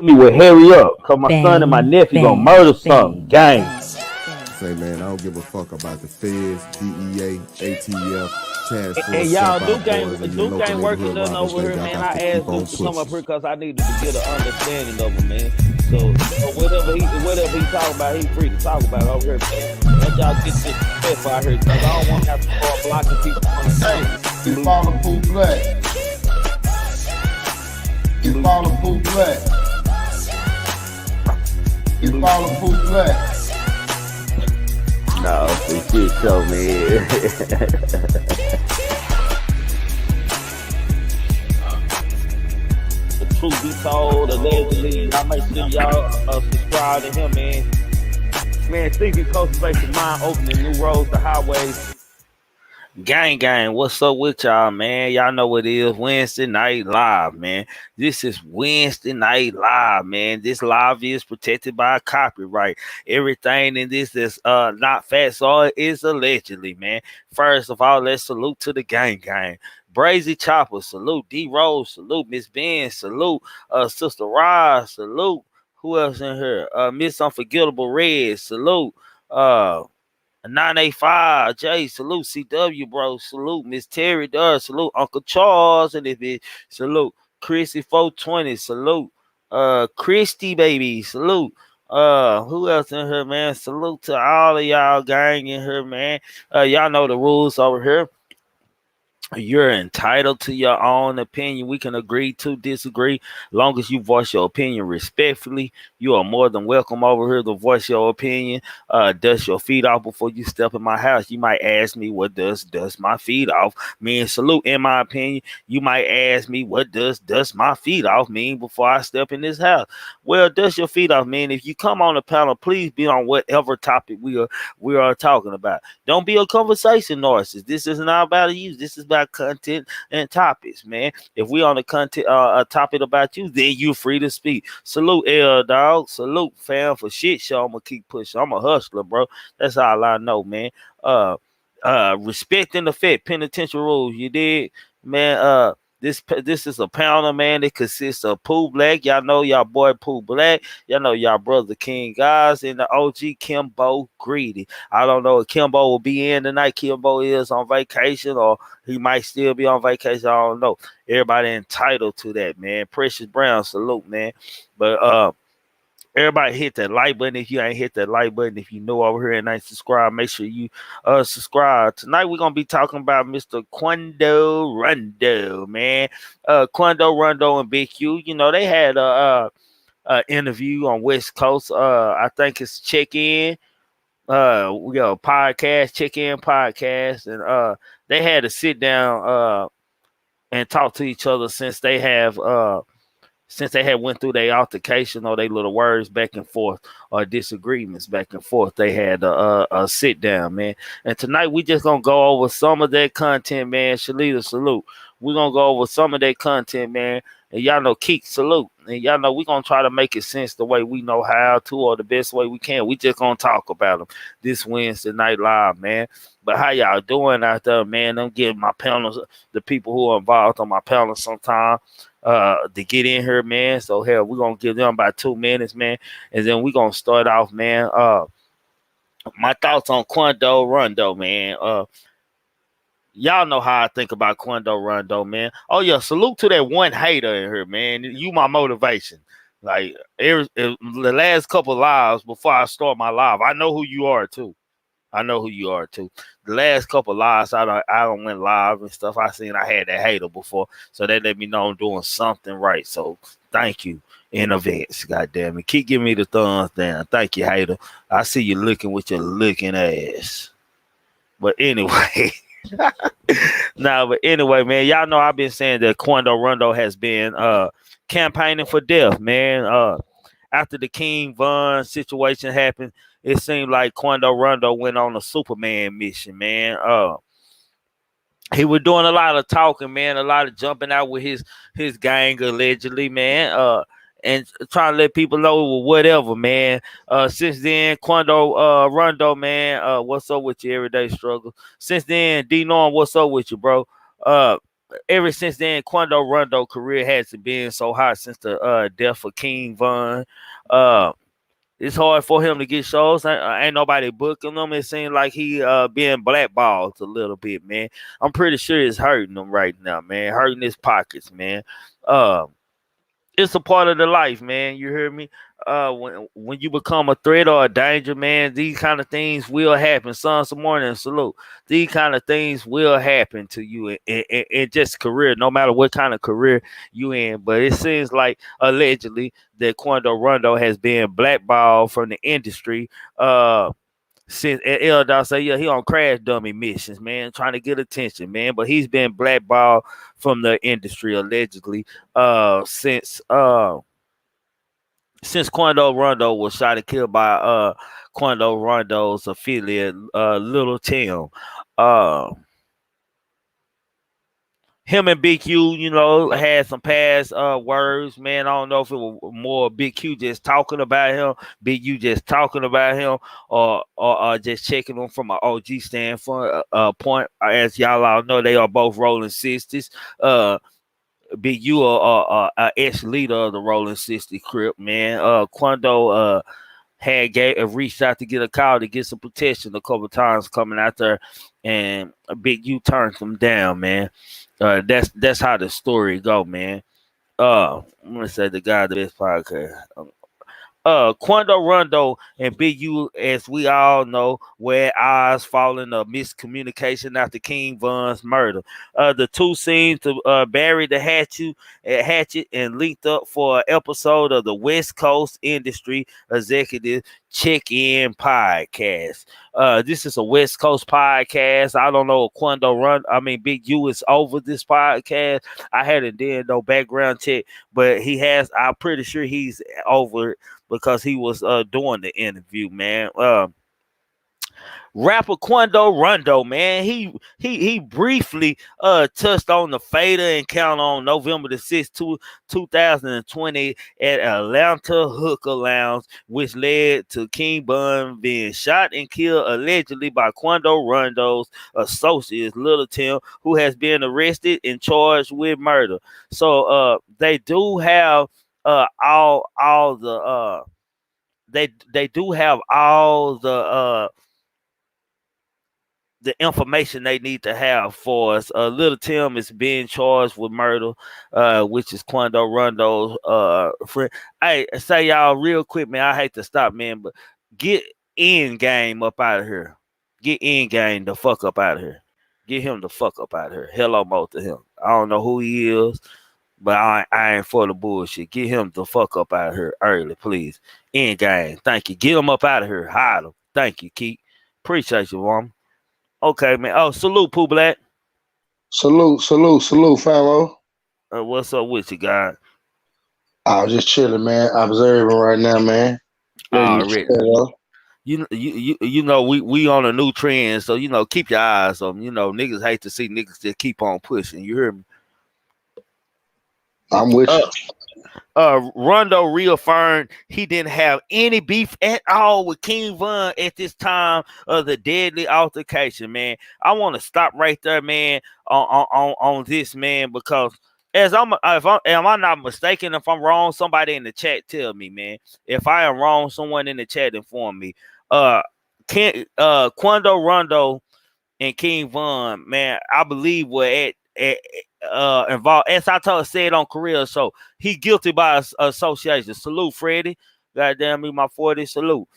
me with hurry up, cause my son and my nephew gonna murder something. Gang. Say, man, I don't give a fuck about the feds, DEA, ATF, task And force, y'all, jump out boys, and your Duke local ain't working neighborhood nothing robbers. over They here, got man. I to keep asked on Duke to come up pushing. here because I needed to get an understanding of him, man. So whatever he talking about, he free to talk about it over here, man. Let y'all get this stuff out here, cause I don't want to have to start blocking people from the Hey, you follow Pooh Black. You follow Pooh Black. You follow Pooh Black. No, this shit show, man. The truth be told, allegedly, y'all make sure y'all subscribe to him, man. Man, thinking cultivation mind, opening new roads to highways. Gang, what's up with y'all, man? Y'all know what it is. Wednesday Night Live, man. This is Wednesday Night Live, man. This live is protected by copyright. Everything in this is not facts or is allegedly, man. First of all, let's salute to the gang. Brazy Chopper, salute. D Rose, salute. Miss Ben, salute. Sister Roz, salute. Who else in here? Miss Unforgettable Red, salute. 985 J, salute. CW, bro, salute. Miss Terry does, salute. Uncle Charles and it, salute. Chrissy 420, salute. Christy baby, salute. Who else in here, man? Salute to all of y'all gang in here, man. Y'all know the rules over here. You're entitled to your own opinion. We can agree to disagree. Long as you voice your opinion respectfully, you are more than welcome over here to voice your opinion. Dust your feet off before you step in my house. You might ask me, what does dust my feet off mean? Salute, in my opinion. You might ask me, what does dust my feet off mean before I step in this house? Well, dust your feet off, man. If you come on the panel, please be on whatever topic we are talking about. Don't be a conversation narcissist. This is not about you. This is about content and topics, man. If we on the content a topic about you, then you're free to speak. Salute, L dog. Salute, fam. For shit show, I'm gonna keep pushing. I'm a hustler, bro. That's all I know, man. Respect and effect penitentiary rules. You did, man. This is a panel, man. It consists of Pooh Black. Y'all know y'all boy Pooh Black. Y'all know y'all brother King Guys and the OG Kimbo Greedy. I don't know if Kimbo will be in tonight. Kimbo is on vacation, or he might still be on vacation. I don't know. Everybody entitled to that, man. Precious Brown, salute, man. But everybody hit that like button. If you ain't hit that like button, if you know over here and ain't subscribed, make sure you subscribe. Tonight we're gonna be talking about Mr. Quando Rondo, man. Quando Rondo and Big Q. You know, they had a interview on West Coast. I think it's Check In. We got a podcast, Check In podcast, and they had to sit down and talk to each other since they had went through their altercation or their little words back and forth or disagreements back and forth. They had a sit down, man. And tonight we just gonna go over some of that content, man. Shalita, salute. We're gonna go over some of that content, man. And y'all know Keek, salute. And y'all know we're gonna try to make it sense the way we know how to, or the best way we can. We just gonna talk about them this Wednesday night live, man. But how y'all doing out there, man? I'm getting my panels, the people who are involved on my panel sometime to get in here, man. So hell, we're gonna give them about 2 minutes, man, and then we're gonna start off, man. My thoughts on Quando Rondo, man. Y'all know how I think about Quando Rondo, man. Oh yeah, salute to that one hater in here, man. You my motivation. Like the last couple lives before I start my live, I know who you are too. I know who you are too. The last couple lives, I don't went live and stuff. I seen I had that hater before, so that let me know I'm doing something right. So thank you in advance. God damn it, keep giving me the thumbs down. Thank you, hater. I see you looking with your looking ass. But anyway, but anyway, man, y'all know I've been saying that Quando Rondo has been campaigning for death, man. After the King Von situation happened, it seemed like Quando Rondo went on a Superman mission, man. He was doing a lot of talking, man, a lot of jumping out with his gang allegedly, man. And trying to let people know whatever, man. Since then, Quando Rondo, man, what's up with your everyday struggle? Since then, D Norm, what's up with you, bro? ever since then, Quando Rondo career hasn't been so hot since the death of King Von. Uh, it's hard for him to get shows. Ain't nobody booking him. It seems like he being blackballed a little bit, man. I'm pretty sure it's hurting him right now, man. Hurting his pockets, man. Uh, it's a part of the life, man. You hear me? When you become a threat or a danger, man, these kind of things will happen. Sons of morning, salute. These kind of things will happen to you in just career, no matter what kind of career you in. But it seems like allegedly that Quando Rondo has been blackballed from the industry. Since L Dot say, yeah, he on crash dummy missions, man, trying to get attention, man. But he's been blackballed from the industry allegedly since Quando Rondo was shot and killed by Quando Rondo's affiliate Little Tim. Uh Him and Big Q, had some past words, man. I don't know if it was more Big Q just talking about him, Big U just talking about him, or just checking him from an OG standpoint. Point, as y'all all know, they are both Rolling Sisters. Big U, ex leader of the Rolling Sisters Crip, man. Quando had reached out to get a call to get some protection a couple times coming out there, and Big U turned them down, man. That's how the story go, man. I'm gonna say the guy the best podcast. Quando Rondo and Big U, as we all know, were at odds following a miscommunication after King Von's murder. The two seemed to bury the hatchet and linked up for an episode of the West Coast Industry Executive Check-In Podcast. This is a West Coast podcast. I don't know if Big U is over this podcast. I hadn't done no background check, but I'm pretty sure he's over it because he was doing the interview, man. Rapper Quando Rondo, man, he briefly touched on the fatal encounter on November the 6th, 2020 at Atlanta Hooker Lounge, which led to King Bun being shot and killed allegedly by Quando Rondo's associate Little Tim, who has been arrested and charged with murder. So they do have all the they do have all the information they need to have for us. Little Tim is being charged with murder, which is Quando Rondo's friend. Hey, say y'all real quick, man. I hate to stop, man, but get in game up out of here. Get in game the fuck up out of here. Get him the fuck up out of here. Hello mo to him. I don't know who he is, but I ain't for the bullshit. Get him the fuck up out of here early, please. In game. Thank you. Get him up out of here. Hide him. Thank you, Keith. Appreciate you, woman. Okay, man. Oh, salute, Pooh Black. Salute, fellow. What's up with you, guy? I was just chilling, man. Observing right now, man. Already. You know, we on a new trend, so keep your eyes on. Niggas hate to see niggas just keep on pushing. You hear me? I'm with you. Rondo reaffirmed he didn't have any beef at all with King Von at this time of the deadly altercation, man. I want to stop right there, man, on this, man, because if I'm not mistaken, if I'm wrong, somebody in the chat tell me, man. If I am wrong, someone in the chat inform me. Quando Rondo and King Von, man, I believe were involved. As I said on Korea, so he guilty by association. Salute, Freddie. Goddamn me, my 40. Salute.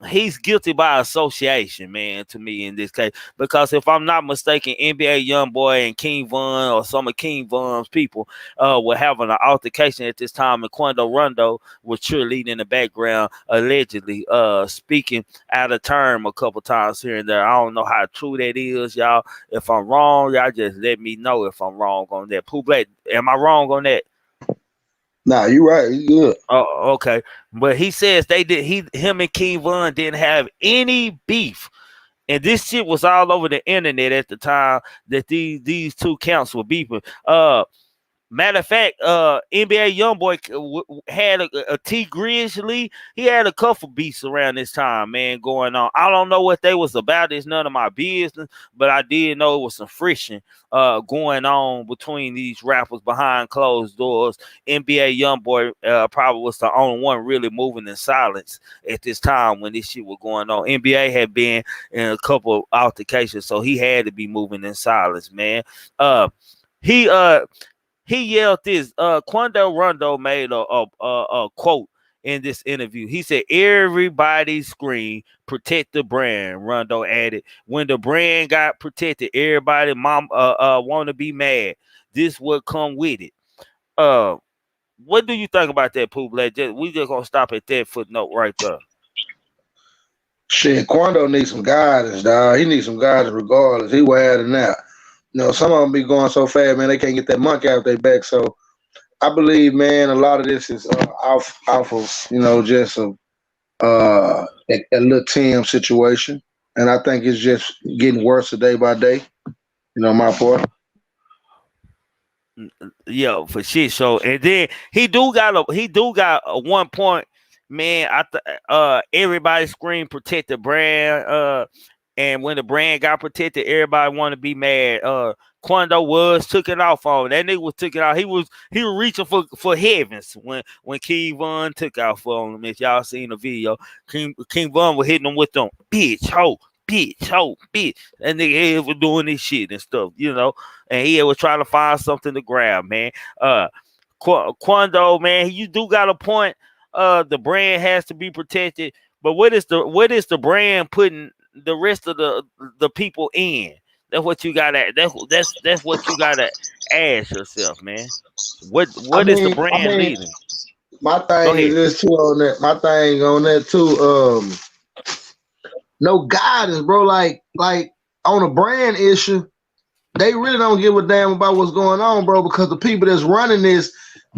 He's guilty by association, man, to me in this case. Because if I'm not mistaken, NBA YoungBoy and King Von or some of King Von's people were having an altercation at this time, and Quando Rondo was cheerleading in the background, allegedly speaking out of term a couple times here and there. I don't know how true that is, y'all. If I'm wrong, y'all just let me know if I'm wrong on that. Pooh Black, am I wrong on that? Nah, you right. You good. Oh, okay. But he says him and King Von didn't have any beef. And this shit was all over the internet at the time that these two counts were beefing. Matter of fact, NBA YoungBoy had a T Grizzly. He had a couple beats around this time, man, going on. I don't know what they was about. It's none of my business, but I did know it was some friction going on between these rappers behind closed doors. NBA YoungBoy probably was the only one really moving in silence at this time when this shit was going on. NBA had been in a couple of altercations, so he had to be moving in silence, man. He he yelled this. Quando Rondo made a quote in this interview. He said, "Everybody scream, protect the brand." Rondo added, "When the brand got protected, everybody want to be mad. This would come with it." Uh, what do you think about that, Pooh Black? We just gonna stop at that footnote right there. Shit, Quando needs some guidance, dog. He needs some guidance regardless. He will have it now. Some of them be going so fast, man, they can't get that monkey out their back. So I believe, man, a lot of this is off of, just a little Tim situation. And I think it's just getting worse day by day. My part. Yeah, for shit. So and then he do got a 1 point, man. Everybody scream protect the brand. And when the brand got protected, everybody want to be mad. Quando took it off on that nigga was took it out. He was reaching for heavens when King Von took out for him. If y'all seen the video, King Von was hitting him with them bitch ho. Bitch, ho, bitch. That nigga was doing this shit and stuff, and he was trying to find something to grab, man. Quando, man, you do got a point. The brand has to be protected, but what is the brand putting the rest of the people in? That's what you gotta. That's what you gotta ask yourself, man. What is the brand leading? My thing is this too on that. My thing on that too. No guidance, bro. Like on a brand issue, they really don't give a damn about what's going on, bro. Because the people that's running this,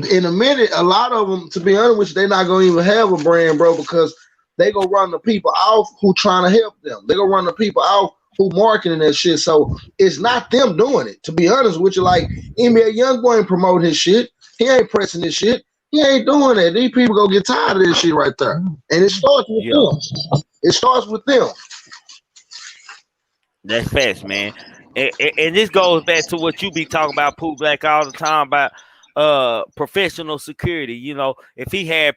in a minute, a lot of them, to be honest with you, they're not gonna even have a brand, bro, because they gonna run the people off who trying to help them. They gonna run the people off who marketing that shit. So it's not them doing it. To be honest with you, like NBA YoungBoy ain't promote his shit. He ain't pressing this shit. He ain't doing that. These people gonna get tired of this shit right there, and it starts with them. It starts with them. That's fast, man. And this goes back to what you be talking about, Pooh Black, all the time about professional security. If he had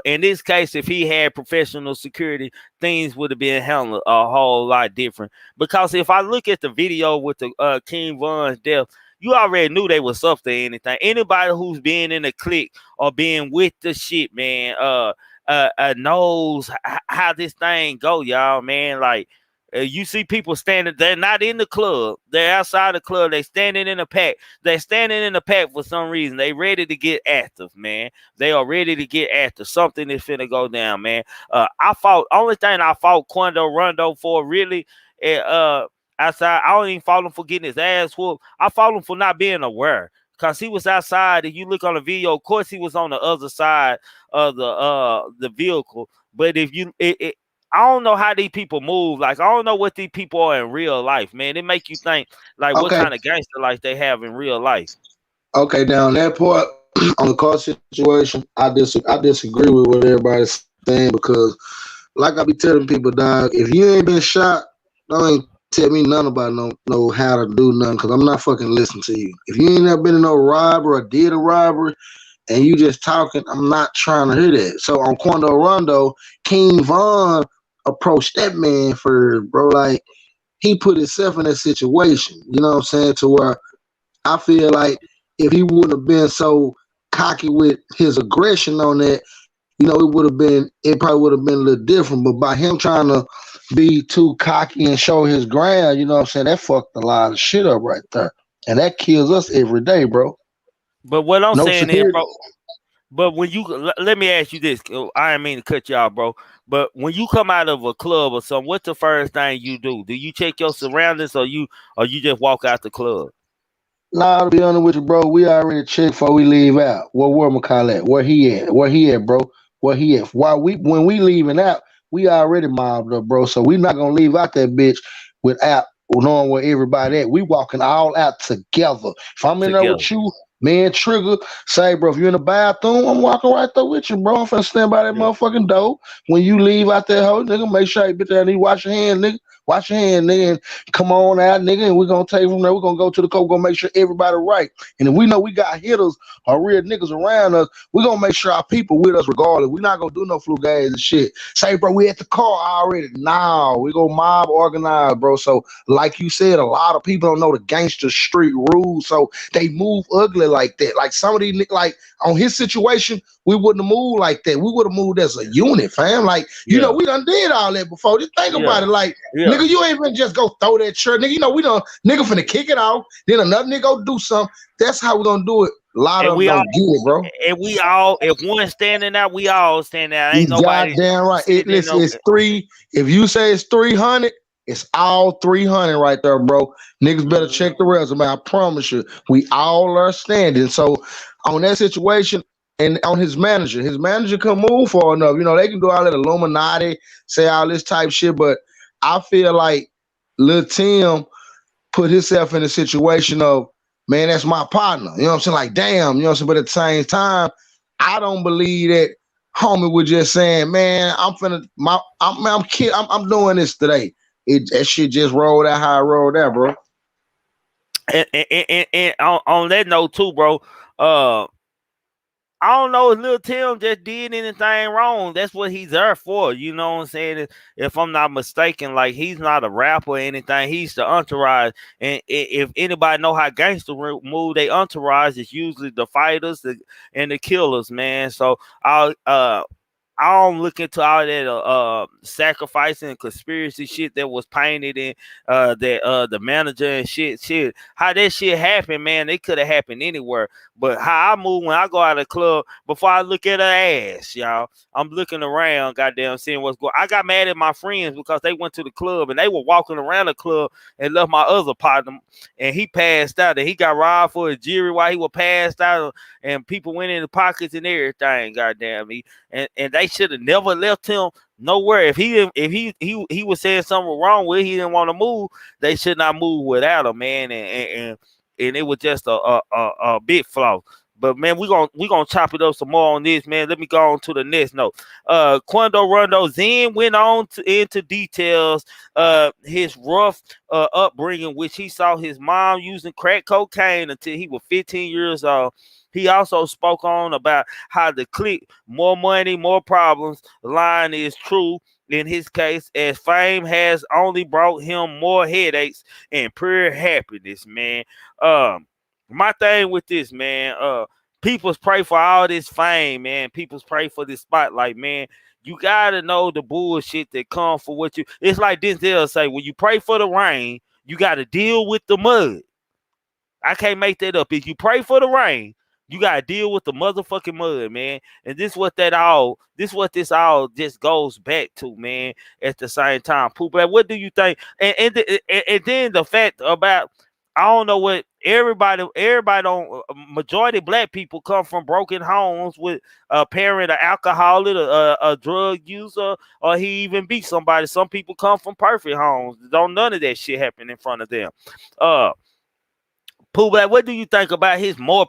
in this case, if he had professional security, things would have been handled a whole lot different. Because if I look at the video with the King Von's death, you already knew they was up to anything. Anybody who's been in a clique or being with the shit, man, knows how this thing go, y'all, man. Like, you see people standing, they're not in the club, they're outside the club, they standing in a pack. They're standing in the pack for some reason. They ready to get active, man. They are ready to get active. Something is finna go down, man. Only thing I fought Quando Rondo for really, outside, I don't even fault him for getting his ass whooped. I fought him for not being aware. Because he was outside. If you look on the video, of course he was on the other side of the vehicle. But if you I don't know how these people move. Like, I don't know what these people are in real life, man. It make you think, like, what kind of gangster life they have in real life. Okay, now on that part, on the car situation, I disagree with what everybody's saying because, like I be telling people, dog, if you ain't been shot, don't tell me nothing about no how to do nothing because I'm not fucking listening to you. If you ain't never been in no robbery or did a robbery and you just talking, I'm not trying to hear that. So on Quando Rondo, King Von approached that man for, bro, like, he put himself in that situation, you know what I'm saying, to where I feel like if he wouldn't have been so cocky with his aggression on that, it probably would have been a little different. But by him trying to be too cocky and show his ground, you know what I'm saying, that fucked a lot of shit up right there. And that kills us every day, bro. But what I'm saying is, bro, but when you, let me ask you this, I didn't mean to cut you off, bro. But when you come out of a club or something, what's the first thing you do? Do you check your surroundings or you just walk out the club? Nah, to be honest with you, bro, we already checked before we leave out. Where McCall at? Where he at? Where he at, bro? Where he at? When we leaving out, we already mobbed up, bro. So we not gonna leave out that bitch without knowing where everybody at. We walking all out together. If I'm in there with you, Me and Trigger say, bro, if you're in the bathroom, I'm walking right there with you, bro. I'm finna stand by that Yeah. motherfucking door. When you leave out there, hoe, nigga, make sure you bitch that nigga wash your hands, nigga. Wash your hands, nigga, and come on out, nigga, and we're gonna take from there. We're gonna go to the court, we're gonna make sure everybody right. And if we know we got hitters or real niggas around us, we're gonna make sure our people with us regardless. We're not gonna do no flu games and shit. Say, bro, we at the car already. Nah, we gonna mob organize, bro. So, like you said, a lot of people don't know the gangster street rules. So they move ugly like that. Like some of these, like on his situation, we wouldn't have moved like that. We would have moved as a unit, fam. Like, Yeah. we done did all that before. Just think about Yeah. it. Like, Yeah. nigga, you ain't even just go throw that shirt. Nigga, we done, nigga finna kick it off. Then another nigga go do something. That's how we gonna do it. A lot And of them we all don't get it, bro. and we all, if one standing out, we all standing out. Ain't You nobody goddamn right. sitting in Listen, no. it's three. If you say it's 300, it's all 300 right there, bro. Niggas better check the resume. I promise you, we all are standing. So on that situation and on his manager can move far enough. They can do all that Illuminati, say all this type shit, but I feel like Lil Tim put himself in a situation of, man, that's my partner. You know what I'm saying? Like, damn, you know what I'm saying? But at the same time, I don't believe that homie was just saying, man, I'm doing this today. That shit just rolled out how I rolled out, bro. And on that note too, bro. Uh, I don't know if Lil Tim just did anything wrong. That's what he's there for. You know what I'm saying? If I'm not mistaken, like he's not a rapper or anything. He's the entourage. And if anybody know how gangster move, they entourage is usually the fighters and the killers, man. So I don't look into all that sacrificing and conspiracy shit that was painted in the manager and shit. How that shit happened, man, it could have happened anywhere. But how I move when I go out of the club, before I look at her ass, y'all, I'm looking around, goddamn, seeing what's going. I got mad at my friends because they went to the club and they were walking around the club and left my other partner, and he passed out and he got robbed for his jewelry while he was passed out, and people went in the pockets and everything, goddamn me. And they should have never left him nowhere. If he was saying something wrong with, he didn't want to move, they should not move without him, man. And it was just a big flaw. But man, we gonna chop it up some more on this, man. Let me go on to the next note. Quando Rondo then went on into details his rough upbringing, which he saw his mom using crack cocaine until he was 15 years old. He also spoke on about how the click, more money, more problems line is true in his case, as fame has only brought him more headaches and pure happiness, man. My thing with this, man, people's pray for all this fame, man. People's pray for this spotlight, man. You gotta know the bullshit that comes for what you. It's like Denzel say, when you pray for the rain, you gotta deal with the mud. I can't make that up. If you pray for the rain, you gotta deal with the motherfucking mud, man. And this what this all just goes back to, man. At the same time, Pooh, but what do you think? And then the fact about, I don't know what everybody don't. Majority of black people come from broken homes with a parent, an alcoholic, a drug user, or he even beat somebody. Some people come from perfect homes. Don't none of that shit happen in front of them. Uh, Pooh Black, what do you think about his more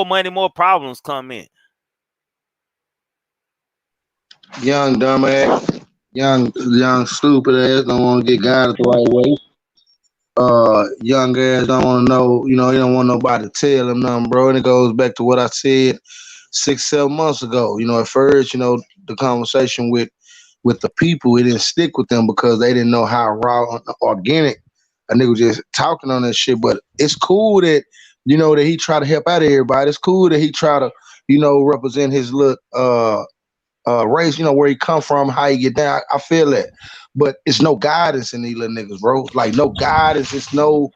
money, more problems come in? Young dumbass, young stupid ass don't want to get guided the right way. Young ass don't want to know, he don't want nobody to tell him nothing, bro. And it goes back to what I said 6, 7 months ago. At first, the conversation with the people, it didn't stick with them because they didn't know how raw and organic a nigga was just talking on that shit. But it's cool that that he try to help out everybody. It's cool that he try to represent his little race, where he come from, how he get down. I feel that. But it's no guidance in these little niggas, bro. Like no guidance, it's no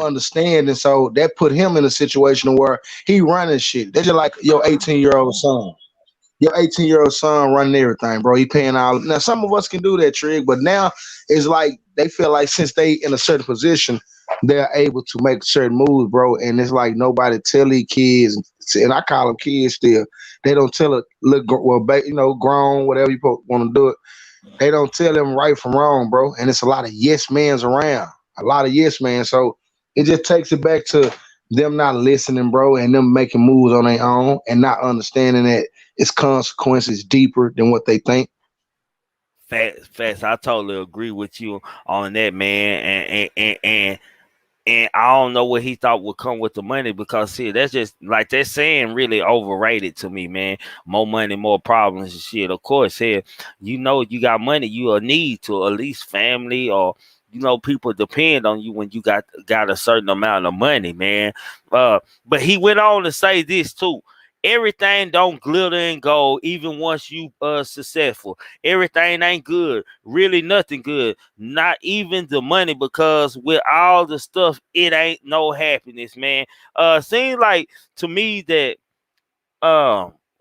understanding. So that put him in a situation where he running shit. They're just like your 18-year-old son. Your 18-year-old son running everything, bro. He paying all. Now some of us can do that, Trig, but now it's like they feel like since they in a certain position, they're able to make certain moves, bro. And it's like nobody tell these kids, and I call them kids still. They don't tell it. Look, well, grown, whatever you want to do it. They don't tell them right from wrong, bro. And it's a lot of yes mans around. A lot of yes man. So it just takes it back to them not listening, bro, and them making moves on their own and not understanding that its consequences deeper than what they think. Facts. I totally agree with you on that, man. And I don't know what he thought would come with the money, because see, that's just like that saying really overrated to me, man. More money, more problems and shit. Of course, here, you got money, you will need to at least family, or people depend on you when you got a certain amount of money, man. But he went on to say this too. Everything don't glitter and gold, even once you successful. Everything ain't good. Really nothing good. Not even the money, because with all the stuff, it ain't no happiness, man. Seems like to me that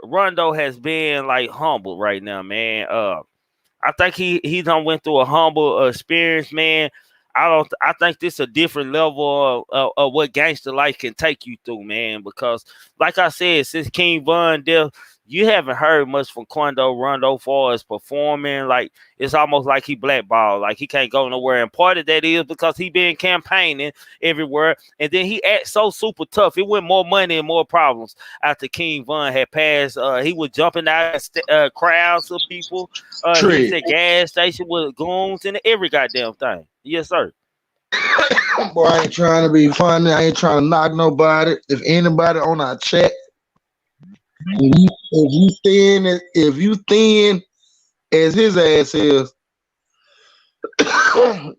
Rondo has been like humble right now, man. I think he done went through a humble experience, man. I think this a different level of what gangster life can take you through, man. Because like I said, since King Von death, you haven't heard much from Quando Rondo far as performing. Like it's almost like he blackballed, like he can't go nowhere. And part of that is because he been campaigning everywhere, and then he acts so super tough. It went more money and more problems after King Von had passed. He was jumping out of crowds of people. He was Trick. at gas station with goons and every goddamn thing. Yes, sir. Boy, I ain't trying to be funny. I ain't trying to knock nobody. If anybody on our chat, if you thin as his ass is,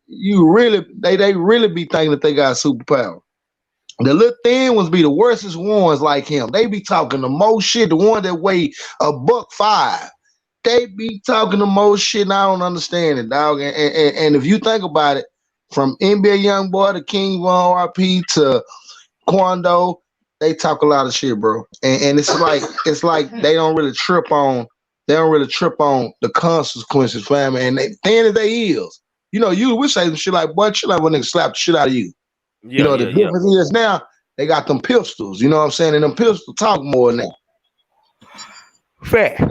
you really they really be thinking that they got superpower. The little thin ones be the worstest ones like him. They be talking the most shit. The one that weigh $1.05. They be talking the most shit, and I don't understand it, dog. And if you think about it, from NBA YoungBoy to King Von RP to Quando, they talk a lot of shit, bro. And it's like they don't really trip on the consequences, fam. And they thin as they is. You would say some shit like, boy, chill out when niggas slap the shit out of you. Yeah, The yeah, yeah. difference is now they got them pistols, you know what I'm saying? And them pistols talk more than that. Fact.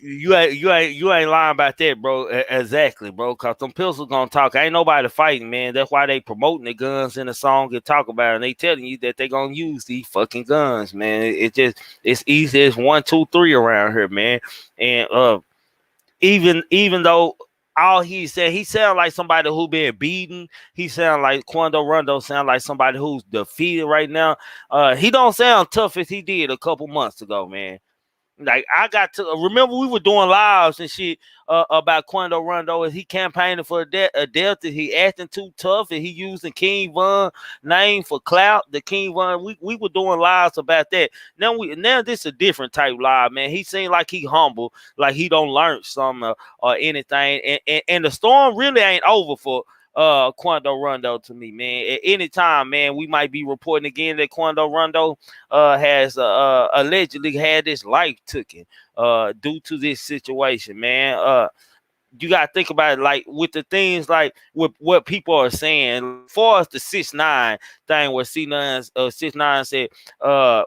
You ain't lying about that, bro. Exactly, bro. Cause them pistols gonna talk. Ain't nobody fighting, man. That's why they promoting the guns in the song and talk about it. And they telling you that they gonna use these fucking guns, man. It's easy as 1, 2, 3 around here, man. And even though all he said, he sound like somebody who been beaten. He sound like Quando Rondo sound like somebody who's defeated right now. He don't sound tough as he did a couple months ago, man. Like I got to remember we were doing lives and shit about Quando Rondo, as he campaigning for a death, that he acting too tough, and he using King Von name for clout. The King Von, we were doing lives about that. Now this a different type live, man. He seemed like he humble, like he don't learn something or anything. And the storm really ain't over for Quando Rondo to me, man. At any time, man, we might be reporting again that Quando Rondo has allegedly had his life taken due to this situation, man. You gotta think about it, like with the things like with what people are saying. As far as the 6ix9ine thing, where C9 said,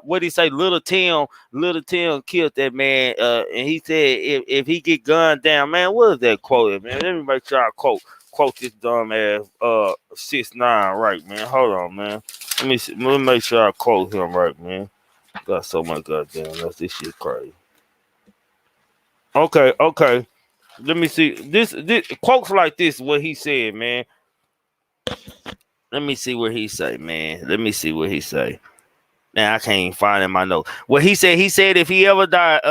what did he say? Little Tim killed that man, and he said if he get gunned down, man, what is that quote, man? Let me make sure I quote this dumb ass 6ix9ine right, man. Hold on, man. Let me make sure I quote him right, man. Got so much goddamn. This shit crazy. Okay. Let me see. This quotes like this. What he said, man. Let me see what he say, man. Let me see what he say. Now I can't even find in my notes. What he said if he ever died,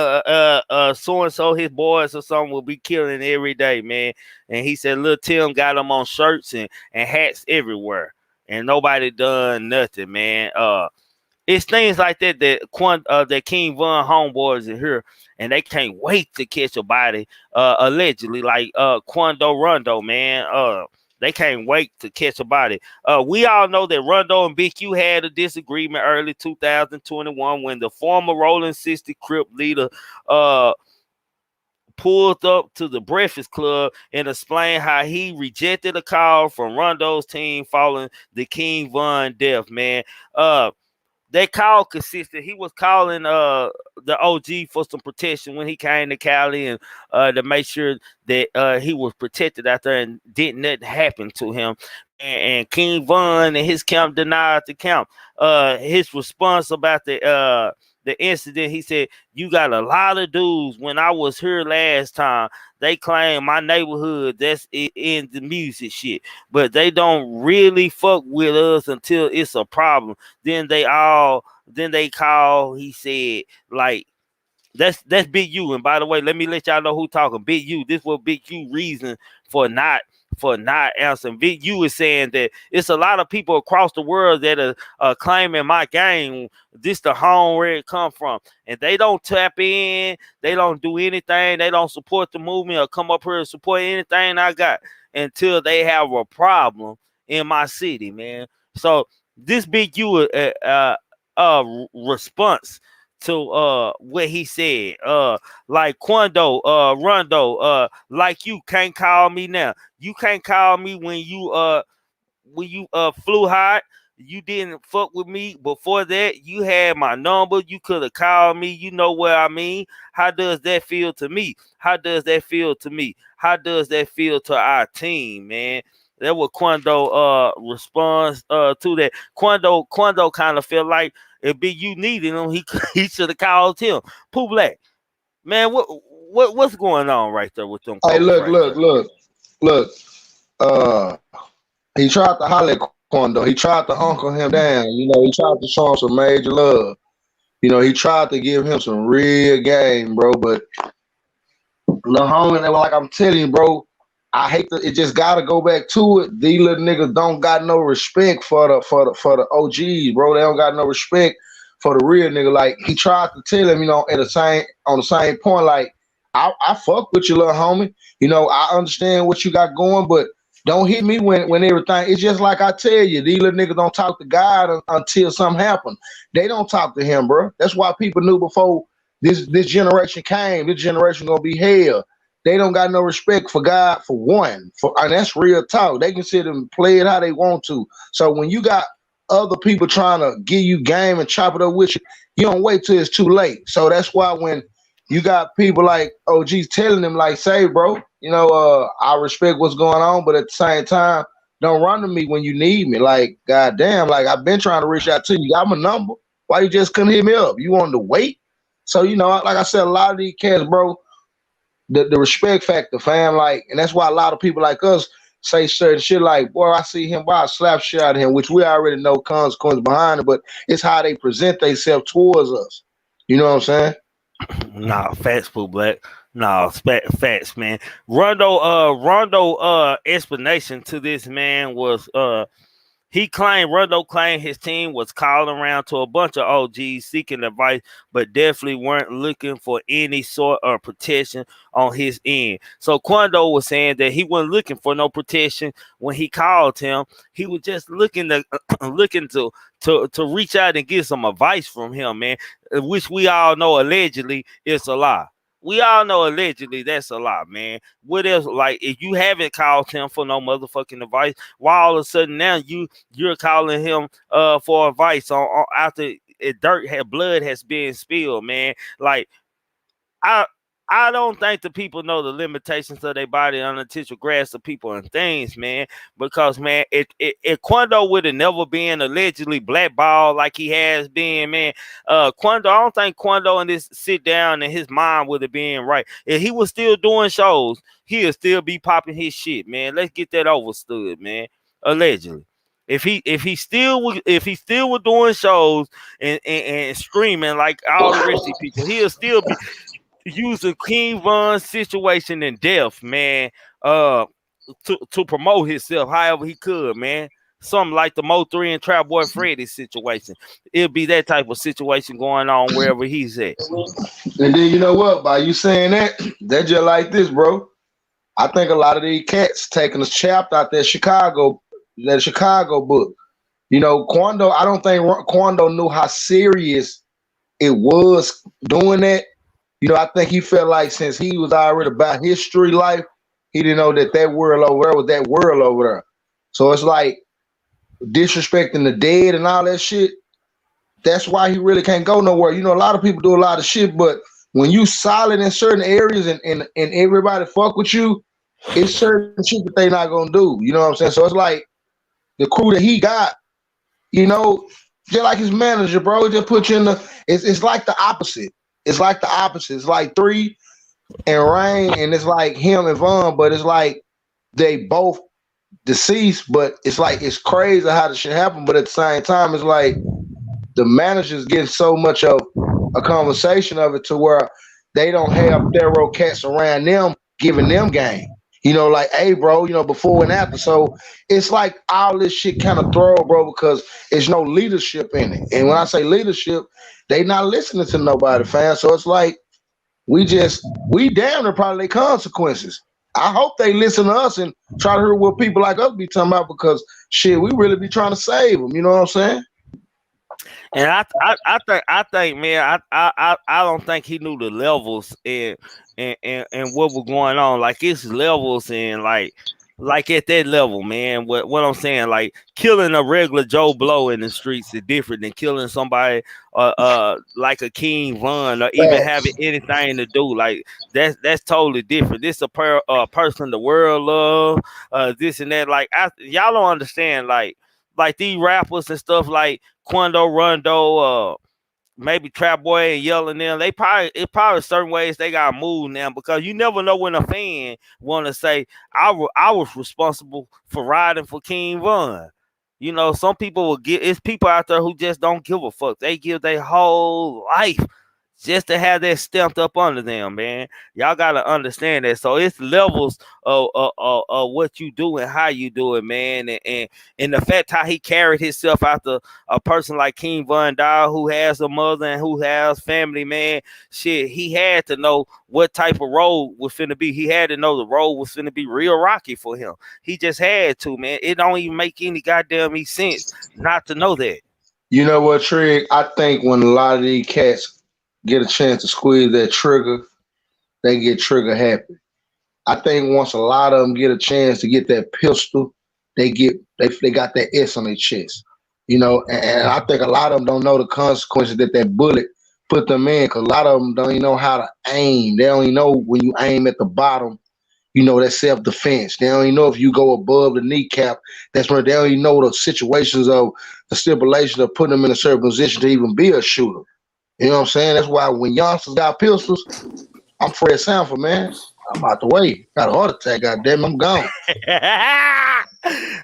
so and so his boys or something will be killing every day, man. And he said, little Tim got them on shirts and hats everywhere, and nobody done nothing, man. It's things like that King Von homeboys are here, and they can't wait to catch a body. Allegedly, like Quando Rondo, man. They can't wait to catch a body. We all know that Rondo and Big Q had a disagreement early 2021 when the former Rolling 60 Crip leader pulled up to the Breakfast Club and explained how he rejected a call from Rondo's team following the King Von death, man. That call consistent. He was calling the OG for some protection when he came to Cali, and to make sure that he was protected out there and didn't nothing happen to him. And King Von and his camp denied the camp. His response about the incident, he said, "You got a lot of dudes. When I was here last time, they claim my neighborhood that's in the music shit, but they don't really fuck with us until it's a problem. Then they call." He said, like, that's Big U. And by the way, let me let y'all know who talking. Big U. This was Big U reason for not answering. Big U is saying that it's a lot of people across the world that are claiming my game. This the home where it come from, and they don't tap in. They don't do anything. They don't support the movement or come up here and support anything I got until they have a problem in my city, man. So this Big U response to what he said, like Quando, Rondo, like, you can't call me now. You can't call me when you flew high. You didn't fuck with me before that. You had my number. You could have called me. You know what I mean? How does that feel to me? How does that feel to me? How does that feel to our team, man? That was Quando response to that. Quando kind of felt like if Big U needed him, he should have called him. Pooh Black, man, what's going on right there with them Hey, folks look, right look, there? look, look. Uh, he tried to holler at Quando. He tried to uncle him down. You know, he tried to show him some major love. You know, he tried to give him some real game, bro. But the homie, like I'm telling you, bro, I hate to. It just gotta go back to it. These little niggas don't got no respect for the OGs, bro. They don't got no respect for the real nigga. Like, he tried to tell him, you know, on the same point, like, I fuck with you, little homie. You know, I understand what you got going, but don't hit me when everything. It's just like I tell you, these little niggas don't talk to God until something happen. They don't talk to him, bro. That's why people knew before this generation came. This generation gonna be hell. They don't got no respect for God, for one. And that's real talk. They can sit and play it how they want to. So when you got other people trying to give you game and chop it up with you, you don't wait till it's too late. So that's why when you got people like OGs telling them, like, say, bro, you know, I respect what's going on, but at the same time, don't run to me when you need me. Like, goddamn, like, I've been trying to reach out to you. You got my number. Why you just couldn't hit me up? You wanted to wait? So, you know, like I said, a lot of these cats, bro, the respect factor, fam, like, and that's why a lot of people like us say certain shit like, boy, I see him, boy, I slap shit out of him, which we already know consequences behind it, but it's how they present themselves towards us. You know what I'm saying? Nah, facts, Pooh Black. Nah, facts, man. Rondo explanation to this, man, was Rondo claimed his team was calling around to a bunch of OGs seeking advice, but definitely weren't looking for any sort of protection on his end. So Quando was saying that he wasn't looking for no protection when he called him. He was just looking to looking to reach out and get some advice from him, man, which we all know allegedly is a lie. We all know allegedly that's a lie, man. What else? Like, if you haven't called him for no motherfucking advice, why all of a sudden now you're calling him for advice on after blood has been spilled, man? Like, I I don't think the people know the limitations of their body on the potential grasp of people and things, man. Because, man, if Quando would have never been allegedly blackballed like he has been, man, Quando, I don't think Quando in this sit down and his mind would have been right. If he was still doing shows, he'll still be popping his shit, man. Let's get that overstood, man. Allegedly. If he still was doing shows and streaming like all the rest of the people, he'll still be using King Von's situation in death, man, to promote himself however he could, man. Something like the Mo 3 and Trap Boy Freddy situation. It'll be that type of situation going on wherever he's at. And then, you know what? By you saying that, they're just like this, bro. I think a lot of these cats taking a chapter out that Chicago book. You know, Quando, I don't think Quando knew how serious it was doing that. You know, I think he felt like since he was already about his street life, he didn't know that world over there was that world over there. So it's like disrespecting the dead and all that shit. That's why he really can't go nowhere. You know, a lot of people do a lot of shit, but when you solid in certain areas and everybody fuck with you, it's certain shit that they not gonna do. You know what I'm saying? So it's like the crew that he got, you know, just like his manager, bro, just put you in the. It's like the opposite. It's like the opposite. It's like 3 and Rain, and it's like him and Vaughn, but it's like they both deceased. But it's like it's crazy how the shit happened. But at the same time, it's like the managers getting so much of a conversation of it to where they don't have thorough cats around them giving them game. You know, like, hey, bro, you know, before and after. So it's like all this shit kind of throw, bro, because there's no leadership in it. And when I say leadership, they not listening to nobody, fam. So it's like we damn near probably consequences. I hope they listen to us and try to hear what people like us be talking about because shit, we really be trying to save them. You know what I'm saying? And I think, man, I don't think he knew the levels and what was going on. Like it's levels and like at that level, man. What I'm saying, like killing a regular Joe Blow in the streets is different than killing somebody like a King Von or even having Facts. anything to do. Like that's totally different. This a person the world love, this and that. Like y'all don't understand, like these rappers and stuff like Quando, Rondo, maybe Trap Boy and yelling them. It's probably certain ways they got moved now because you never know when a fan want to say I was responsible for riding for King Von. You know, some people will get. It's people out there who just don't give a fuck. They give their whole life just to have that stamped up under them, man. Y'all gotta understand that. So it's levels of what you do and how you do it, man. And the fact how he carried himself after a person like King Von Dow, who has a mother and who has family, man. Shit, he had to know what type of road was finna be. He had to know the road was finna be real rocky for him. He just had to, man. It don't even make any goddamn sense not to know that. You know what, Trig? I think when a lot of these cats get a chance to squeeze that trigger, they get trigger happy. I think once a lot of them get a chance to get that pistol, they got that S on their chest. You know, and I think a lot of them don't know the consequences that that bullet put them in. Cause a lot of them don't even know how to aim. They don't even know when you aim at the bottom. You know, that's self defense. They don't even know if you go above the kneecap. That's where they don't even know the situations of the stipulation of putting them in a certain position to even be a shooter. You know what I'm saying? That's why when youngsters got pistols, I'm Fred Sanford, man. I'm out the way. Got a heart attack, goddamn, I'm gone.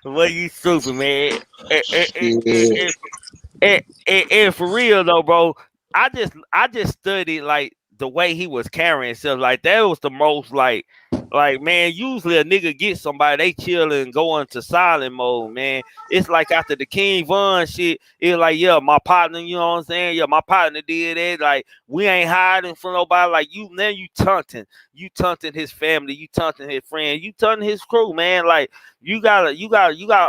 What you stupid, man? And, and, and, Yeah. and, and for real though, bro, I just studied like the way he was carrying himself. Like that was the most like man. Usually a nigga get somebody, they chill and go into silent mode, man. It's like after the King Von shit, it's like yeah, my partner, you know what I'm saying? Yeah, my partner did it. Like we ain't hiding from nobody. Like you, now you taunting his family, you taunting his friend, you taunting his crew, man. Like you gotta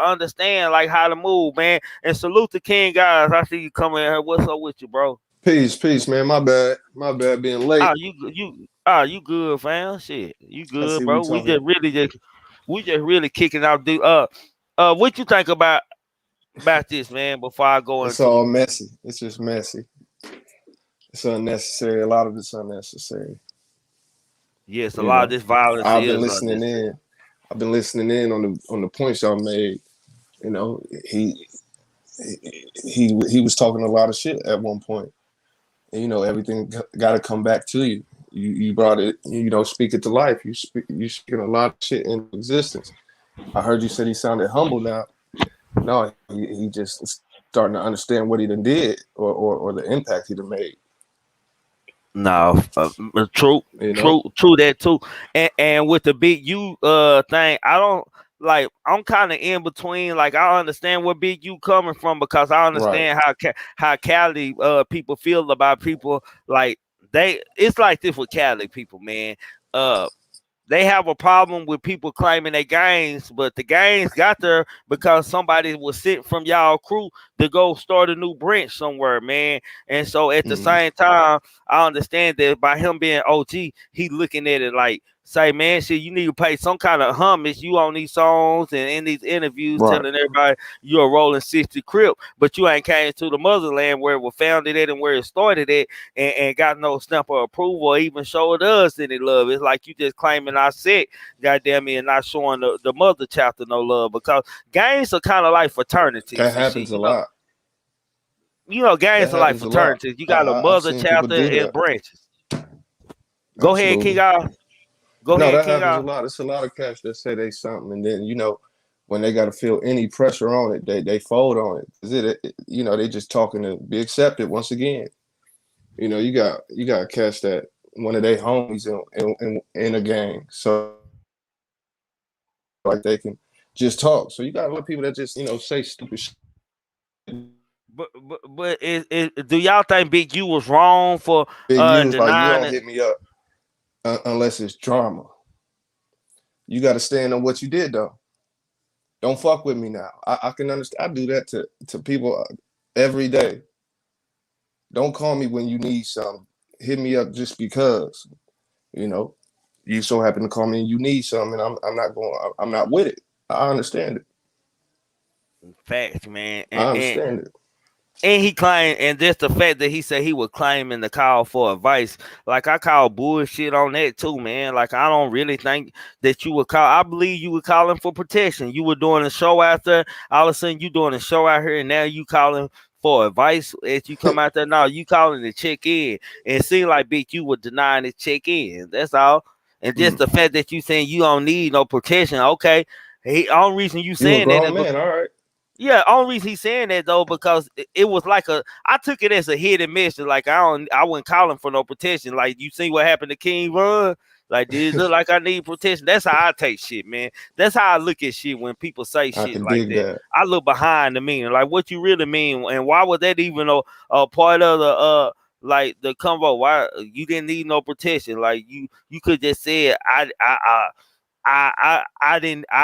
understand like how to move, man. And salute the King guys. I see you coming here. What's up with you, bro? Peace, man. My bad being late. You good, fam? Shit, you I good, see we bro? talking. We just really kicking out. Do what you think about this, man? Before I go It's into all messy. It's just messy. It's unnecessary. A lot of it's unnecessary. yes, a You lot of know, this violence I've been is listening unnecessary. in. I've been listening in on the points y'all made. You know, he was talking a lot of shit at one point. And, you know, everything got to come back to you. You brought it. You know, speak it to life. You speaking a lot of shit into existence. I heard you said he sounded humble now. No, he just starting to understand what he done did or the impact he done made. No, true, You know, true that too. And with the big U thing, I don't like. I'm kind of in between. Like I understand where big U coming from because I right? understand how Cali people feel about people. Like they, it's like this with Cali people, man. Uh, they have a problem with people claiming they gangs, but the gangs got there because somebody was sent from y'all crew to go start a new branch somewhere, man. And so at the Mm-hmm. same time, I understand that by him being OG, he looking at it like say, man, shit, you need to pay some kind of homage. You on these songs and in these interviews Right. telling everybody you're a rolling 60 crip, but you ain't came to the motherland where it was founded at and where it started at, and got no stamp of approval or even showed us any love. It's like you just claiming our set, goddamn me, and not showing the mother chapter no love, because gangs are kind of like fraternities That and shit. happens a lot. Gangs That are like happens a lot. fraternities. You got a I've mother seen people chapter do and that. branches. Go ahead, King Absolutely. Al. Go No, ahead, that King happens a Al. lot. It's a lot of cats that say they something, and then when they got to feel any pressure on it, they fold on it. Is they just talking to be accepted once again. You got cats that one of their homies in a gang, so like they can just talk. So you got a lot of people that just say stupid shit. But do y'all think Big U was wrong for Big U's like, you denying don't it? hit me up unless it's drama. You got to stand on what you did though. Don't fuck with me now. I can understand. I do that to people every day. Don't call me when you need something. Hit me up just because you so happen to call me and you need something, and I'm not with it. I understand it. Facts, man. I understand it. And he claimed, and just the fact that he said he was claiming the call for advice, like I call bullshit on that too, man. Like I don't really think that you would call. I believe you were calling for protection. You were doing a show out there. All of a sudden, you doing a show out here, and now you calling for advice as you come out there. Now you calling to check in, and it seemed like Big you were denying to check in. That's all. And just the fact that you saying you don't need no protection, okay. Only reason you You a saying that is grown man, all right. yeah, only reason he's saying that though, because it was like I took it as a hidden message. Like I wasn't calling for no protection. Like you see what happened to King Von? Like, did it look like I need protection? That's how I take shit, man. That's how I look at shit when people say I shit can like dig that. that. I look behind the meaning, like what you really mean, and why was that even a part of the like the convo? Why you didn't need no protection? Like you could just say I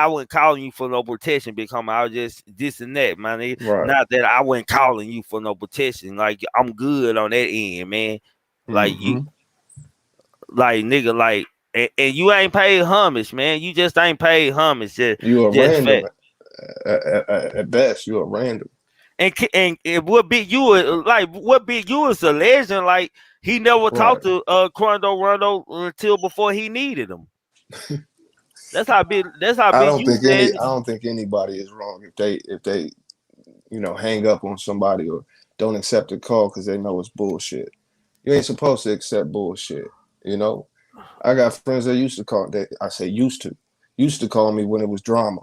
wasn't calling you for no protection, because I was just this and that, man. Right. Not that I wasn't calling you for no protection. Like I'm good on that end, man. Like you, like nigga, like and you ain't paid homage, man. You just ain't paid homage. You a Just random fact. at best. You a random. And what Big you like? What Big you is a legend? Like he never Right. talked to Quando Rondo until before he needed him. That's how big. That's how I big don't you think man. anybody is wrong if they hang up on somebody or don't accept a call because they know it's bullshit. You ain't supposed to accept bullshit. I got friends that used to call. That I say used to call me when it was drama,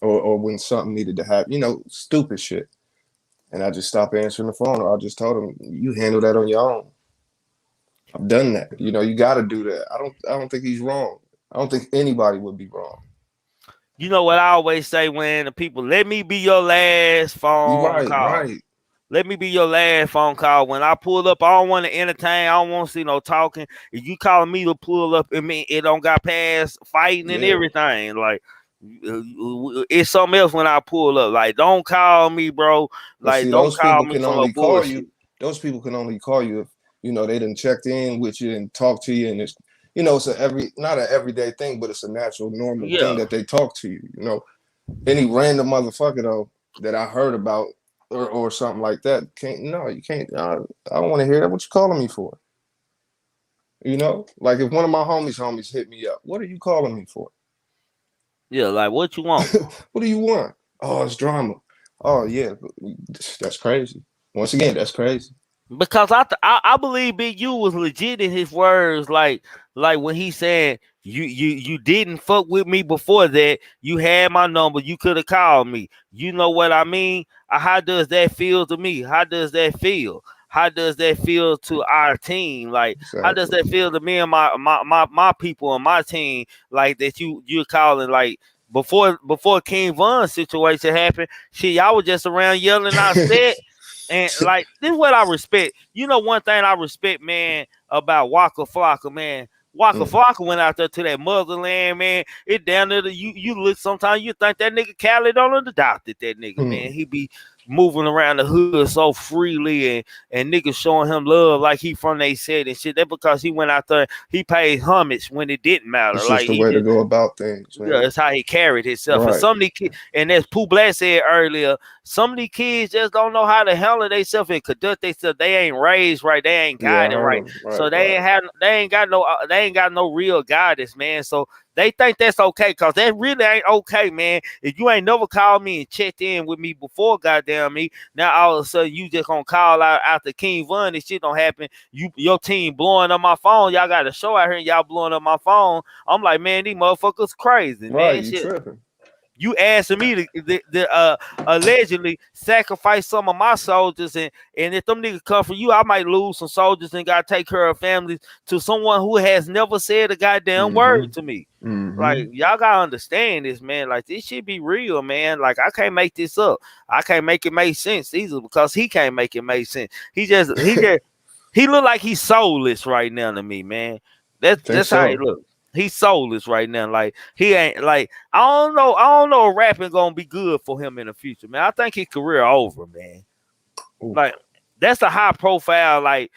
or when something needed to happen. Stupid shit. And I just stopped answering the phone, or I just told them, "You handle that on your own." I've done that. You got to do that. I don't think he's wrong. I don't think anybody would be wrong. You know what I always say when the people let me be your last You phone right, call. right. Let me be your last phone call. When I pull up, I don't want to entertain. I don't want to see no talking. If you calling me to pull up, it don't got past fighting and Yeah. everything. Like it's something else when I pull up. Like don't call me, bro. But Like see, don't those call people me can for no only call bullshit. you. Those people can only call you if they done checked in with you and talked to you, and it's not an everyday thing, but it's a natural, normal thing Yeah. that they talk to you. Any random motherfucker though that I heard about or something like that can't. No, you can't. I don't want to hear that. What you calling me for? Like if one of my homies hit me up, what are you calling me for? Yeah, like what you want? What do you want? Oh, it's drama. Oh yeah, that's crazy. Once again, that's crazy. Because I believe Big U was legit in his words, like when he said you didn't fuck with me before that. You had my number. You could have called me. You know what I mean? How does that feel to me? How does that feel? How does that feel to our team? Like how does Exactly. that feel to me and my people and my team? Like that you're calling like. Before King Von's situation happened, shit, y'all was just around yelling out set. And like this is what I respect. You know, one thing I respect, man, about Waka Flocka, man. Waka Mm. Flocka went out there to that motherland, man. It down there. You look sometimes you think that nigga Khaled don't adopted that nigga, man. Hmm. He be moving around the hood so freely and niggas showing him love like he from they said and shit. That because he went out there, he paid homage when it didn't matter. It's Like just the he way to just go about things, yeah, man. that's how he carried himself. And Right. some of these kids, and as Pooh Black said earlier, some of these kids just don't know how to handle themselves and conduct themselves. They ain't raised right. They ain't Yeah, I guided heard right. him. So Right, right. they ain't got no real guidance, man. So they think that's okay, cause that really ain't okay, man. If you ain't never called me and checked in with me before, goddamn me, now all of a sudden you just gonna call out after King Von and shit don't happen. Your team blowing up my phone. Y'all got a show out here and y'all blowing up my phone. I'm like, man, these motherfuckers crazy, Right, man. you Shit, tripping. you asking me to allegedly sacrifice some of my soldiers, and if them niggas come for you, I might lose some soldiers and gotta take care of families to someone who has never said a goddamn Mm-hmm. word to me. Mm-hmm. Like y'all gotta understand this, man. Like this shit be real, man. Like I can't make this up. I can't make it make sense either because he can't make it make sense. He look like he's soulless right now to me, man. Think That's how he so. look. He's soulless right now. Like he ain't like I don't know if rapping gonna be good for him in the future, man. I think his career over, man. Ooh. Like that's a high profile like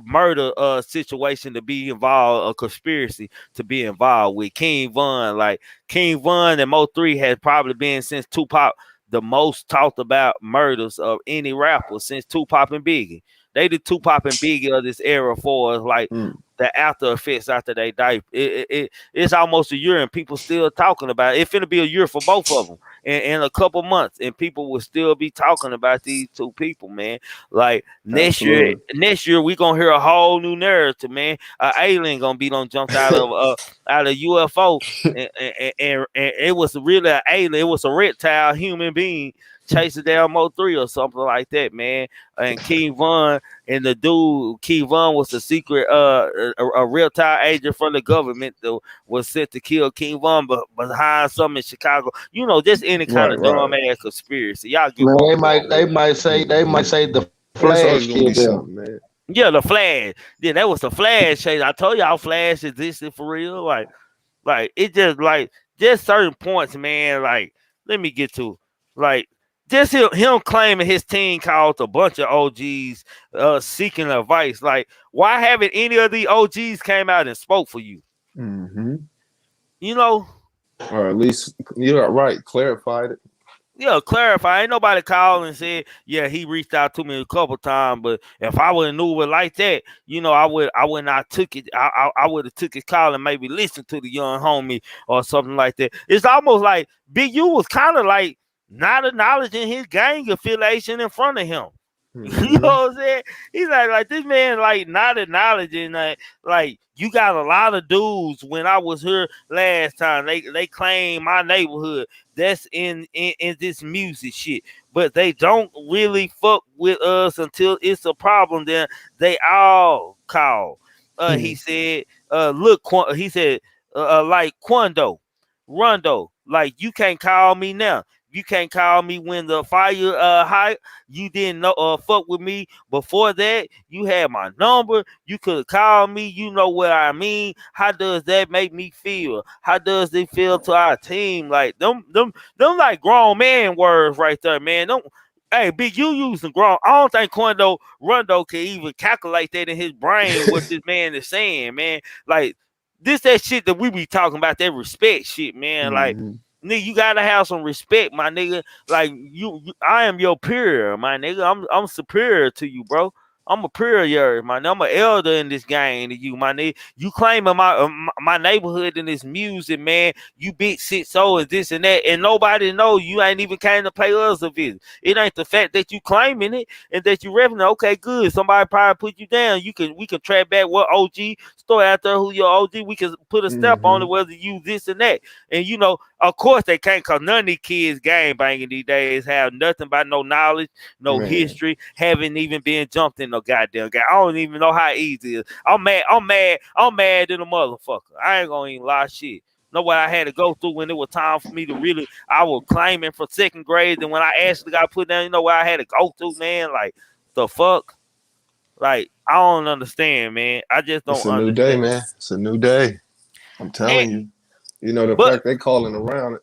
murder situation to be involved, a conspiracy to be involved with. King Von, like King Von and Mo3 has probably been since Tupac the most talked about murders of any rapper since Tupac and Biggie. They the Tupac and Biggie of this era for us, like Mm. the after effects after they die. It's almost a year and people still talking about it. It's finna be a year for both of them in a couple months, and people will still be talking about these two people, man. Like Absolutely. next year we gonna hear a whole new narrative, man. An alien gonna be done jumped out of UFO, and it was really an alien. It was a reptile human being chasing down Mo3 or something like that, man. And King Von and the dude King Von was a secret a reptile agent from the government that was sent to kill King Von, but behind some in Chicago. You know, just any kind Right, of dumb right. ass conspiracy. Y'all get Man, what I'm they going might they with. might say the It's Flash always gonna be killed them. something, man. Yeah, the Flash. Yeah, that was the Flash chase. I told y'all Flash existed for real. Like it just certain points, man. Like let me get to like just him claiming his team called a bunch of OGs seeking advice. Like why haven't any of the OGs came out and spoke for you? Mm-hmm. You know, Or at least you're right. Clarified it. yeah, clarify. Ain't nobody called and said, yeah, he reached out to me a couple times, but if I would have knew it like that, you know, I would not took it. I would have took his call and maybe listened to the young homie or something like that. It's almost like Big U was kind of like not acknowledging his gang affiliation in front of him. You Mm-hmm. know what I'm saying? He's like this man like not acknowledging that like you got a lot of dudes when I was here last time. They claim my neighborhood that's in this music shit. But they don't really fuck with us until it's a problem. Then they all call. He said, look, he said, like Quando, Rondo, like you can't call me now. You can't call me when the fire high. You didn't know fuck with me before that. You had my number. You could call me. You know what I mean. How does that make me feel? How does it feel to our team? Like them like grown man words right there, man. Don't hey big you using grown. I don't think Quando Rondo can even calculate that in his brain what this man is saying, man. Like this that shit that we be talking about, that respect shit, man. Like Mm-hmm. nigga, you gotta have some respect, my nigga. Like I am your peer, my nigga. I'm superior to you, bro. I'm a peer, my nigga. I'm an elder in this game to you, my nigga. You claiming my neighborhood in this music, man. You big 6-0 and this and that, and nobody know you ain't even came to pay us a visit. It ain't the fact that you claiming it and that you repping it. Okay, good. Somebody probably put you down. We can track back what OG story out there who your OG. We can put a step on Mm-hmm. it whether you this and that. And you know, of course they can't, cause none of these kids gang banging these days have nothing but no knowledge, no Man, history, haven't even been jumped in no goddamn game. I don't even know how easy it is. I'm mad than a motherfucker. I ain't gonna even lie shit. Know what I had to go through when it was time for me to really, I was claiming for second grade, and when I actually got put down, you know what I had to go through, man? Like the fuck? Like I don't understand, man. I just it's don't a new day, understand. man. It's a new day. I'm And telling you. You know the but fact they calling around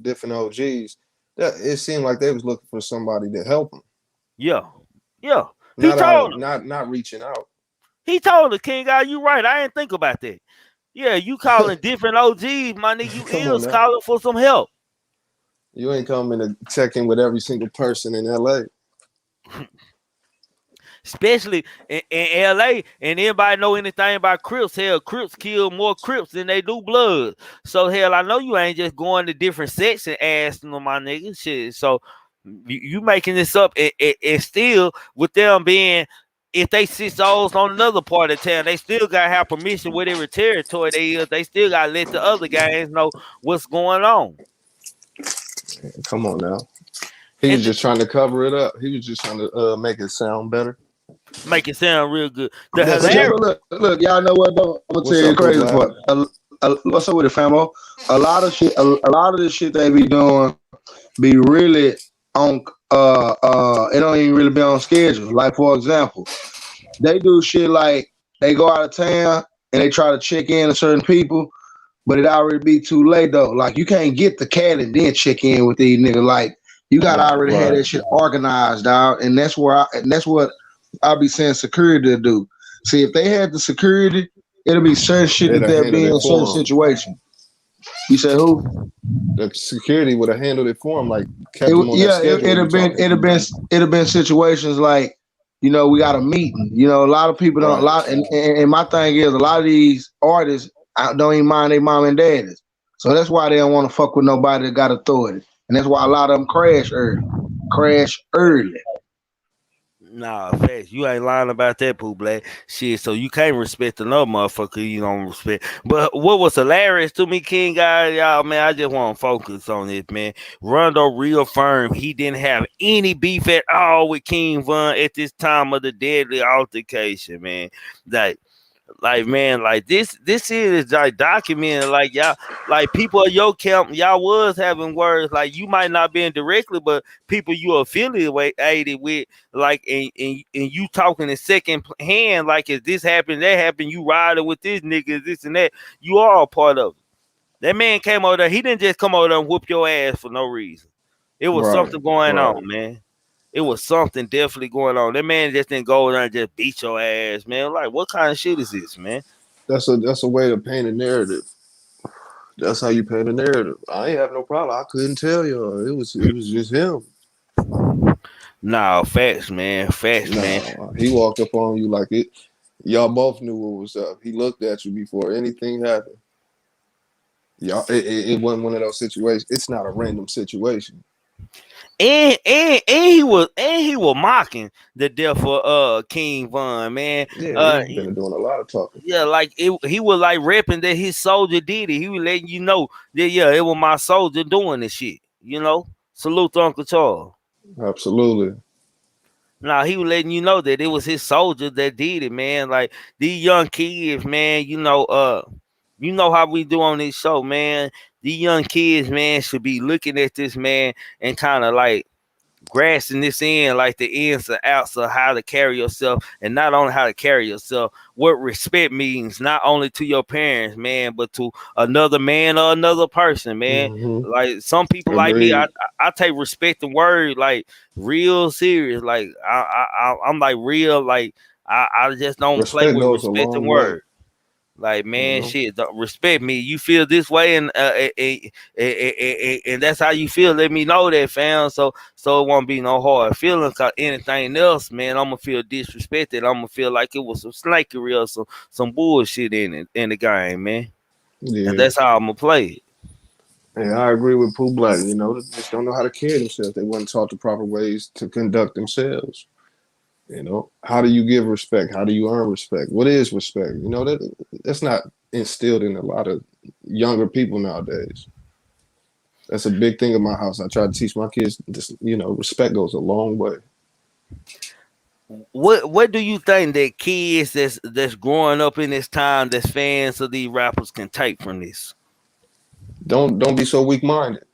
different OGs. it seemed like they was looking for somebody to help them, Yeah, yeah. He not out of told him. not reaching out. He told the King guy, you right. I didn't think about that. Yeah, you calling different OGs, my nigga. You Come on is now, calling for some help. you ain't coming to check in with every single person in LA. Especially in LA, and anybody know anything about Crips? Hell, Crips kill more Crips than they do blood. So hell, I know you ain't just going to different sections asking them, my nigga. Shit. So you making this up, and still with them being, if they sit souls on another part of town, they still gotta have permission whatever territory they is. They still gotta let the other guys know what's going on. Come on now. He was And just trying to cover it up. He was just trying to make it sound better. make it sound real good. The That's But, yeah, hilarious. but look, y'all know what though? I'm gonna tell What's you the up, Pooh crazy Black? part. What's up with the family? A lot of shit. A lot of the shit they be doing be really on. It don't even really be on schedule. Like for example, they do shit like they go out of town and they try to check in to certain people, but it already be too late though. Like you can't get the cat and then check in with these niggas. Like you gotta already have Right. that shit organized, dog. And that's what I'll be saying security to do. See, if they had the security, it'll be certain shit that They'd have they'll be handled in it a certain for him. situation. You say who? The security would have handled it for him, like kept It him on that yeah, schedule it'd you have been talking. it'd have been situations like, we got a meeting. A lot of people don't. A Right. lot, and my thing is, a lot of these artists don't even mind their mom and daddies. So that's why they don't want to fuck with nobody that got authority, and that's why a lot of them crash early. Crash early. Nah, facts. You ain't lying about that, Pooh Black. Shit, so you can't respect another motherfucker you don't respect. But what was hilarious to me, King guy, y'all, man, I just want to focus on this, man. Rondo reaffirmed he didn't have any beef at all with King Von at this time of the deadly altercation, man. Like man, like this is like documented. Like y'all, like people of your camp, y'all was having words. Like you might not be directly, but people you affiliated with, like and you talking in second hand, like if this happened, that happened, you riding with this nigga, this and that. You are a part of it. That man came over there. He didn't just come over there and whoop your ass for no reason. It was Right. something going Right. on, man. It was something definitely going on. That man just didn't go there and just beat your ass, man. Like, what kind of shit is this, man? That's a way to paint a narrative. That's how you paint a narrative. I ain't have no problem. I couldn't tell you. It was just him. Nah, facts, man. Facts, man. No, he walked up on you like it. Y'all both knew what was up. He looked at you before anything happened. Y'all, it wasn't one of those situations. It's not a random situation. And he was mocking the death of King Von, man. Yeah, he been doing a lot of talking. Yeah, like he was like repping that his soldier did it. He was letting you know that it was my soldier doing this shit. Salute to Uncle Charles. Absolutely. Nah, he was letting you know that it was his soldier that did it, man. Like these young kids, man, you know how we do on this show, man. These young kids, man, should be looking at this, man, and kind of like grasping this in, like the ins and outs of how to carry yourself, and not only how to carry yourself, what respect means, not only to your parents, man, but to another man or another person, man. Mm-hmm. Like some people like me, I Agreed. I take respect the word like real serious. Like I'm like real, like I just don't play Respect with goes a respect the long way. word. Like You man, know. shit, don't respect me. You feel this way, and that's how you feel. Let me know that, fam. So it won't be no hard feeling. Cause anything else, man, I'm gonna feel disrespected. I'm gonna feel like it was some snakery or some bullshit in the game, man. And Yeah. that's how I'm gonna play it. And I agree with Pooh Black. They just don't know how to carry themselves. They weren't taught the proper ways to conduct themselves. How do you give respect? How do you earn respect? What is respect? That's not instilled in a lot of younger people nowadays. That's a big thing in my house. I try to teach my kids this, respect goes a long way. What do you think that kids that's growing up in this time that's fans of these rappers can take from this? Don't be so weak minded.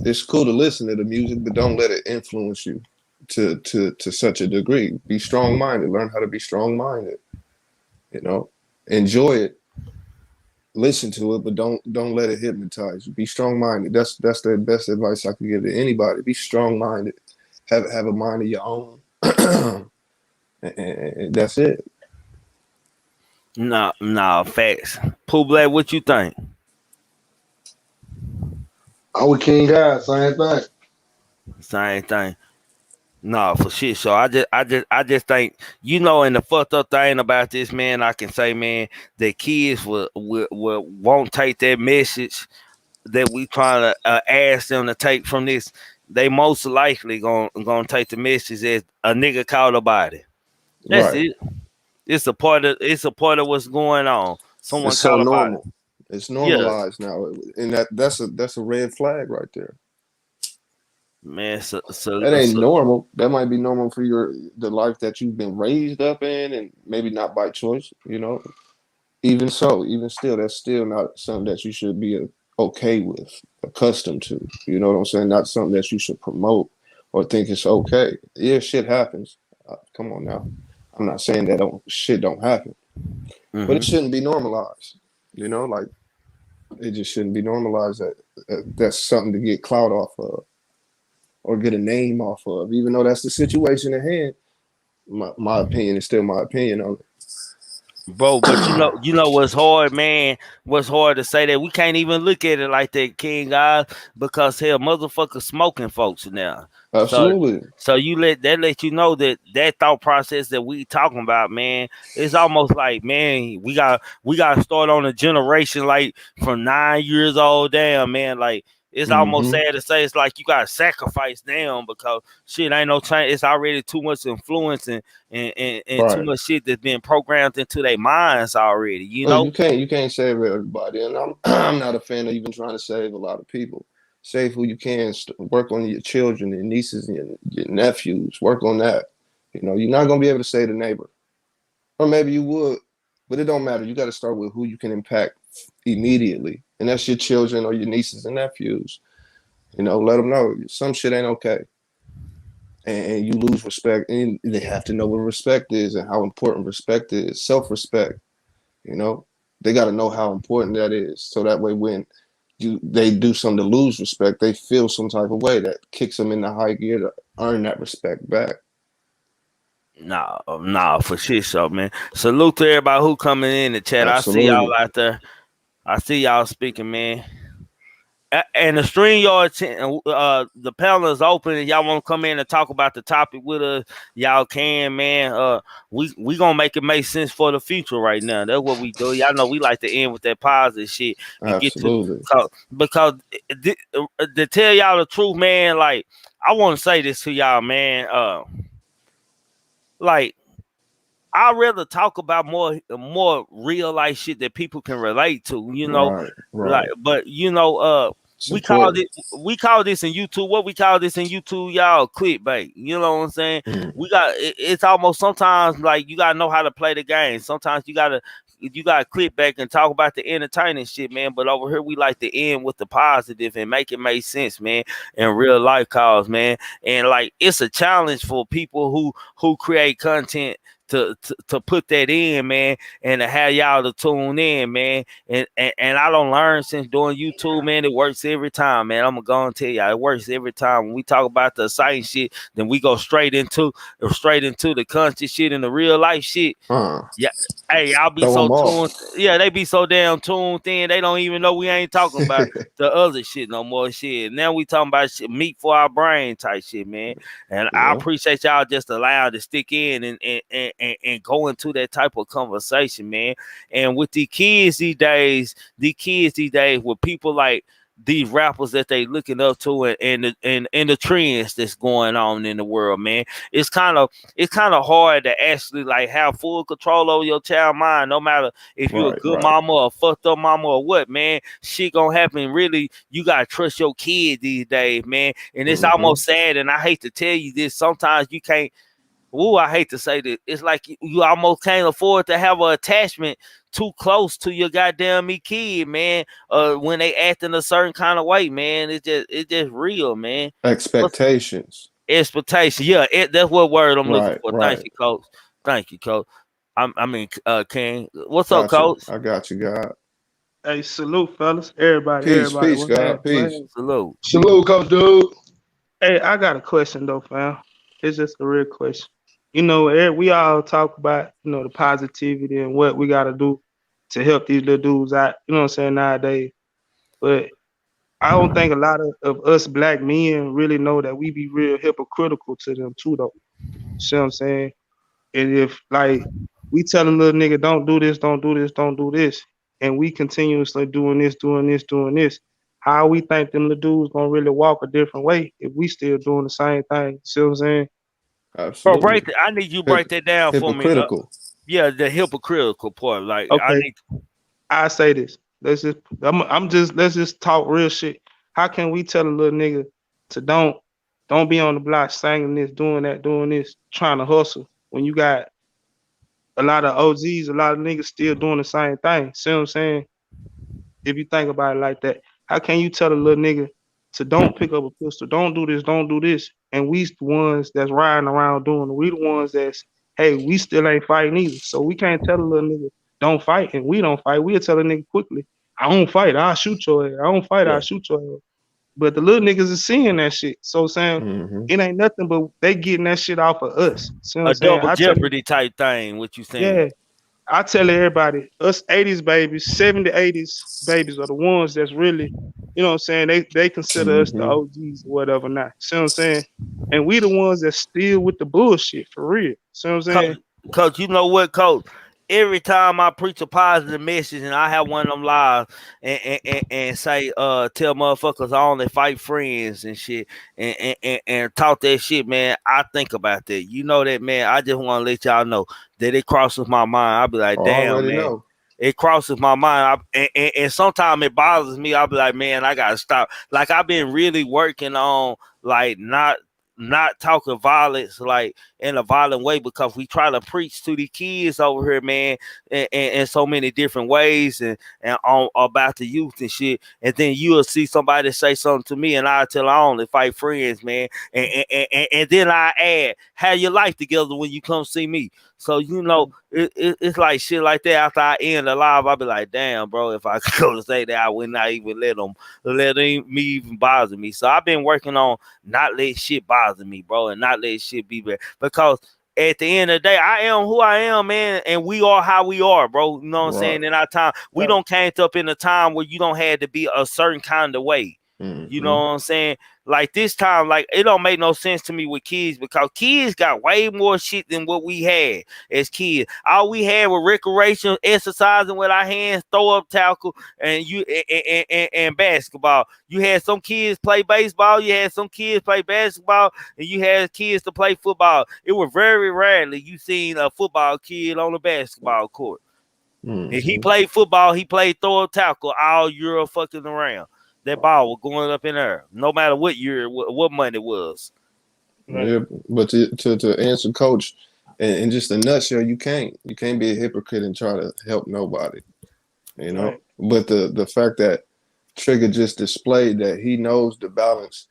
It's cool to listen to the music, but don't let it influence you to such a degree. Be strong minded. Learn how to be strong minded. Enjoy it. listen to it, but don't let it hypnotize you. Be strong minded. That's the best advice I could give to anybody. Be strong minded. Have a mind of your own, and that's it. Nah, facts. Pooh Black, what you think? I'm with King God, same thing. Same thing. No, for shit. So I just think, and the fucked up thing about this, man, I can say, man, that kids will won't take that message that we trying to ask them to take from this. They most likely gonna take the message as a nigga caught a body. That's Right. it. It's a part of what's going on. Someone It's so caught a body. normal. It's Yeah, normalized now, and that's a red flag right there. man. That ain't normal. That might be normal for the life that you've been raised up in, and maybe not by choice. Even so, even still, that's still not something that you should be okay with, accustomed to. You know what I'm saying? Not something that you should promote or think it's okay. Yeah, shit happens. Come on now. I'm not saying that shit don't happen, but it hmm shouldn't be normalized. Like it just shouldn't be normalized that's something to get clout off of or get a name off of, even though that's the situation at hand. My opinion is still my opinion on it. bro. But what's hard, man? What's hard to say that we can't even look at it like that, King God, because hell, motherfuckers smoking folks now. So, Absolutely. so let you know that thought process that we talking about, man. It's almost like, man, we got to start on a generation like from 9 years old down, man. Like it's almost Hmm. sad to say it's like you got to sacrifice down because shit ain't no change. It's already too much influence and too Right. much shit that's been programmed into their minds already, you Well, know? you can't save everybody, and I'm I'm not a fan of even trying to save a lot of people. Save who you can. Work on your children, your nieces, and your nephews. Work on that. You're not gonna be able to save the neighbor, or maybe you would, but it don't matter. You got to start with who you can impact immediately, and that's your children or your nieces and nephews. Let them know some shit ain't okay, and you lose respect, and they have to know what respect is and how important respect is. Self-respect. You know, they got to know how important that is, so that way when they do something to lose respect, they feel some type of way that kicks them into high gear to earn that respect back. Nah, for shit, so man. Salute to everybody who coming in the chat. I see y'all Absolutely. out there. I see y'all speaking, man. And the StreamYard, the panel is open. And y'all want to come in and talk about the topic with us, y'all can, man. We gonna make it make sense for the future right now. That's what we do. Y'all know we like to end with that positive shit and get to Absolutely. because to tell y'all the truth, man. Like I want to say this to y'all, man. Like I'd rather talk about more real life shit that people can relate to, Right. like, Right. but It's we call important. it we call this in YouTube. What we call this in YouTube, y'all, clickbait. You know what I'm saying? Mm. It's almost sometimes like you gotta know how to play the game. Sometimes you gotta click back and talk about the entertaining shit, man. But over here we like to end with the positive and make it make sense, man, in real life calls, man. And like it's a challenge for people who create content to put that in, man, and to have y'all to tune in, man. And I don't learn since doing YouTube, man. It works every time, man. I'm gonna tell y'all, it works every time. When we talk about the exciting shit, then we go straight into the country shit and the real life shit. Uh, Yeah, hey, y'all be Throw so them tuned. off. Yeah, they be so damn tuned in. They don't even know we ain't talking about the other shit no more. Shit. Now we talking about shit, meat for our brain type shit, man. And I Yeah. appreciate y'all just allowing to stick in and go into that type of conversation, man. And with the kids these days, with people like these rappers that they looking up to and the trends that's going on in the world, man. It's kind of hard to actually like have full control over your child mind, no matter if you're a Right. good Right. mama or a fucked up mama or what, man. Shit gonna happen. Really, you gotta trust your kid these days, man. And it's Hmm. almost sad, and I hate to tell you this. Sometimes you can't. Ooh, I hate to say this. It's like you almost can't afford to have an attachment too close to your goddamn me kid, man. When they act in a certain kind of way, man. It's just real, man. What's Expectations. expectation? Yeah, that's what word I'm looking Right. for. Thank Right. you, coach. Thank you, coach. I mean, King. What's up, Got you. coach? I got you, God. Hey, salute, fellas. Everybody, Peace, everybody. peace, What happened? God, What peace. happened? Salute. Salute, Coach Dude. Hey, I got a question though, fam. It's just a real question. You know, we all talk about, the positivity and what we gotta do to help these little dudes out, you know what I'm saying, nowadays. But I don't think a lot of us black men really know that we be real hypocritical to them too though. See what I'm saying? And if like we tell a little nigga don't do this, don't do this, don't do this, and we continuously doing this, doing this, doing this, how we think them little dudes gonna really walk a different way if we still doing the same thing? See what I'm saying? Bro, Absolutely. break that. I need you to break that down for me. Hypocritical. Yeah, the hypocritical part. Like I Okay, need. I say this. Let's just talk real shit. How can we tell a little nigga to don't be on the block singing this, doing that, doing this, trying to hustle when you got a lot of OGs, a lot of niggas still doing the same thing. See what I'm saying? If you think about it like that, how can you tell a little nigga to don't pick up a pistol, don't do this, and we the ones that's riding around doing it. We the ones that's, hey, we still ain't fighting either. So we can't tell a little nigga don't fight and we don't fight. We'll tell a nigga quickly, I don't fight, I'll shoot your ass. I don't fight, I'll Yeah. shoot your ass. But the little niggas is seeing that shit. So saying Mm-hmm. it ain't nothing but they getting that shit off of us. See what I'm A saying? double jeopardy type thing. What you saying? Yeah, I tell everybody, us 80s babies, 70s, 80s babies are the ones that's really, you know what I'm saying? They consider us the Mm-hmm. OGs or whatever not. See what I'm saying? And we the ones that still with the bullshit for real. See what I'm saying? Coach, you know what, Coach? Every time I preach a positive message and I have one of them lives and say, tell motherfuckers I only fight friends and shit and talk that shit, man, I think about that. You know that, man. I just want to let y'all know that it crosses my mind. I'll be like, damn, Already man. know. It crosses my mind. And sometimes it bothers me. I'll be like, man, I gotta stop. Like I've been really working on like not talking violence like in a violent way because we try to preach to the kids over here, man, in so many different ways and on about the youth and shit. And then you'll see somebody say something to me and I tell I only fight friends, man. And then I add, have your life together when you come see me. So it's like shit like that. After I end the live, I'll be like, damn, bro, if I could go to say that, I would not even let me even bother me. So I've been working on not let shit bother me, bro, and not let shit be bad. Because at the end of the day, I am who I am, man, and we are how we are, bro. You know what I'm Right. saying? In our time, we Right. don't came up in a time where you don't have to be a certain kind of way. You know Mm-hmm. what I'm saying? Like this time, like it don't make no sense to me with kids because kids got way more shit than what we had as kids. All we had was recreation, exercising with our hands, throw up tackle, and basketball. You had some kids play baseball, you had some kids play basketball, and you had kids to play football. It was very rarely you seen a football kid on a basketball court. Mm-hmm. If he played football, he played throw up tackle all year fucking around. That ball was going up in there, no matter what year, what month it was. Right. Yeah, but to answer Coach, in just a nutshell, you can't be a hypocrite and try to help nobody, you know. Right. But the fact that Trigger just displayed that he knows the balance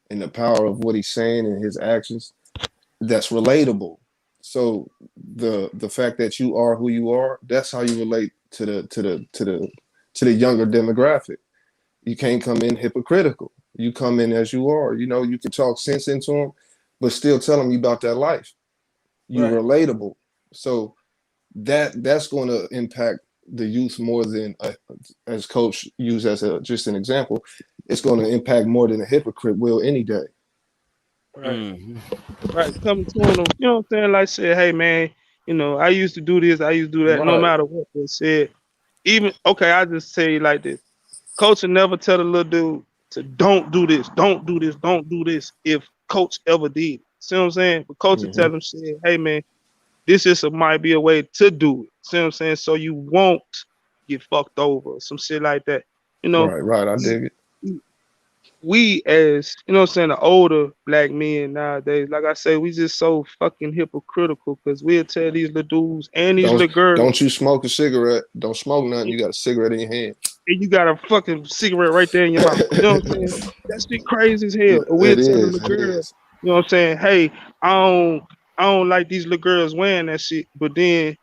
and the power of what he's saying and his actions, that's relatable. So the fact that you are who you are, that's how you relate to the younger demographic. You can't come in hypocritical. You come in as you are. You know, you can talk sense into them, but still tell them you about that life. You're Right. relatable. So that's going to impact the youth more than as Coach used as just an example. It's going to impact more than a hypocrite will any day. Right. Mm-hmm. Right. Coming to them, you know what I'm saying? Like say, hey man, I used to do this, I used to do that, no Right. matter what they said. Even okay, I just say it like this. Coach will never tell the little dude to don't do this, don't do this, don't do this if coach ever did. See what I'm saying? But coach will tell Hmm. him, shit, hey man, this is might be a way to do it. See what I'm saying? So you won't get fucked over, some shit like that. You know, Right. Right. I we, dig it. we as the older black men nowadays, like I say, we just so fucking hypocritical because we'll tell these little dudes and these Don't little girls, don't you smoke a cigarette? Don't smoke nothing. You got a cigarette in your hand. and you got a fucking cigarette right there in your mouth. You know what I'm saying? That shit crazy as hell. Or we'll It tell the is. little It girl, is. you know what I'm saying? Hey, I don't I don't like these little girls wearing that shit, but then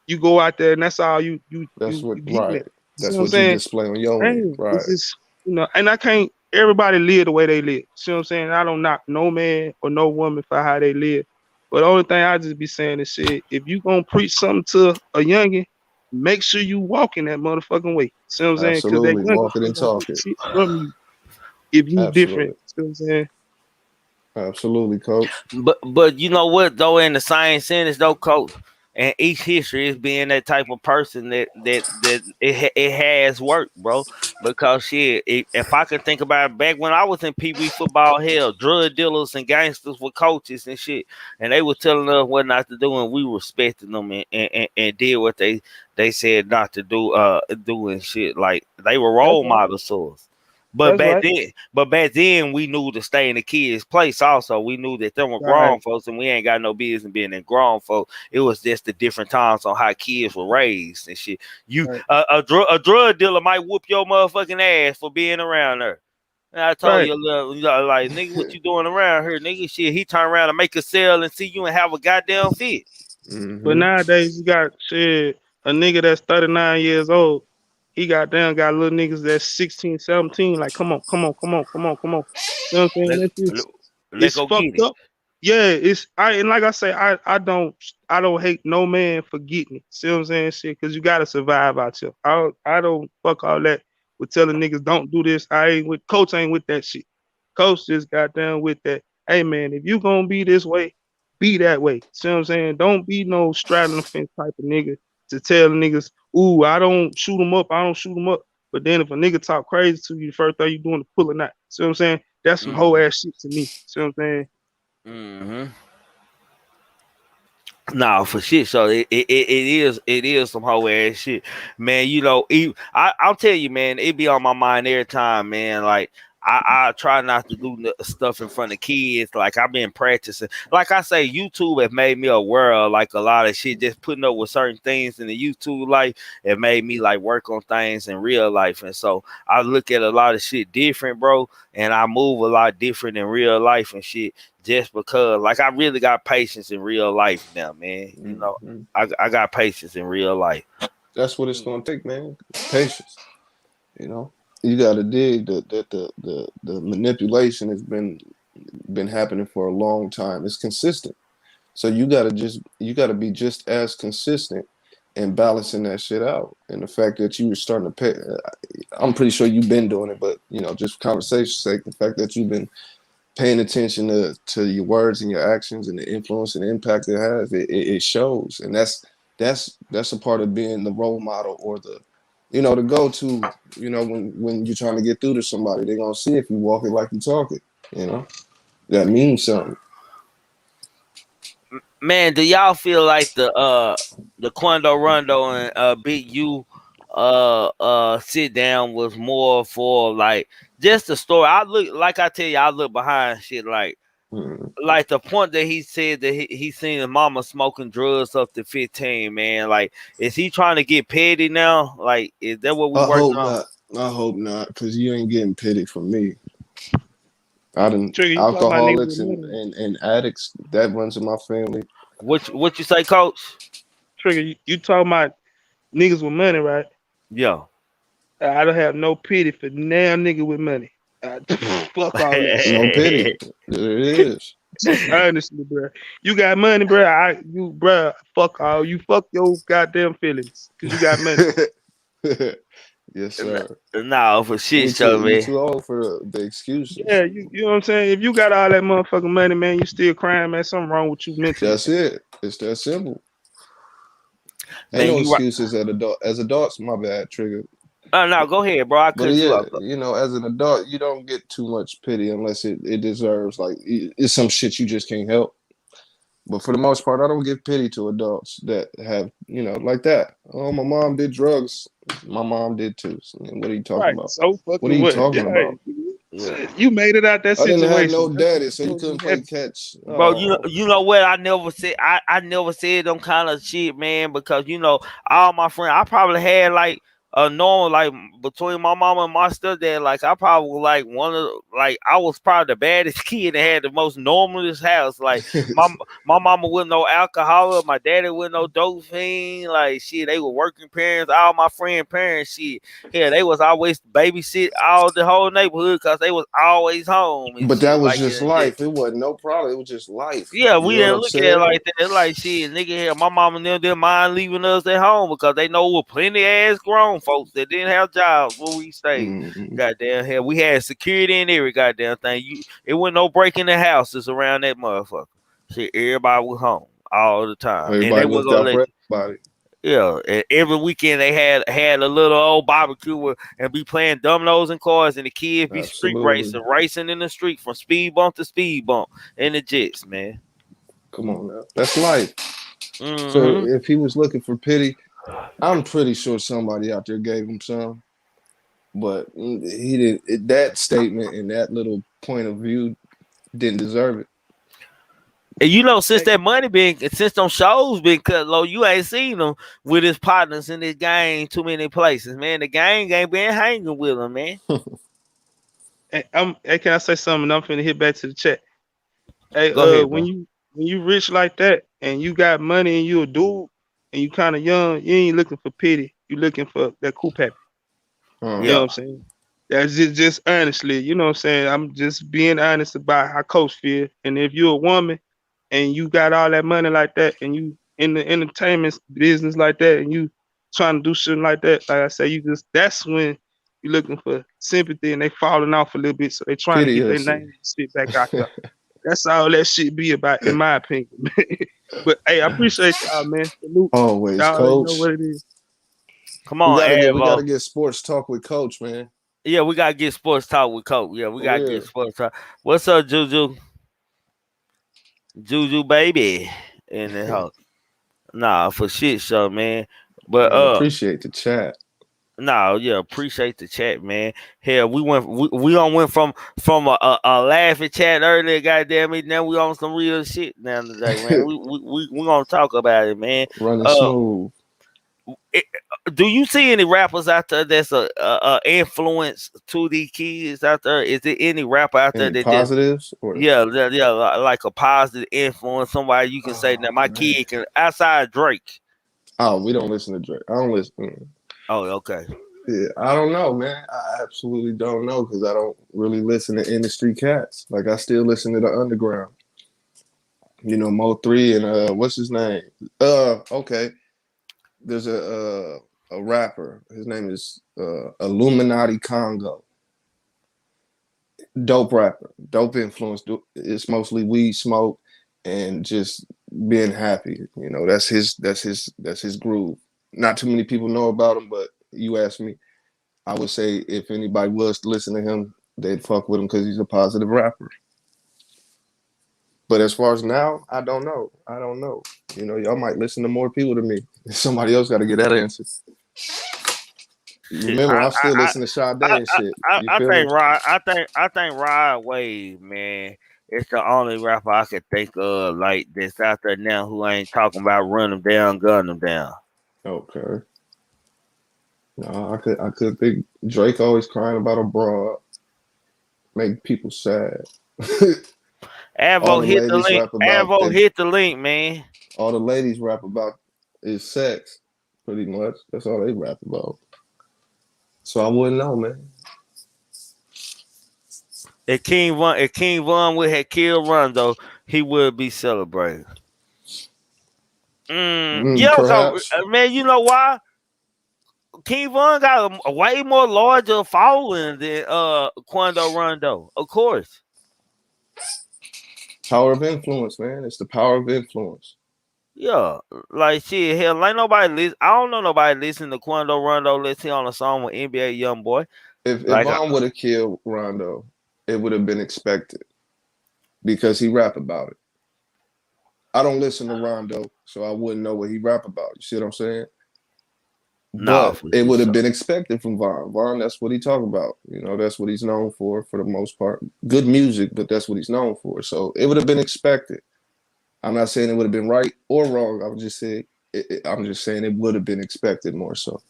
you go out there and that's all you That's what. getting Right. it. See That's what I'm what you saying? display on your end, Hey, right? it's just, and I can't. Everybody live the way they live. See what I'm saying? I don't knock no man or no woman for how they live. But the only thing I just be saying is shit. If you gonna preach something to a youngin, make sure you walk in that motherfucking way. See what I'm saying? Because that Absolutely. youngin Walk it ain't and gonna talk get it. shit from you if you different. Absolutely. See what I'm saying? Absolutely, coach. But you know what though, in the science sentence though, coach, and each history is being that type of person that it has worked, bro. Because shit, if I could think about it, back when I was in Pee Wee football, hell, drug dealers and gangsters were coaches and shit, and they were telling us what not to do, and we respected them and did what they said not to do and shit. Like they were That's role right. models to us. That's right. But back then we knew to stay in the kids' place. Also, we knew that them were grown Right. folks, and we ain't got no business being in grown folks. It was just the different times on how kids were raised and shit. You Right. a drug dealer might whoop your motherfucking ass for being around her. And I told Right. you, like nigga, what you doing around here, nigga? Shit, he turn around and make a sale and see you and have a goddamn fit. But Mm-hmm. nowadays you got shit, a nigga that's 39 years old. He got little niggas that's 16, 17. Like, come on, come on, come on, come on, come on. You know what I'm saying? Let, That's let, just let it's go get fucked it. up. Yeah, it's I and like I say, I don't hate no man for getting it. See what I'm saying? Shit, cause you gotta survive out here. I don't fuck all that with telling niggas don't do this. I ain't with coach ain't with that shit. Coach just got down with that. Hey man, if you gonna be this way, be that way. See what I'm saying? Don't be no straddling the fence type of nigga to tell niggas, ooh, I don't shoot them up, I don't shoot them up. But then if a nigga talk crazy to you, the first thing you doing is pulling out. See what I'm saying? That's some whole Mm-hmm. ass shit to me. See what I'm saying? Mm-hmm. Nah, for shit. So it is some whole ass shit, man. I'll tell you, man. It be on my mind every time, man. Like I try not to do stuff in front of kids. Like I've been practicing. Like I say, YouTube has made me aware of like a lot of shit. Just putting up with certain things in the YouTube life, it made me like work on things in real life. And so I look at a lot of shit different, bro. And I move a lot different in real life and shit just because like I really got patience in real life now, man. Mm-hmm. I got patience in real life. That's what it's gonna take, man. Patience. You know, you got to dig that the manipulation has been happening for a long time. It's consistent, so you gotta be just as consistent in balancing that shit out. And the fact that you were starting to pay, I'm pretty sure you've been doing it, but just for conversation's sake, the fact that you've been paying attention to your words and your actions and the influence and impact it has, it shows. And that's a part of being the role model or the go-to, when you're trying to get through to somebody. They're gonna see if you walk it like you talk it, that means something. Man, do y'all feel like the Quando Rondo and Big U sit down was more for like just the story? I tell you, I look behind shit Mm. like the point that he said that he seen his mama smoking drugs up to 15, man. Like, is he trying to get petty now? Like, is that what we I working hope on? not. I hope not, because you ain't getting pity from me. I done Trigger, you talking about niggas alcoholics with and, money. and, and addicts that runs in my family. What you say, Coach? Trigger, you talking about niggas with money, right? Yeah. I don't have no pity for damn nigga with money. Fuck all that shit. No pity. There it is. Honestly, bro. You got money, bro. Bro, fuck all. You fuck your goddamn feelings because you got money. Yes, sir. No, for shit show, You man. too old for the excuses. Yeah, you know what I'm saying? If you got all that motherfucking money, man, you still crying, man. Something wrong with you mentally. That's it. It's that simple. Ain't Man, no you right. excuses as adults. My bad, trigger. No, go ahead, bro. I But cut you yeah, off. as an adult, you don't get too much pity unless it deserves, like, it's some shit you just can't help. But for the most part, I don't give pity to adults that have, like that. Oh, my mom did drugs. My mom did too. And what are you talking Right. about? So What are fucking you what? talking Yeah, about? Yeah. you made it out that I didn't have situation. no That's what daddy, so you supposed to couldn't be play happy. catch. Bro, Oh, you know what? I never said them kind of shit, man, because all my friends, I probably had like normal, like between my mama and my stepdad, like I probably was like I was probably the baddest kid that had the most normalest house. Like my my mama with no alcohol, my daddy with no dope fiend. Like shit, they were working parents. All my friend parents, shit, yeah, they was always babysit all the whole neighborhood because they was always home and But that shit. was Like just life. It wasn't no problem. It was just life. yeah, You we know what didn't I'm look at it saying? like that. Like shit, nigga, here, my mama and them didn't mind leaving us at home because they know we're plenty ass grown folks that didn't have jobs where we stayed. Mm-hmm. Goddamn hell, we had security in every goddamn thing. It wasn't no breaking the houses around that motherfucker. Shit, everybody was home all the time, and they Everybody was looked gonna out let for you. everybody. Yeah, and every weekend they had a little old barbecue and be playing dominoes and cars, and the kids be street Absolutely. racing in the street from speed bump to speed bump in the jets, man. Come on now. That's life. So Mm-hmm. if he was looking for pity, I'm pretty sure somebody out there gave him some. But he didn't. That statement and that little point of view didn't deserve it. And since that money since them shows been cut low, you ain't seen him with his partners in this game too many places, man. The gang ain't been hanging with him, man. Hey, can I say something? I'm finna hit back to the chat. Hey, Go ahead, when bro. you rich like that and you got money and you a dude and you kind of young, you ain't looking for pity. You looking for that cool pappy. You know Uh, what Yeah. I'm saying? That's just honestly, you know what I'm saying? I'm just being honest about how coach feel. And if you're a woman and you got all that money like that and you in the entertainment business like that and you trying to do shit like that, like I say, that's when you're looking for sympathy and they falling off a little bit, so they trying to pity get their hussy. name and sit back out there. That's all that shit be about, in my opinion. But hey, I appreciate y'all, man. Salute. Always, Y'all already know coach. what it is. Come We on, gotta get we gotta Avo. get sports talk with coach, man. Yeah, we gotta get sports talk with Coach. Yeah, we For gotta get real. sports talk. What's up, Juju? Juju baby in the house. Nah, for shit show, man. But Man, appreciate the chat. no, yeah, appreciate the chat, man. Hell, we on went from a laughing chat earlier, goddamn it. Now we on some real shit now today, man. We gonna talk about it, man. Running Uh, smooth. it, do you see any rappers out there that's a influence to these kids out there? Is there any rapper out there Any that just positives or like a positive influence? Somebody you can say now oh my man. kid can outside Drake. Oh, we don't listen to Drake. I don't listen. Oh, okay. Yeah, I don't know, man. I absolutely don't know because I don't really listen to industry cats. Like I still listen to the underground. Mo3 and what's his name? Okay. There's a rapper. His name is Illuminati Congo. Dope rapper. Dope influence. It's mostly weed smoke and just being happy. That's his groove. Not too many people know about him, but you ask me, I would say if anybody was to listen to him, they'd fuck with him because he's a positive rapper. But as far as now, I don't know. I don't know. Y'all might listen to more people than me. Somebody else got to get that answer. Shit, Remember, I'm still listening to Sade I, and shit. You I feel me? think I think Rod Wave, man. It's the only rapper I could think of like that's out there now who ain't talking about run them down, gun them down. Okay. No, I could think Drake always crying about a broad, make people sad. All Avo the hit the ladies link. rap about Avo they hit the link, man. all the ladies rap about is sex, pretty much. That's all they rap about. So I wouldn't know, man. If King Von would have killed Rondo, he would be celebrated. Yeah, cause, Perhaps. man, you know why? King Von got a way more larger following than Quando Rondo. Of course. Power of influence, man. It's the power of influence. Yeah. Like shit, hell, ain't nobody listen. I don't know nobody listen to Quando Rondo. Let's see on a song with NBA Young Boy. If Like Vaughn would have killed Rondo, it would have been expected because he rap about it. I don't listen to Rondo, so I wouldn't know what he rap about. You see what I'm saying? nah, But for it would have sure. been expected from Vaughn. Vaughn, that's what he talk about. That's what he's known for the most part. Good music, but that's what he's known for. So it would have been expected. I'm not saying it would have been right or wrong. I'm just saying it would have been expected more so.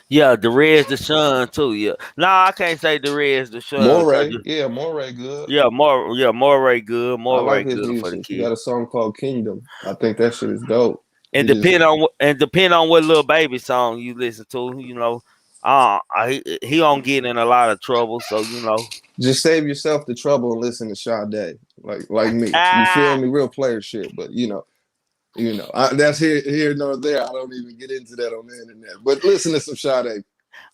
Yeah, the Reds, the Sun too. Yeah, nah, I can't say the Reds, the Sun. Moray, yeah, Moray good. Moray good, I like Moray his good for the music. He got kids. a song called Kingdom. I think that shit is dope. And He just depend on what little baby song you listen to. He don't get in a lot of trouble, so just save yourself the trouble and listen to Sade, like me. You feel Ah, me? Real player shit, but that's here nor there. I don't even get into that on the internet. But listen to some Sade.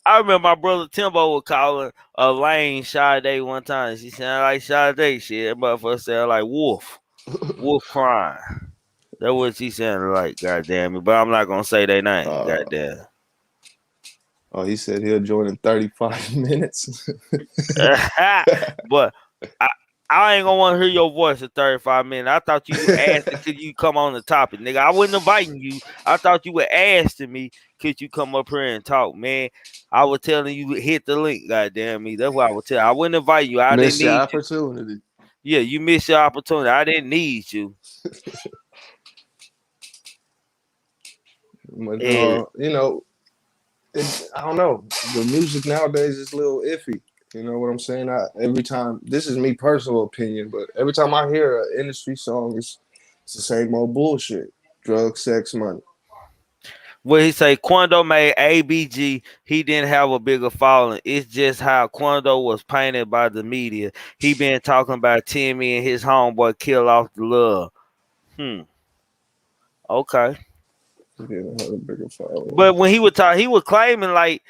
I remember my brother Timbo was calling Lane Sade one time. She sounded like Sade shit. That motherfucker sounded like Wolf crying. That's what she sounded like. Goddamn it! But I'm not gonna say their name. Uh, Goddamn. oh, he said he'll join in 35 minutes. But I ain't gonna want to hear your voice in 35 minutes. I thought you asked could you come on the topic, nigga. I wasn't inviting you. I thought you were asking me could you come up here and talk, man. I was telling you hit the link, goddamn me. That's what I was telling. I wouldn't invite you. I didn't Missed your need you. opportunity. Yeah, you missed your opportunity. I didn't need you. But And I don't know. The music nowadays is a little iffy. You know what I'm saying? Every time, this is me personal opinion, but every time I hear an industry song, it's the same old bullshit: drugs, sex, money. what he say, Quando made ABG, he didn't have a bigger following. It's just how Quando was painted by the media. He been talking about Timmy and his homeboy kill off the love. Okay. He didn't have a bigger following. But when he would talk, he was claiming like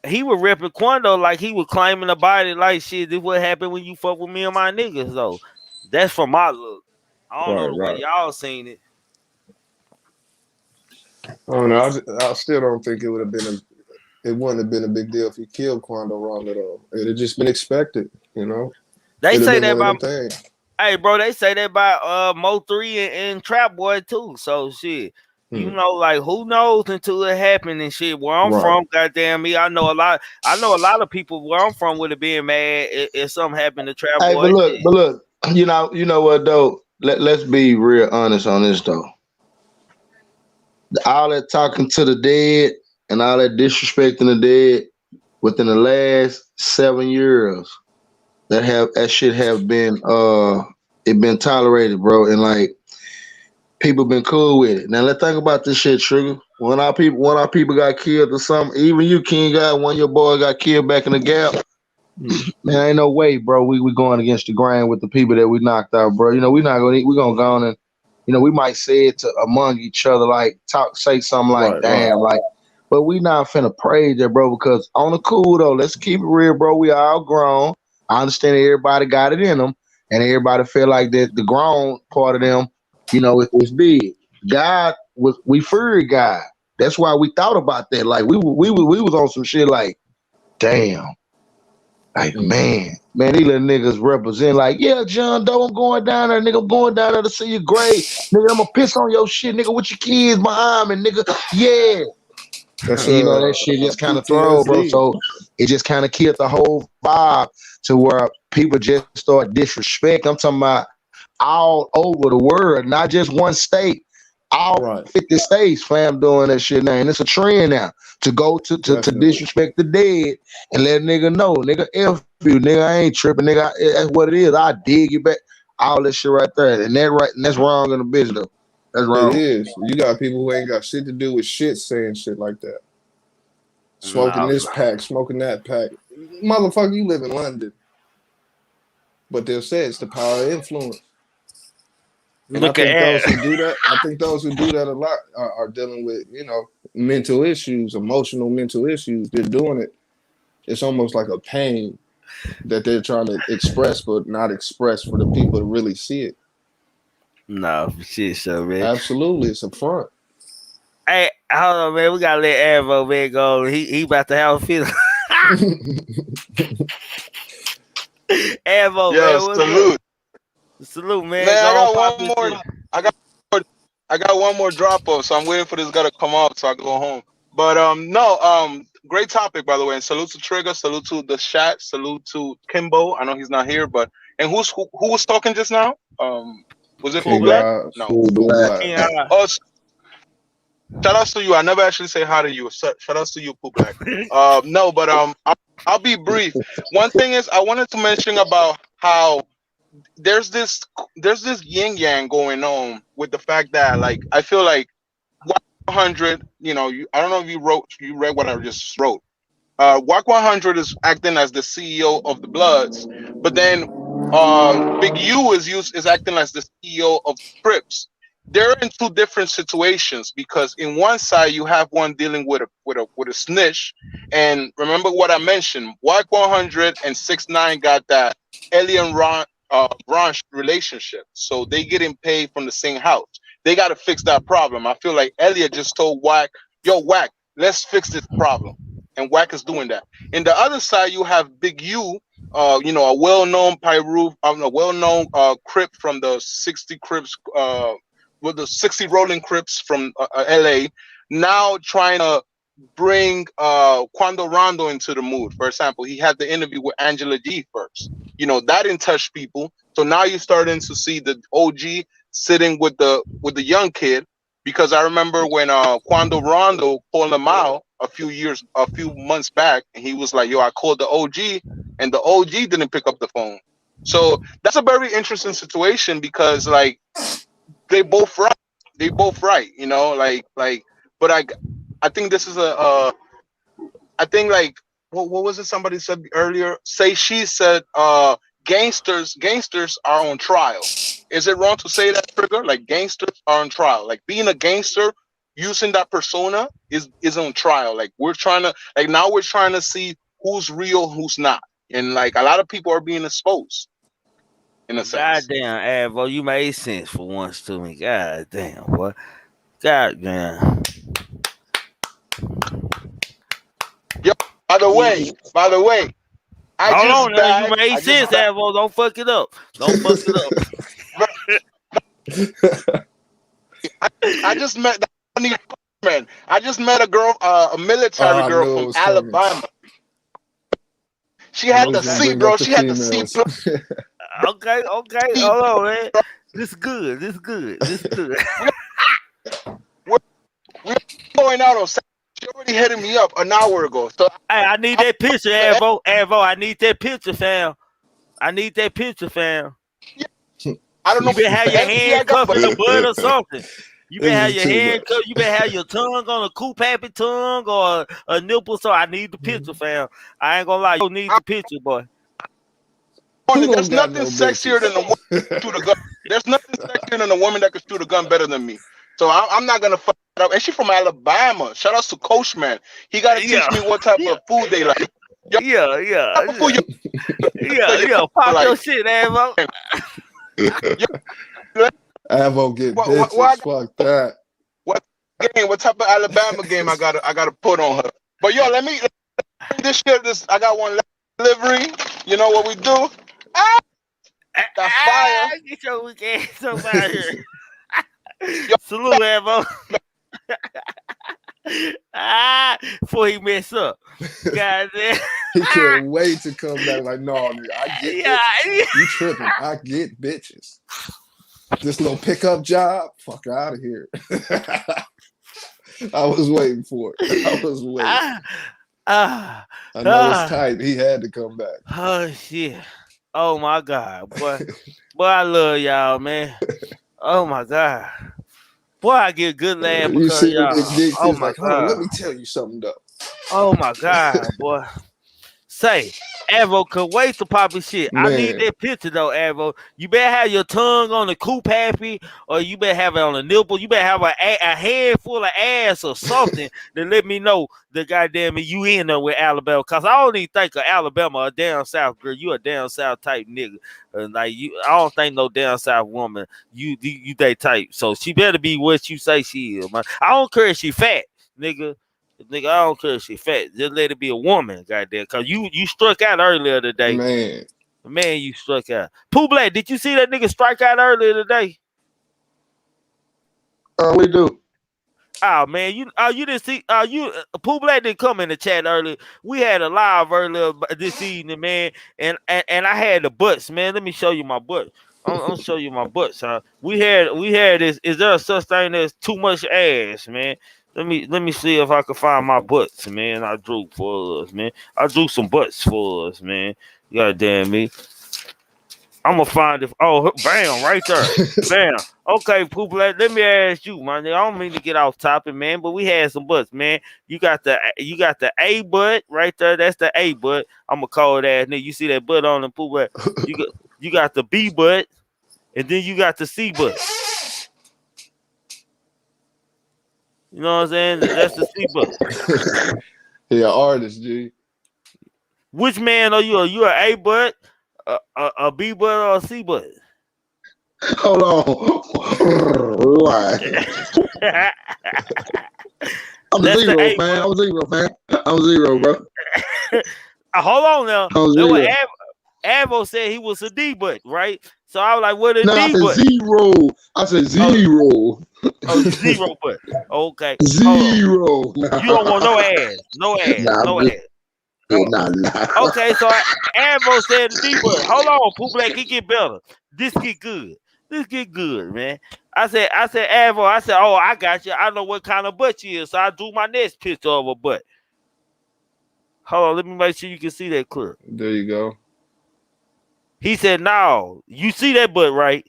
he was repping Quando like he was claiming about it like shit. This what happened when you fuck with me and my niggas though. That's from my look. I don't know Right, the way right. y'all seen it. I don't know. I still don't think it would have been it wouldn't have been a big deal if he killed Quando Rondo though. It'd have just been expected, you know. They It'd have say been that one of about them things. hey bro, they say that about Mo 3 and Trap Boy too. So shit. Hmm. Like who knows until it happened and shit. Where I'm Right. from, goddamn me, I know a lot of people where I'm from would have been mad if something happened to Trap Hey, Boy. Shit. but look, you know what though? Let's be real honest on this though. All that talking to the dead and all that disrespecting the dead within the last 7 years, that shit have been it been tolerated, bro, and like people been cool with it. Now let's think about this shit, Trigger. When our people got killed or something, even you, King guy, one of your boys got killed back in the gap. Man, ain't no way, bro. We going against the grain with the people that we knocked out, bro. We not gonna we gonna go on and we might say it to among each other, like say something like Right, right. damn, like, but we not finna praise that, bro, because on the cool though, let's keep it real, bro. We all grown. I understand everybody got it in them, and everybody feel like that the grown part of them, it was big. God was we feared God. That's why we thought about that. Like we was on some shit like, damn. Like, man, these little niggas represent like, yeah, John Doe, I'm going down there, nigga. I'm going down there to see your grave. Nigga, I'm gonna piss on your shit, nigga, with your kids behind me, nigga. Yeah. That's That shit just kind of throw, bro. PTSD. So it just kind of killed the whole vibe to where people just start disrespect. I'm talking about all over the world, not just one state. All Right. 50 states, fam, doing that shit now. And it's a trend now to go to Definitely. disrespect the dead and let a nigga know, nigga, F you, nigga, I ain't tripping, nigga. That's what it is. I dig you back. All that shit right there. And that's wrong in the business, though. That's It wrong. is. You got people who ain't got shit to do with shit saying shit like that. Smoking Nah, this pack, smoking that pack. Motherfucker, you live in London. But they'll say it's the power of influence. And I look think at those who do that, a lot are dealing with, mental issues, emotional mental issues. They're doing it. It's almost like a pain that they're trying to express, but not express for the people to really see it. nah, shit, so man. Absolutely, it's a front. Hey, hold on, man. We gotta let Avo man go. He about to have a fit. Avo, Yo, man, what's up? salute. Salute, man. Man, Go on, pop this shit. I got I got one more drop off, so I'm waiting for this guy to come out so I can go home. But no, great topic by the way. And salute to Trigger, salute to the chat, salute to Kimbo. I know he's not here, but and who was talking just now? Was it Full King Black? Black? God, No. Full full black. black. Yeah. Oh, Shout outs to you. I never actually say hi to you. Shout outs to you, Pooh Black. No, but I'll be brief. One thing is I wanted to mention about how there's this yin yang going on with the fact that like I feel like 100. I don't know if you read what I just wrote. Wack 100 is acting as the CEO of the Bloods, but then Big U is acting as the CEO of the Crips. They're in two different situations because in one side you have one dealing with a snitch, and remember what I mentioned. Wack 100 and 6ix9ine got that alien branch relationship, so they getting paid from the same house. They got to fix that problem. I feel like Elliot just told Wack, "Yo, Wack, let's fix this problem." And Wack is doing that. In the other side, you have Big U, a well-known a well-known Crip from the 60 Crips, with the 60 Rolling Crips from LA, now trying to bring Quando Rondo into the mood. For example, he had the interview with Angela G first. That didn't touch people. So now you're starting to see the OG sitting with the young kid, because I remember when Quando Rondo called him out a few months back, and he was like, "Yo, I called the OG, and the OG didn't pick up the phone." So that's a very interesting situation because like they both right, but I think this is I think like what was it somebody said earlier? She said gangsters are on trial. Is it wrong to say that, Trigger? Like gangsters are on trial. Like being a gangster, using that persona is on trial. Like we're trying to see who's real, who's not. And like a lot of people are being exposed in a sense. Goddamn, Avo, you made sense for once to me. Goddamn, what? Goddamn. Yo, by the way, I Hold just on now, you bagged. made sense, Avo. Don't fuck it up. Don't fuck it up. I just met man. I just met a girl, a military I girl knew it from was coming. Alabama. She I had was the gonna C, bring bro. up the She had the C females. plus. Okay. Hold on, man. This good. We're going out on Saturday. She already hitting me up an hour ago. So Hey, I need that picture, Avo. I need that picture, fam. I I don't know You better have the your energy I hand got, cuffed but in the butt or something. You better This have is your too hand much. cuffed. You better have your tongue on a coop happy tongue or a nipple. So I need the picture, fam. I ain't gonna lie. You need the picture, boy. Who there's don't got nothing no sexier than a woman bitches? that can shoot a gun. There's nothing sexier than a woman that can shoot a gun better than me. So I'm not gonna fuck it up. And she's from Alabama. Shout out to Coachman. He gotta teach Yeah, me what type of food they like. Yo, yeah. type of food Pop your like. shit, Avo. Yo, Avo get what bitches. Fuck that. what type of Alabama game I gotta put on her. But yo, let me this shit. I got one delivery. You know what we do? Ah, that fire. Get your weak ass up out here. Yo, Salute, Avo. Before he mess up. Goddamn. He can't wait to come back. Like, no, nigga, I get bitches. You tripping? I get bitches. This little pickup job, fuck out of here. I was waiting for it. I know it's tight. He had to come back. Oh shit. Oh my God, boy. Boy, I love y'all, man. Oh my God. Boy, I get good laugh You because see y'all. the geeks, Oh he's my like, hold on, God. let me tell you something though. Oh my God, boy. Say, Avo could wait to pop his shit. Man. I need that picture though, Avo. You better have your tongue on the coop happy, or you better have it on the nipple. You better have a handful of ass or something to let me know that goddamn it, you in there with Alabama. Cause I don't even think of Alabama a down south girl. You a down south type nigga. Like you, I don't think no down south woman. You they type. So she better be what you say she is, man. I don't care if she fat, nigga. Nigga, I don't care if she fat. Just let it be a woman, goddamn. Cause you struck out earlier today. Man, you struck out. Pooh Black, did you see that nigga strike out earlier today? We do. Oh man, you didn't see Pooh Black didn't come in the chat earlier. We had a live earlier this evening, man, and I had the butts, man. Let me show you my butt. I'm show you my butts. We had this. Is there a such thing as too much ass, man? Let me see if I can find my butts, man. I drew for us, man. I drew some butts for us, man. God damn me. I'm gonna find it. Oh, bam, right there. Bam. Okay, Poop. Let me ask you, man. I don't mean to get off topic, man, but we had some butts, man. You got the A butt right there. That's the A butt. I'm gonna call that nigga. You see that butt on the Poop? You got the B butt, and then you got the C butt. You know what I'm saying? That's the C butt. He an artist, G. Which man are you? Are you an A butt, a B butt, or a C butt? Hold on. Rewind. I'm That's the zero, A man. butt. I'm zero, man. I'm zero, bro. Hold on now. I'm That what zero. Avo said he was a D butt, right? So I was like, what a No, I D said butt? zero. I said Oh, zero. oh, zero butt. Okay, hold on. Zero. You don't want no ass, no ass, Nah, I'm no good. ass. Nah. Okay, so Avo said the D butt. Hold on, Pooh Black, it get better. This get good. This get good, man. I said, Avo, I said, oh, I got you. I know what kind of butt she is. So I drew my next picture of a butt. Hold on, let me make sure you can see that clear. There you go. He said, no. You see that butt, right?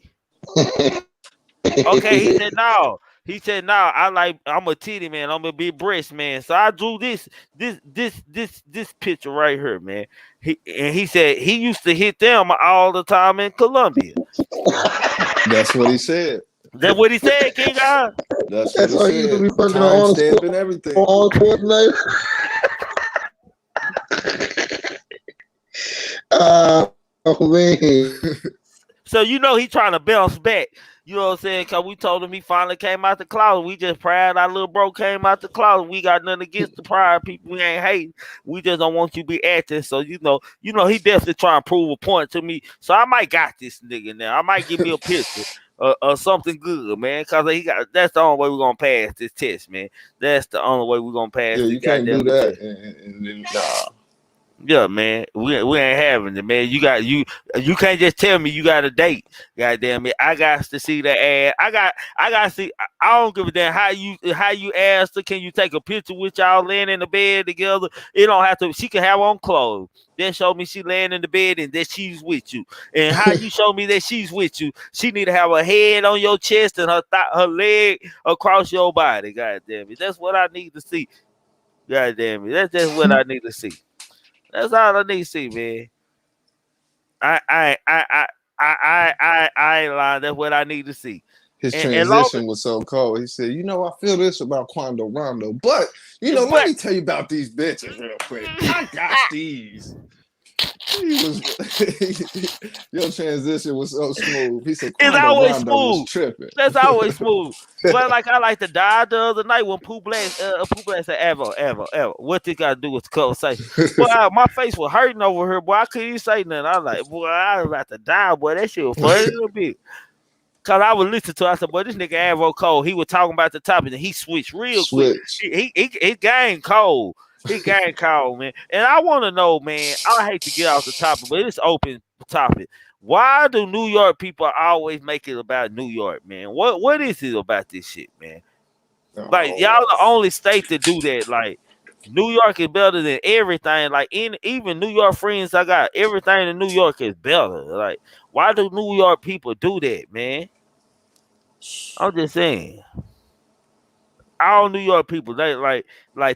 Okay, he said, no. He said, no, I'm a titty man. I'm a big breast man. So I drew this picture right here, man. He said he used to hit them all the time in Colombia. That's what he said. That's what he said, King God. That's what That's he why you used to said. be fucking Time on stamp and everything. all coordinator. Oh man. So you know he trying to bounce back. You know what I'm saying? Cause we told him he finally came out the closet. We just proud our little bro came out the closet. We got nothing against the prior people. We ain't hating. We just don't want you to be acting. So you know he definitely trying to prove a point to me. So I might got this nigga now. I might give me a picture or something good, man. Cause that's the only way we're gonna pass this test, man. That's the only way we're gonna pass Yeah, this you can't do goddamn that. test. And then, nah. Yeah, man, we ain't having it, man. You can't just tell me you got a date. Goddamn it, I got to see the ad. I got to see. I don't give a damn how you asked her. Can you take a picture with y'all laying in the bed together? It don't have to. She can have on clothes. Then show me she laying in the bed and that she's with you. And how you show me that she's with you? She need to have her head on your chest and her leg across your body. Goddamn it, that's what I need to see. Goddamn it, that's just what I need to see. That's all I need to see, man. I ain't lying. That's what I need to see. His And long, transition was so cold. He said, I feel this about Quando Rondo. But, let but me tell you about these bitches real quick. I got these. Your transition was so smooth. He said it's Quando always Rondo was smooth. tripping. That's always smooth. But like I like to die the other night when Pooh Black said, ever. What this got to do with the conversation? Boy, my face was hurting over here. Boy, I couldn't even say nothing. I was like, boy, I was about to die. Boy, that shit was funny a little bit. Cause I would listen to it. I said, boy, this nigga Avo cold. He was talking about the topic and he switched real quick. Switch. He gang cold. He gang cold, man. And I want to know, man, I hate to get off the topic, but it's open topic. Why do New York people always make it about New York, man? What is it about this shit, man? Like, y'all the only state to do that. Like, New York is better than everything. Like, even New York friends I got, everything in New York is better. Like, why do New York people do that, man? I'm just saying. All New York people, they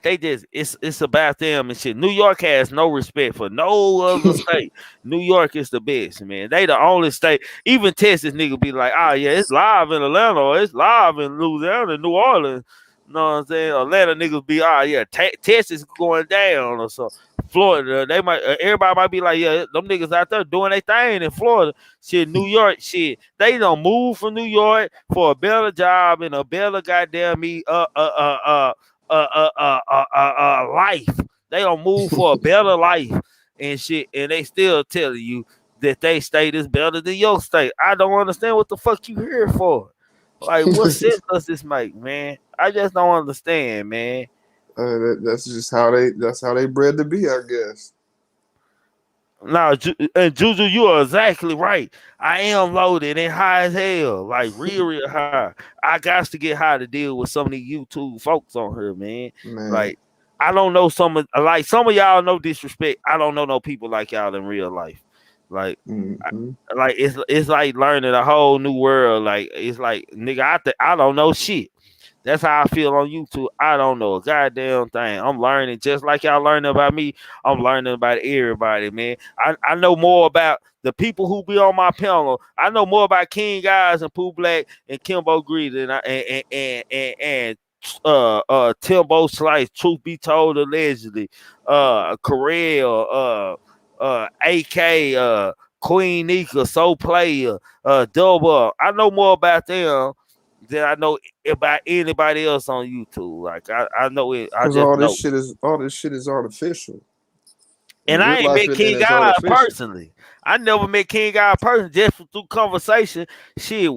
they just it's about them and shit. New York has no respect for no other state. New York is the best, man. They the only state. Even Texas nigga be like, oh yeah, it's live in Atlanta, or it's live in Louisiana, New Orleans. You know what I'm saying? Atlanta niggas be, oh yeah, Texas going down or so. Florida, they might everybody might be like, yeah, them niggas out there doing their thing in Florida. Shit, New York, shit, they don't move from New York for a better job and a better goddamn life. They don't move for a better life and shit, and they still telling you that they state is better than your state. I don't understand what the fuck you here for. Like, what sense does this make, man? I just don't understand, man. That's just how they bred to be, I guess. Nah, and Juju, you are exactly right. I am loaded and high as hell, like real high. I got to get high to deal with some of these YouTube folks on here, man. Man. Like, I don't know some of y'all, no disrespect. I don't know no people like y'all in real life. Like, like it's like learning a whole new world. Like, it's like, nigga, I don't know shit. That's how I feel on YouTube. I don't know a goddamn thing. I'm learning just like y'all learning about me. I'm learning about everybody, man. I know more about the people who be on my panel. I know more about King Guys and Pooh Black and Kimbo Greed and Timbo Slice. Truth be told, allegedly, Corel, AK, Queen Nika, Soul Player, Double. I know more about them than I know about anybody else on YouTube. Like I know it. I Because just all know. this shit is artificial. In And real I ain't life, met it King is God artificial. personally. I never met King God personally. Just through conversation. Shit,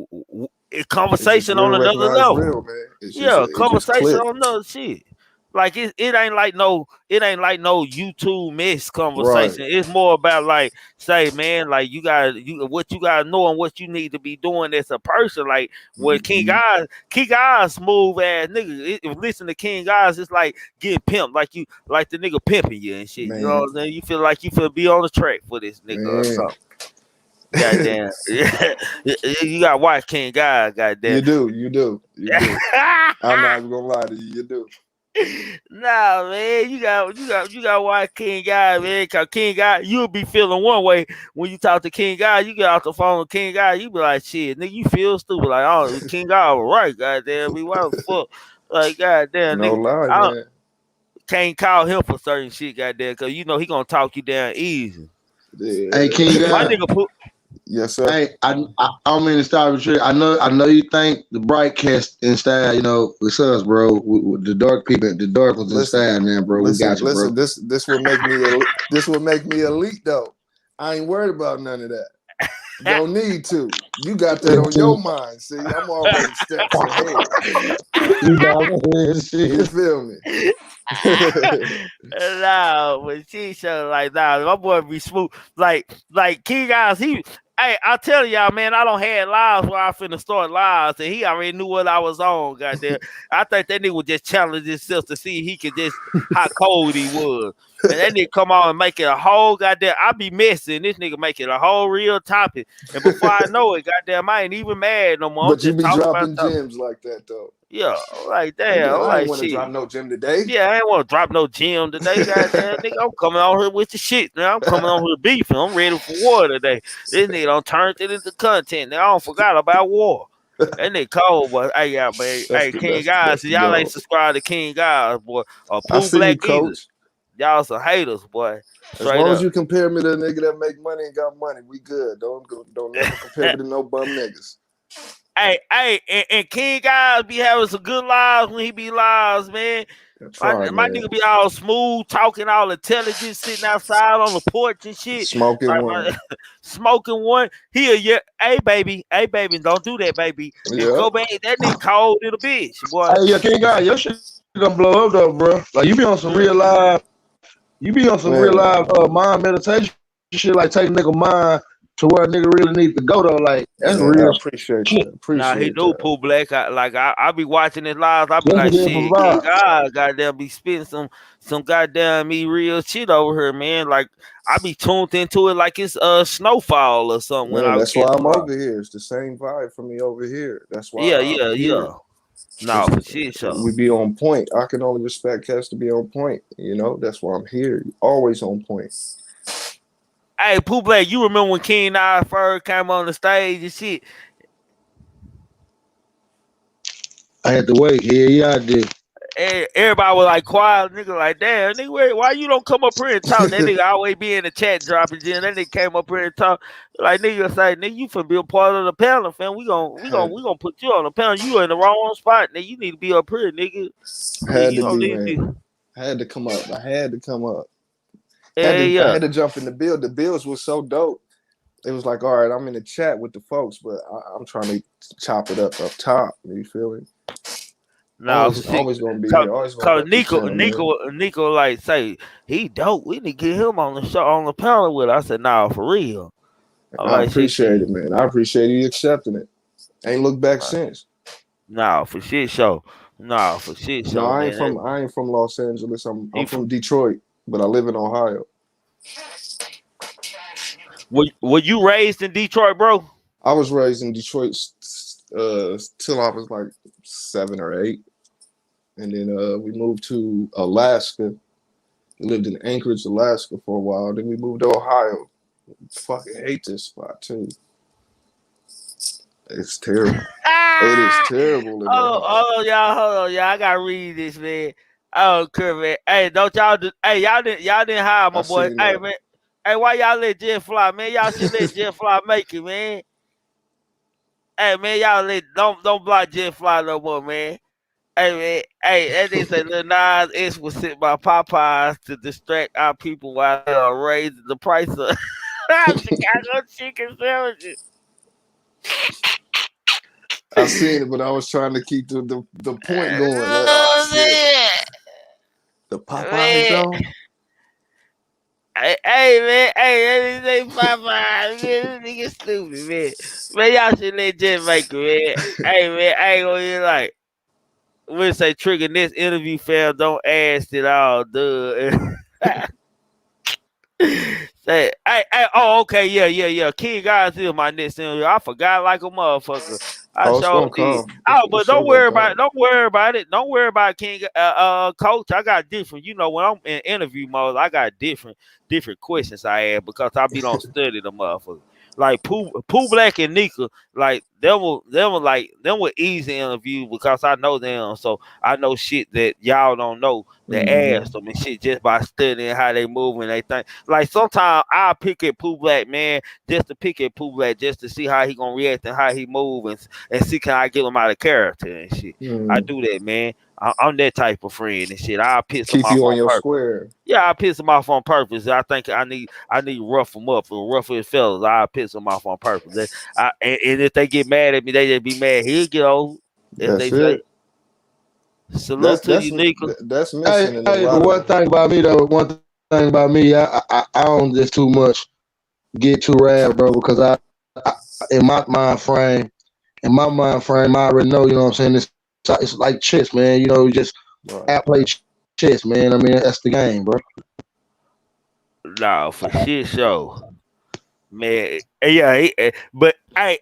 It's just conversation on real another recognized level. real, man. Yeah, It just conversation clicked. on another shit. Like it ain't like no YouTube mess Right. conversation. It's more about like say, man, like what you gotta know and what you need to be doing as a person. Like what King Guys smooth ass nigga. Listen to King Guys, it's like getting pimped, like the nigga pimping you and shit. You know Man. what I'm saying? You feel like you feel be on the track for this nigga or Man. something. Goddamn. You got watch King Guys, goddamn. You do. I'm not even gonna lie to you. You do. Nah, man, you got watch King Guy, man. Cause King Guy, you'll be feeling one way when you talk to King Guy. You get off the phone with King Guy, you be like, shit, nigga, you feel stupid. Like, oh, King Guy, all right, goddamn, me, why the fuck? Like, goddamn, No nigga, lie, I man. can't call him for certain shit, goddamn, cause you know he gonna talk you down easy. Hey, King My God. nigga put. Yes, sir. Hey, I don't mean to stop you. Trick. I know you think the bright cast in style, with us, bro. With the dark people, the dark ones in style, man, bro. We got you, bro. This will make me this will make me elite though. I ain't worried about none of that. Don't need to. You got that on your mind. See, I'm already steps ahead. You feel me? Nah, but she showed like my boy be smooth. Like King Guys, hey, I tell y'all, man, I don't have lives where I finna start lives, and he already knew what I was on. Goddamn, I think that nigga would just challenge himself to see if he could just how cold he was. And that nigga come on and make it a whole goddamn. I be messing. This nigga make it a whole real topic, and before I know it, goddamn, I ain't even mad no more. I'm But you just be talking about dropping stuff. gems like that though. Yeah, like Nigga, damn, I'm I ain't like want to drop shit. no gem today. Yeah, I ain't want to drop no gym today, goddamn nigga. I'm coming on here with the shit. Now I'm coming on here beefing. I'm ready for war today. This nigga don't turn it into content. Now I don't forgot about war. That nigga cold, but hey, yeah, man. Hey, King Guys, That's the y'all ain't dog. subscribed to King Guys, boy, or I Pooh see you, Black either. coach. Y'all some haters, boy. As Straight long as up. you compare me to a nigga that make money and got money, we good. Don't never compare me to no bum niggas. Hey, and King Guys be having some good lives when he be lives, man. I My, try, my man. nigga be all smooth, talking all intelligent, sitting outside on the porch and shit. Smoking Like one. smoking one. Hey baby, don't do that, baby. And Yeah. go back. That nigga cold little bitch, boy. Hey, King God, your shit gonna blow up though, bro. Like you be on some real live, Man. mind meditation shit, like take nigga mind to where a nigga really needs to go though. Like that's Man, I real appreciate shit. that. Nah, he Appreciate do that. Pooh Black. I be watching his lives. I be That's like, what they shit, King provide. God, goddamn, be spitting some goddamn me real shit over here, man. Like I be tuned into it like it's snowfall or something when Man, I that's catch why a I'm lot. over here. It's the same vibe for me over here. That's why Yeah, I'm yeah, here. yeah. No, Because for shit, we so. be on point. I can only respect cats to be on point. That's why I'm here. Always on point. Hey, Pooh Black, you remember when King I first came on the stage and shit? I had to wait. Yeah, I did. Everybody was like quiet, nigga. Like, damn, nigga, why you don't come up here and talk? That nigga always be in the chat dropping gin. That nigga came up here and talk. Like, nigga say, nigga, you finna be a part of the panel, fam. We gonna put you on the panel. You in the wrong spot, nigga. You need to be up here, nigga. Had You to don't be, need to man. be. I had to come up. I had to come up. Hey, I yeah. had to jump in the build. The builds was so dope. It was like, all right, I'm in the chat with the folks, but I'm trying to chop it up top. You feel me? Nah, for shit. always gonna be Cause, here. Always gonna cause represent, man. Nico like say he dope. We need to get him on the show on the panel with us. I said, nah, for real. I'm I like, appreciate it, man. I appreciate you accepting it. Ain't looked back since. nah, for shit show. Nah, for shit No, show, man. I ain't from Los Angeles. I'm He from from, Detroit, but I live in Ohio. were you raised in Detroit, bro? I was raised in Detroit till I was like 7 or 8, and then we moved to Alaska. We lived in Anchorage, Alaska for a while. Then we moved to Ohio. Fucking hate this spot too. It's terrible. It is Ah! terrible in Oh, Ohio. hold on, y'all. I gotta read this, man. Oh, Kurt, man. Hey, don't y'all do? Hey, y'all didn't hire my I boy. seen Hey, that. man. Hey, why y'all let Jet Fly, man? Y'all should let Jet Fly make it, man. Hey, man, y'all don't block Jet Fly no more, man. Hey, man. Hey, that nigga say Lil Nas X was sent by Popeyes to distract our people while they are raising the price of Chicago chicken sandwiches. I seen it, but I was trying to keep the point going. Like, oh Oh, shit, the man. Popeyes Man. though. Hey, man, hey, that nigga say Popeye, man, this nigga stupid, man. Man, y'all should let Jet make it, man. Hey, man, I ain't gonna be like, we say trigger this interview fail, don't ask it all, dude. Say, oh, okay, yeah. King Guys is my next interview. I forgot like a motherfucker. I Oh, it's sure gonna did. come. Oh, It's but sure don't gonna worry about it. come. Don't worry about it. Don't worry about King, Coach. I got different. You know, when I'm in interview mode, I got different questions I ask because I be don't study the motherfucker. Like Pooh Black and Nika, like them were easy interviews because I know them, so I know shit that y'all don't know that Hmm. ask them and shit just by studying how they move and they think. Like sometimes I pick at Pooh Black, man, just to pick at Pooh Black, just to see how he gonna react and how he move and see can I get him out of character and shit. I Hmm. do that, man. I'm that type of friend and shit. I'll piss him Keep off you on on your purpose. square. Yeah, I piss him off on purpose. I think I need to rough him up or rough his fellas. I piss him off on purpose. And if they get mad at me, they just be mad. He'll get old, as they That's say. it. Salute That's to that's you, Nika. that's missing Hey, in a hey, lot but of. one thing about me though, I don't just too much get too rad, bro, because I in my mind frame, I already know, you know what I'm saying. It's like chess, man. You know, just Right. I play chess, man. I mean, that's the game, bro. Nah, for shit show. Man, yeah, but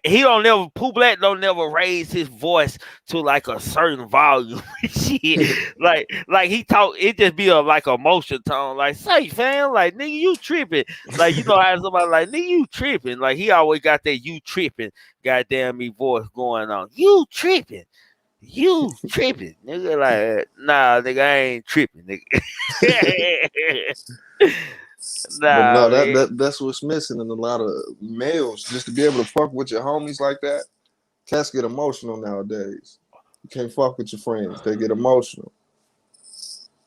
he don't never Pooh Black don't never raise his voice to like a certain volume. Shit, like he talk, it just be a like a motion tone. Like, say, fam, like nigga, you tripping. Like you know how somebody like nigga, you tripping. Like he always got that you tripping, goddamn me voice going on. You tripping. You tripping, nigga. Like, nah, nigga, I ain't tripping, nigga. But Nah, no, man. that's what's missing in a lot of males. Just to be able to fuck with your homies like that. Cats get emotional nowadays. You can't fuck with your friends. They get emotional.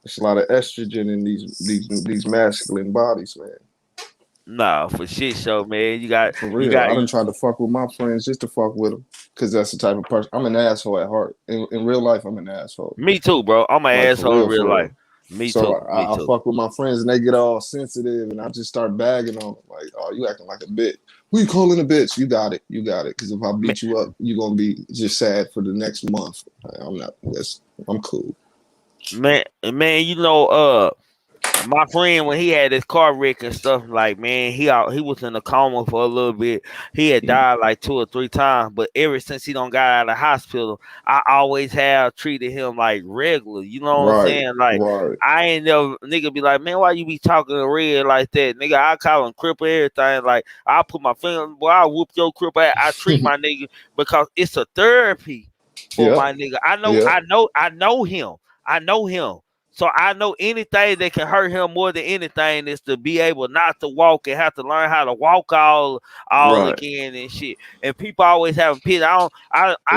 There's a lot of estrogen in these masculine bodies, man. Nah, for shit show, man. For You real. got I done you, tried to fuck with my friends just to fuck with them. Because that's the type of person. I'm an asshole at heart. In real life, I'm an asshole. me too, bro. I'm an Like, for asshole in real, real for life. real. Me So too. Me I too. fuck with my friends and they get all sensitive and I just start bagging on them. Like, oh, you acting like a bitch. Who you calling a bitch? You got it. You got it. Because if I Ma- beat you up, you're going to be just sad for the next month. I'm cool. man, my friend when he had his car wreck and stuff, like man, he was in a coma for a little bit. He had Mm. died like 2 or 3 times, but ever since he don't got out of the hospital, I always have treated him like regular. You know what I'm Right, saying? Like right. I ain't never nigga be like, man, why you be talking to Red like that? Nigga, I call him cripple everything. Like I put my finger, boy, I whoop your cripple. I treat my nigga because it's a therapy for Yep, my nigga. yep. I know him. I know him. So I know anything that can hurt him more than anything is to be able not to walk and have to learn how to walk all Right. again and shit. And people always have a pit. I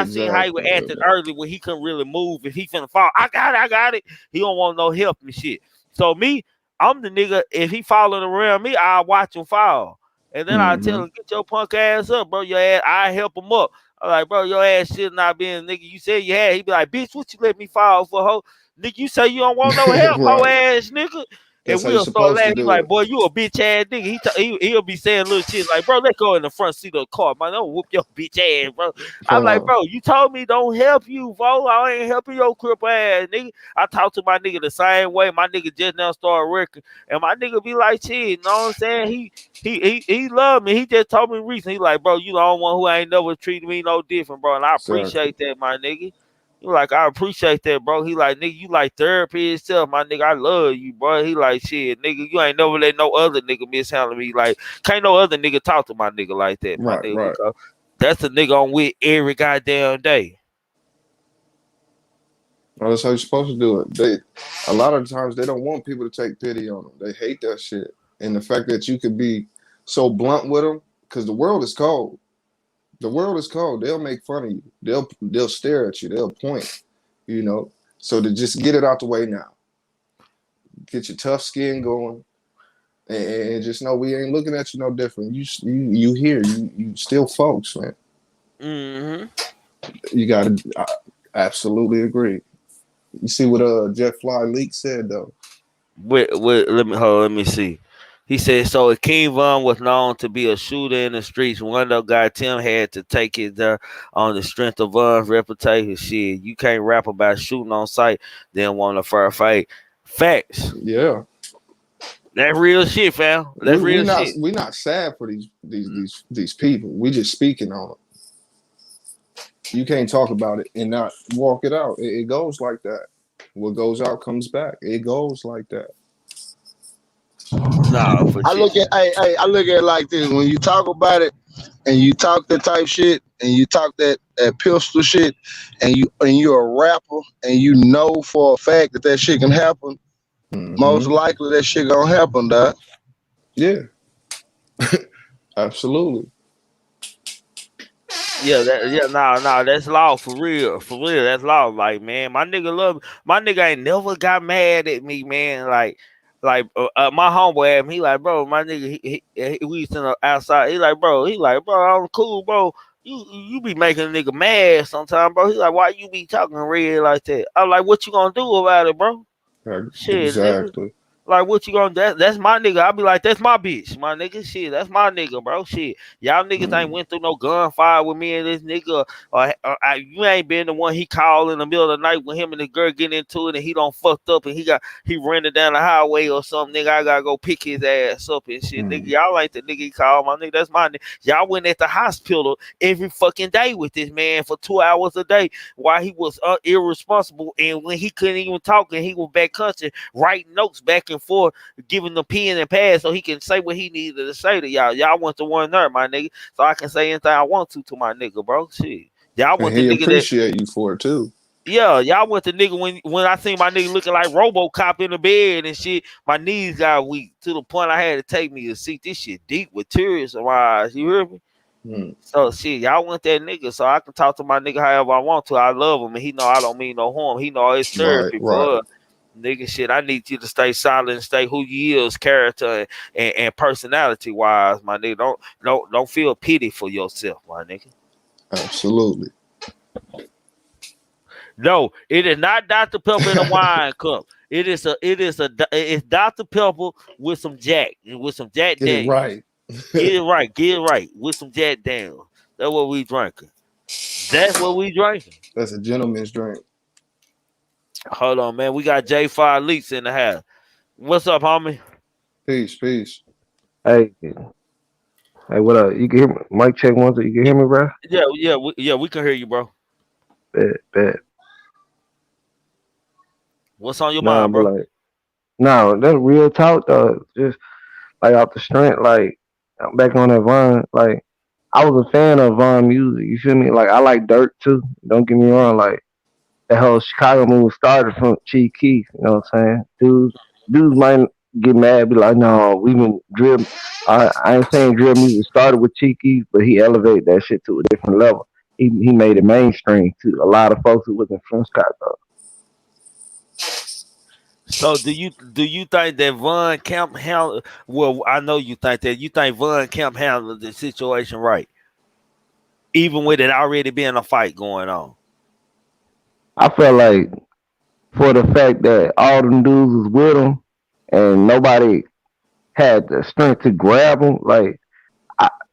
seen how he was Exactly. acting early when he couldn't really move. If he finna fall, I got it. He don't want no help and shit. So me, I'm the nigga. If he falling around me, I'll watch him fall. And then I tell Hmm. him, get your punk ass up, bro. Your ass, I help him up. I'm like, bro, your ass should not be in, nigga. You said you had. He be like, bitch, what you let me fall for, hoe? Nigga, you say you don't want no help, hoe Right. ass nigga. And That's how you're we'll start supposed to laughing. He do like, it. boy, you a bitch ass nigga. He'll be saying little shit like, bro, let's go in the front seat of the car, man. Don't whoop your bitch ass, bro. I'm like, Huh. bro, you told me don't help you, bro. I ain't helping your crip ass, nigga. I talk to my nigga the same way. My nigga just now started working, and my nigga be like, shit, you know what I'm saying? He love me. He just told me recently, he like, bro, you the only one who ain't never treated me no different, bro. And I Exactly. appreciate that, my nigga. He like, I appreciate that, bro. He like, nigga, you like therapy itself, my nigga. I love you, bro. He like, shit, nigga, you ain't never let no other nigga mishandle me. Like, can't no other nigga talk to my nigga like that, my Right, nigga, right. because that's a nigga on with every goddamn day. Well, that's how you're supposed to do it. A lot of times they don't want people to take pity on them. They hate that shit. And the fact that you could be so blunt with them, because the world is cold. The world is cold. They'll make fun of you. They'll stare at you. They'll point. You know. So to just get it out the way now, get your tough skin going, and just know we ain't looking at you no different. You here. You still folks, man. Mm-hmm. You gotta. I absolutely agree. You see what Jet Fly Leak said though. Let me hold. Let me see. He said, so if King Von was known to be a shooter in the streets, one of those guys Tim had to take it there on the strength of Von's reputation. Shit, you can't rap about shooting on sight, then want a fair fight. Facts. Yeah. That's real shit, fam. That's real shit. We not sad for these people. We just speaking on it. You can't talk about it and not walk it out. It goes like that. What goes out comes back. It goes like that. Nah, for I shit. look at I look at it like this: when you talk about it and you talk that type shit and you talk that pistol shit and you're a rapper and you know for a fact that shit can happen, most Hmm. likely that shit gonna happen, dog. Yeah, absolutely. Nah, that's law for real. That's law. Like, man, my nigga ain't never got mad at me, man. My homeboy at me, he like, bro, my nigga, we sitting outside. He like, bro, I'm cool, bro. You be making a nigga mad sometimes, bro. He like, why you be talking red like that? I'm like, what you gonna do about it, bro? Shit, nigga. Exactly. Like, what you gonna that's my nigga. I be like, that's my bitch, my nigga. Shit, that's my nigga, bro. Shit, y'all niggas ain't Mm. went through no gunfire with me and this nigga. You ain't been the one he called in the middle of the night when him and the girl getting into it and he don't fucked up and he rented down the highway or something. Nigga, I gotta go pick his ass up and shit. Nigga, Mm. y'all ain't the nigga he called, my nigga. That's my nigga. Y'all went at the hospital every fucking day with this man for 2 hours a day while he was irresponsible and when he couldn't even talk and he was back country writing notes back and forth, giving the pen and pad so he can say what he needed to say to y'all. Y'all want the one there, my nigga. So I can say anything I want to my nigga, bro. Shit. Y'all And want the he nigga that appreciate you for it too. yeah, y'all want the nigga when I seen my nigga looking like RoboCop in the bed and shit, my knees got weak to the point I had to take me to see this shit deep with tears in my eyes. You hear me? Mm. So shit, y'all want that nigga, so I can talk to my nigga however I want to. I love him, and he know I don't mean no harm. He know it's Right, therapy right. for us. Nigga, shit, I need you to stay solid and stay who you is, character and personality wise, my nigga. Don't feel pity for yourself, my nigga. Absolutely. No, it is not Dr. Pepper in a wine cup. It's Dr. Pepper with some Jack and with some Jack Get it Daniels. right. Get it right with some Jack Daniels. That's what we drinking. That's what we drinking. That's a gentleman's drink. Hold on, man. We got J5 Leaks in the house. What's up, homie? Peace, peace. Hey, hey, what up? You can hear me? Mic check one, two. You can hear me, bro? We can hear you, bro. Bet. What's on your Nah, mind, but bro? like, no, that's real talk, though. Just like off the strength, like I'm back on that Von. Like, I was a fan of Von music. You feel me? Like, I like Dirt too. Don't get me wrong. Like, that whole Chicago move started from Chief Keef. You know what I'm saying? Dudes might get mad, be like, no, we been drill. I ain't saying drill music started with Chief Keef, but he elevated that shit to a different level. He made it mainstream to a lot of folks who wasn't from Chicago. So do you think that Von Camp handled? Well, I know you think that. You think Von Camp handled the situation right? even with it already being a fight going on? I felt like for the fact that all them dudes was with him and nobody had the strength to grab him, like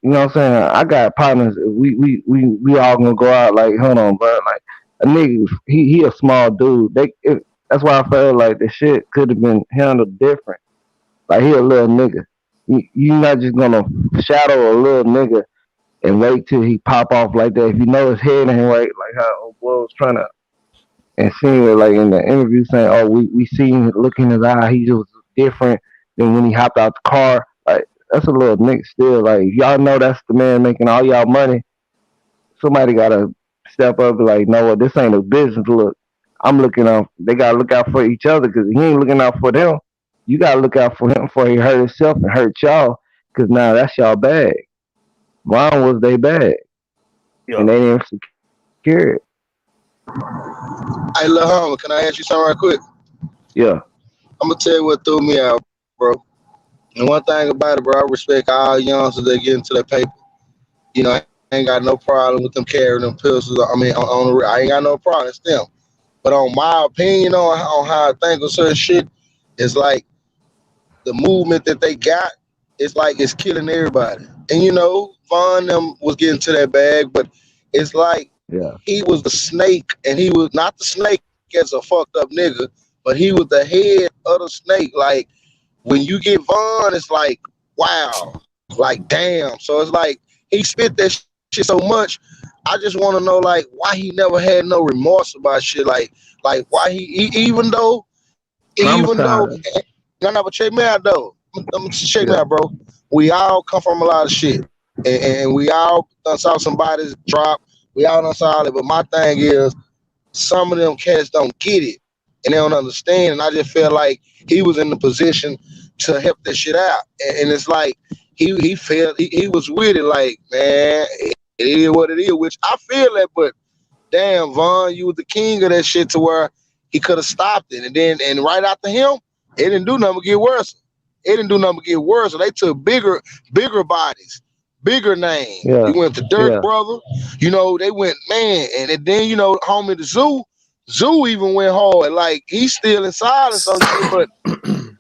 you know what I'm saying? I got partners. We all gonna go out like, hold on, bro. Like a nigga, he a small dude. That's why I felt like the shit could have been handled different. Like he a little nigga. You not just gonna shadow a little nigga and wait till he pop off like that. If you know his head ain't right, like how old boy was trying to and seeing it like in the interview saying, "Oh, we seen it, look in his eye. He just different than when he hopped out the car." Like that's a little nigga still. Like if y'all know that's the man making all y'all money. Somebody gotta step up and like, no, this ain't a business. Look, I'm looking out. They gotta look out for each other because he ain't looking out for them. You gotta look out for him before he hurt himself and hurt y'all. Because now that's y'all bag. Mine was they bag, Yeah. and they didn't secure it. Hey, Lil Hummer, can I ask you something right quick? Yeah, I'm gonna tell you what threw me out, bro. And one thing about it, bro, I respect all youngsters that get into that paper. You know, I ain't got no problem with them carrying them pistols. I mean, I ain't got no problem. It's them. But on my opinion on how I think of certain shit, it's like the movement that they got, it's like it's killing everybody. And you know, Von them was getting to that bag, but it's like yeah, he was the snake, and he was not the snake as a fucked up nigga, but he was the head of the snake. Like when you get Von, it's like wow, like damn. So it's like he spit that shit so much. I just want to know like why he never had no remorse about shit. Like why even though traumatized. no, but check me out though. Check me Yeah, out, bro. We all come from a lot of shit, and we all done saw somebody's drop. We all done saw it, but my thing is, some of them cats don't get it, and they don't understand. And I just feel like he was in the position to help this shit out, and it's like he felt he was with it. Like man, it is what it is. Which I feel that, but damn, Von, you was the king of that shit to where he could have stopped it. And then and right after him, it didn't do nothing but get worse. It didn't do nothing but get worse. So they took bigger bodies, bigger names. yeah, You went to Dirk yeah. Brother, you know, they went, man, and then, you know, homie the Zoo even went hard. Like he's still in silence on shit, but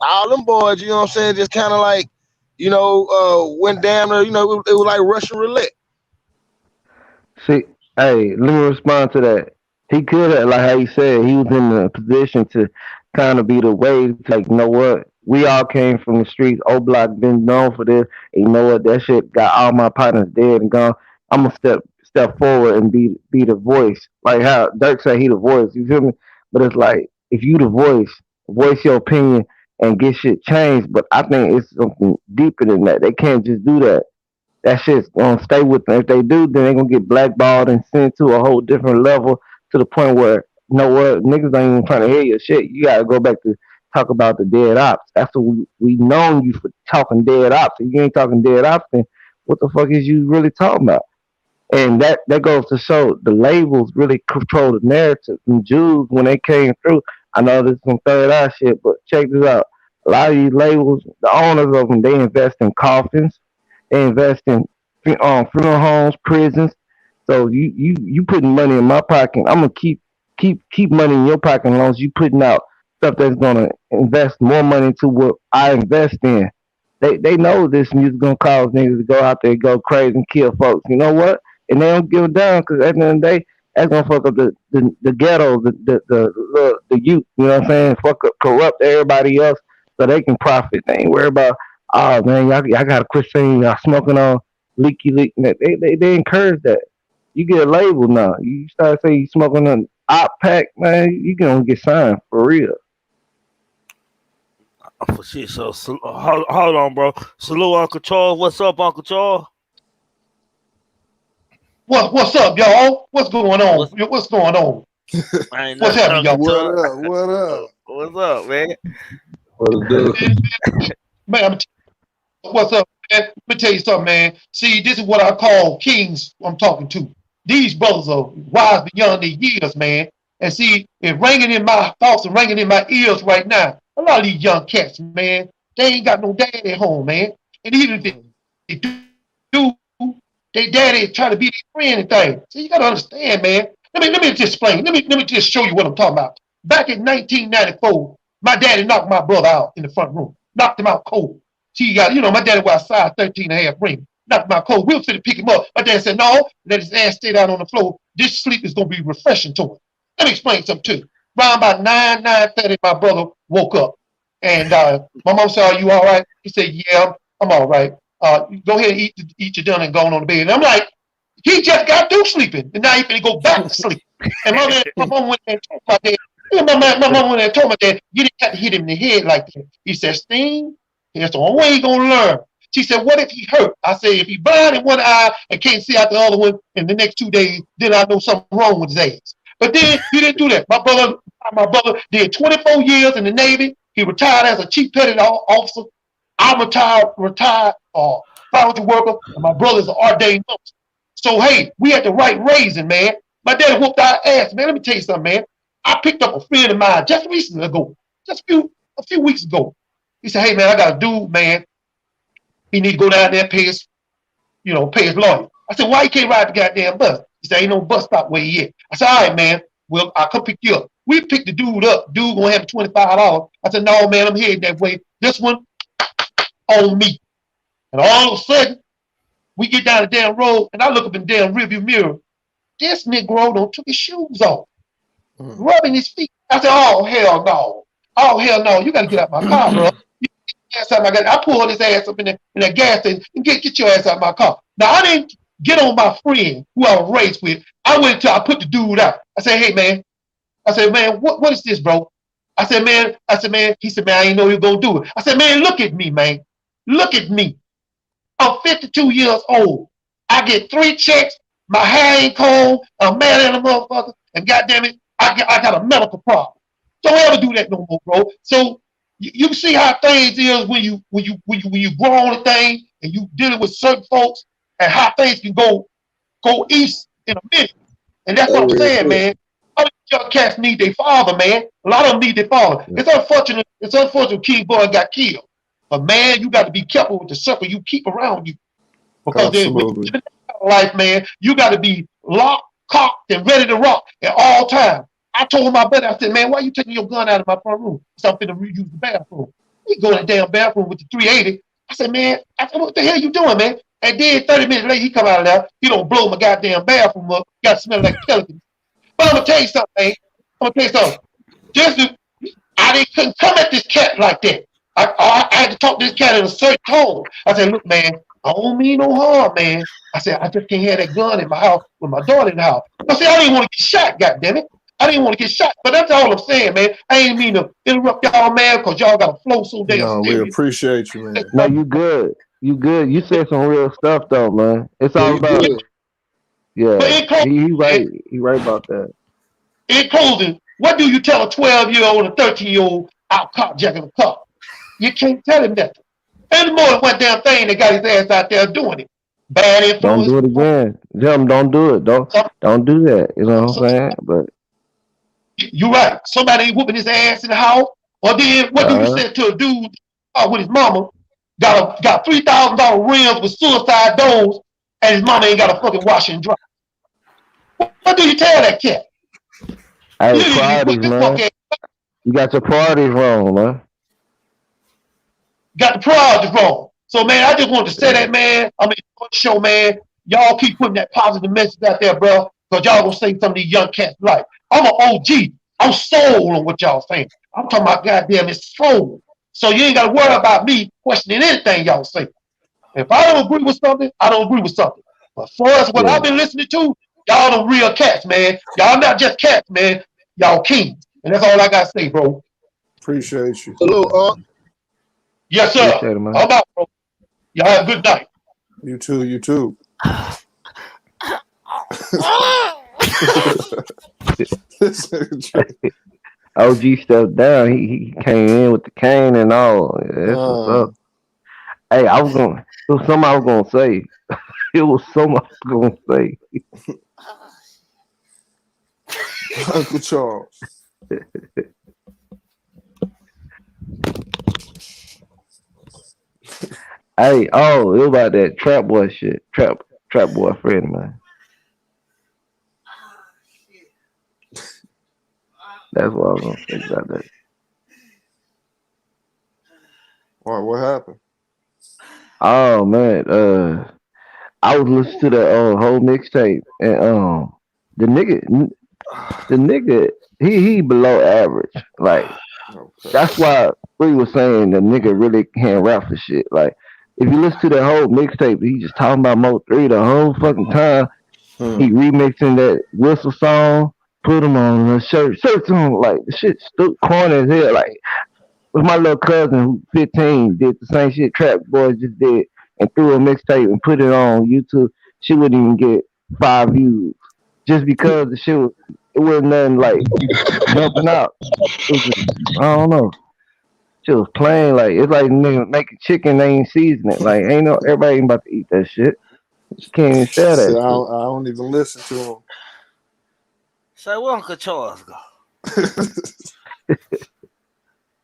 all them boys, you know what I'm saying, just kind of like, you know, went down there, you know, it was like Russian roulette. See, hey, let me respond to that. He could have, like how you said, he was in the position to kind of be the way to like, you know what? We all came from the streets. O Block been known for this. And you know what? That shit got all my partners dead and gone. I'm gonna step forward and be the voice. Like how Dirk said he the voice. You feel me? But it's like if you the voice your opinion and get shit changed. But I think it's something deeper than that. They can't just do that. That shit's gonna stay with them. If they do, then they're gonna get blackballed and sent to a whole different level to the point where you know what niggas ain't even trying to hear your shit. You gotta go back to talk about the dead ops. After we known you for talking dead ops. If you ain't talking dead ops, then what the fuck is you really talking about? And that goes to show the labels really control the narrative. And Jews when they came through, I know this is some third eye shit, but check this out. A lot of these labels, the owners of them, they invest in coffins, they invest in funeral homes, prisons. So you putting money in my pocket. I'm gonna keep money in your pocket as long as you putting out stuff that's gonna invest more money into what I invest in. They know this music gonna cause niggas to go out there, go crazy, and kill folks. You know what? And they don't give a damn because at the end of the day, that's gonna fuck up the ghetto, the youth. You know what I'm saying? Fuck up, corrupt everybody else so they can profit. They ain't worry about oh man, y'all gotta quit saying y'all smoking on leaky leak. They encourage that. You get a label now. You start saying you smoking an op pack, man, you gonna get signed for real. For shit. So hold on, bro. Salute Uncle Charles. What's up, Uncle Charles? What's up, y'all? What's going on? What's What's going on? I ain't What's nothing, happening, Uncle y'all? What Charles. up? What up? What's up, man? What to do? Man, what's up, man? Let me tell you something, man. See, this is what I call kings I'm talking to. These brothers are wise beyond their years, man. And see, it's ringing in my thoughts and ringing in my ears right now. A lot of these young cats, man, they ain't got no dad at home, man. And even if they do, They daddy is trying to be their friend and things. So you gotta understand, man. Let me just explain. Let me just show you what I'm talking about. Back in 1994, my daddy knocked my brother out in the front room. Knocked him out cold. He got, my daddy was a size 13 and a half ring. Knocked him out cold. We were sitting to pick him up. My dad said, no, let his ass stay down on the floor. This sleep is gonna be refreshing to him. Let me explain something too. Around about 9:30, my brother woke up. And my mom said, are you all right? He said, yeah, I'm all right. Go ahead and eat your dinner and go on the bed. And I'm like, he just got through sleeping, and now he's gonna go back to sleep. And my mom went there and told my dad, my mom went there and told my dad, you didn't have to hit him in the head like that. He said, Steen, that's the only way he's gonna learn. She said, what if he hurt? I said, if he blind in one eye and can't see out the other one in the next 2 days, then I know something wrong with his ass. But then he didn't do that. My brother did 24 years in the Navy. He retired as a chief petty officer. I'm retired bounty worker, and my brother's an ordained minister. So hey, we had the right raising, man. My daddy whooped our ass, man. Let me tell you something, man. I picked up a friend of mine just recently ago, just a few weeks ago. He said, hey man, I got a dude, man. He need to go down there and pay his lawyer. I said, why you can't ride the goddamn bus? He said, ain't no bus stop where he at. I said, all right, man. Well, I'll come pick you up. We picked the dude up. Dude gonna have $25. I said, no, man, I'm heading that way. This one on me. And all of a sudden, we get down the damn road, and I look up in the damn rearview mirror. This Negro done took his shoes off, rubbing his feet. I said, oh, hell no. Oh, hell no. You got to get out my car, bro. I pulled his ass up in that gas station and get your ass out of my car. Now, I didn't get on my friend who I was raised with. I went until I put the dude out. I said, hey, man. I said, man, what is this, bro? I said, man. He said, man, I didn't know you were going to do it. I said, man, look at me, man. Look at me. I'm 52 years old. I get 3 checks. My hair ain't combed. I'm mad at a motherfucker. And goddamn it, I got a medical problem. Don't ever do that no more, bro. So you see how things is when you grow on a thing and you dealing with certain folks and how things can go east in a minute. And that's what I'm saying, man. All these young cats need their father, man. A lot of them need their father. It's unfortunate King Boy got killed. But man, you got to be careful with the circle you keep around you. Because in life, man, you got to be locked, cocked, and ready to rock at all times. I told my buddy, I said, man, why you taking your gun out of my front room? So I'm finna reuse the bathroom. He go in the damn bathroom with the 380. I said, man, what the hell you doing, man? And then 30 minutes later, he come out of there. He don't blow my goddamn bathroom up. Got to smell like pelican. But I'm going to tell you something, man. I couldn't come at this cat like that. I had to talk to this cat in a certain tone. I said, look, man, I don't mean no harm, man. I said, I just can't have that gun in my house with my daughter in the house. I said, I didn't want to get shot, goddammit. I didn't want to get shot. But that's all I'm saying, man. I ain't mean to interrupt y'all, man, because y'all got to flow so damn No, we appreciate you, man. No, you good. You good. You said some real stuff, though, man. It's all about it. Yeah, he right. He right about that. In closing, what do you tell a 12-year-old and a 13-year-old out carjacking a car? You can't tell him nothing. And more than one damn thing that got his ass out there doing it. Bad influence. Don't do it again. Tell him don't do it. Don't do that. You know what I'm saying? But you're right. Somebody whooping his ass in the house. Or then what do you say to a dude with his mama? Got $3,000 rims with suicide doors, and his mama ain't got a fucking wash and dry. What do you tell that cat? Hey, priorities, man. You got your priorities wrong, man. Got the priorities wrong. So, man, I just wanted to say that, man. I mean, show, man. Y'all keep putting that positive message out there, bro, because y'all gonna save some of these young cats' life. I'm an OG. I'm sold on what y'all saying. I'm talking about goddamn it's soul. So you ain't got to worry about me questioning anything y'all say. If I don't agree with something, I don't agree with something. But for us, what I've been listening to, y'all the real cats, man. Y'all not just cats, man. Y'all kings. And that's all I got to say, bro. Appreciate you. Hello, yes, sir. I'm out, bro. Y'all have a good night. You too. You too. OG stepped down. He came in with the cane and all. That's what's up. Hey, it was something I was gonna say. It was something I was gonna say. Uncle Charles. Hey, it was about that trap boy shit. Trap Trap Boy Freddy, man. That's what I was gonna say about that. Why? What happened? Oh man, I was listening to the whole mixtape, and the nigga, the nigga, he below average. Like Okay. that's why Free was saying the nigga really can't rap for shit. Like if you listen to the whole mixtape, he just talking about Mo 3 the whole fucking time. Hmm. He remixing that whistle song, put him on a shirts on. Like the shit stood corny as hell. Like with my little cousin who 15 did the same shit Trap Boys just did and threw a mixtape and put it on YouTube. She wouldn't even get 5 views just because the shit was it wasn't nothing like jumping out. It was just I don't know. Shit was plain like it's like nigga making chicken they ain't season it. Like ain't no everybody ain't about to eat that shit. You can't even sell See, that shit. I don't even listen to Say, where Uncle Charles go? him.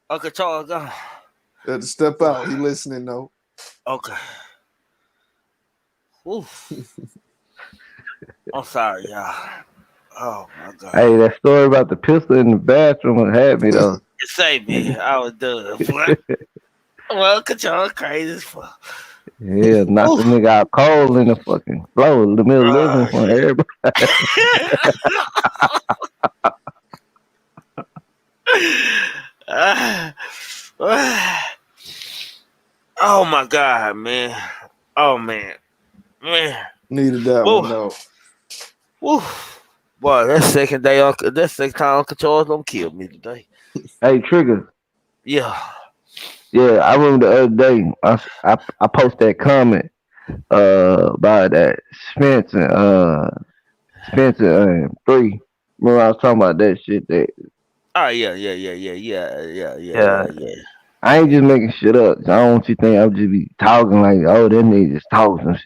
Uncle Charles go. Had to step out. He listening though. Okay. Oof. I'm sorry, y'all. Oh my god. Hey, that story about the pistol in the bathroom had me though. It saved me. I was done. Well, Uncle Charles crazy as fuck. Yeah, knocked the Oof. nigga out cold in the fucking floor in the middle of the living Oh, room for everybody. oh my god, man. Oh man. Man. Needed that Woo. one though. Woo. Boy, that second time Uncle Charles don't kill me today. Hey, Trigger. Yeah. Yeah, I remember the other day I posted that comment about that Spencer and 3. Remember I was talking about that shit that Oh yeah. yeah. I ain't just making shit up. So I don't want you to think I'll just be talking like, oh, that nigga just talking.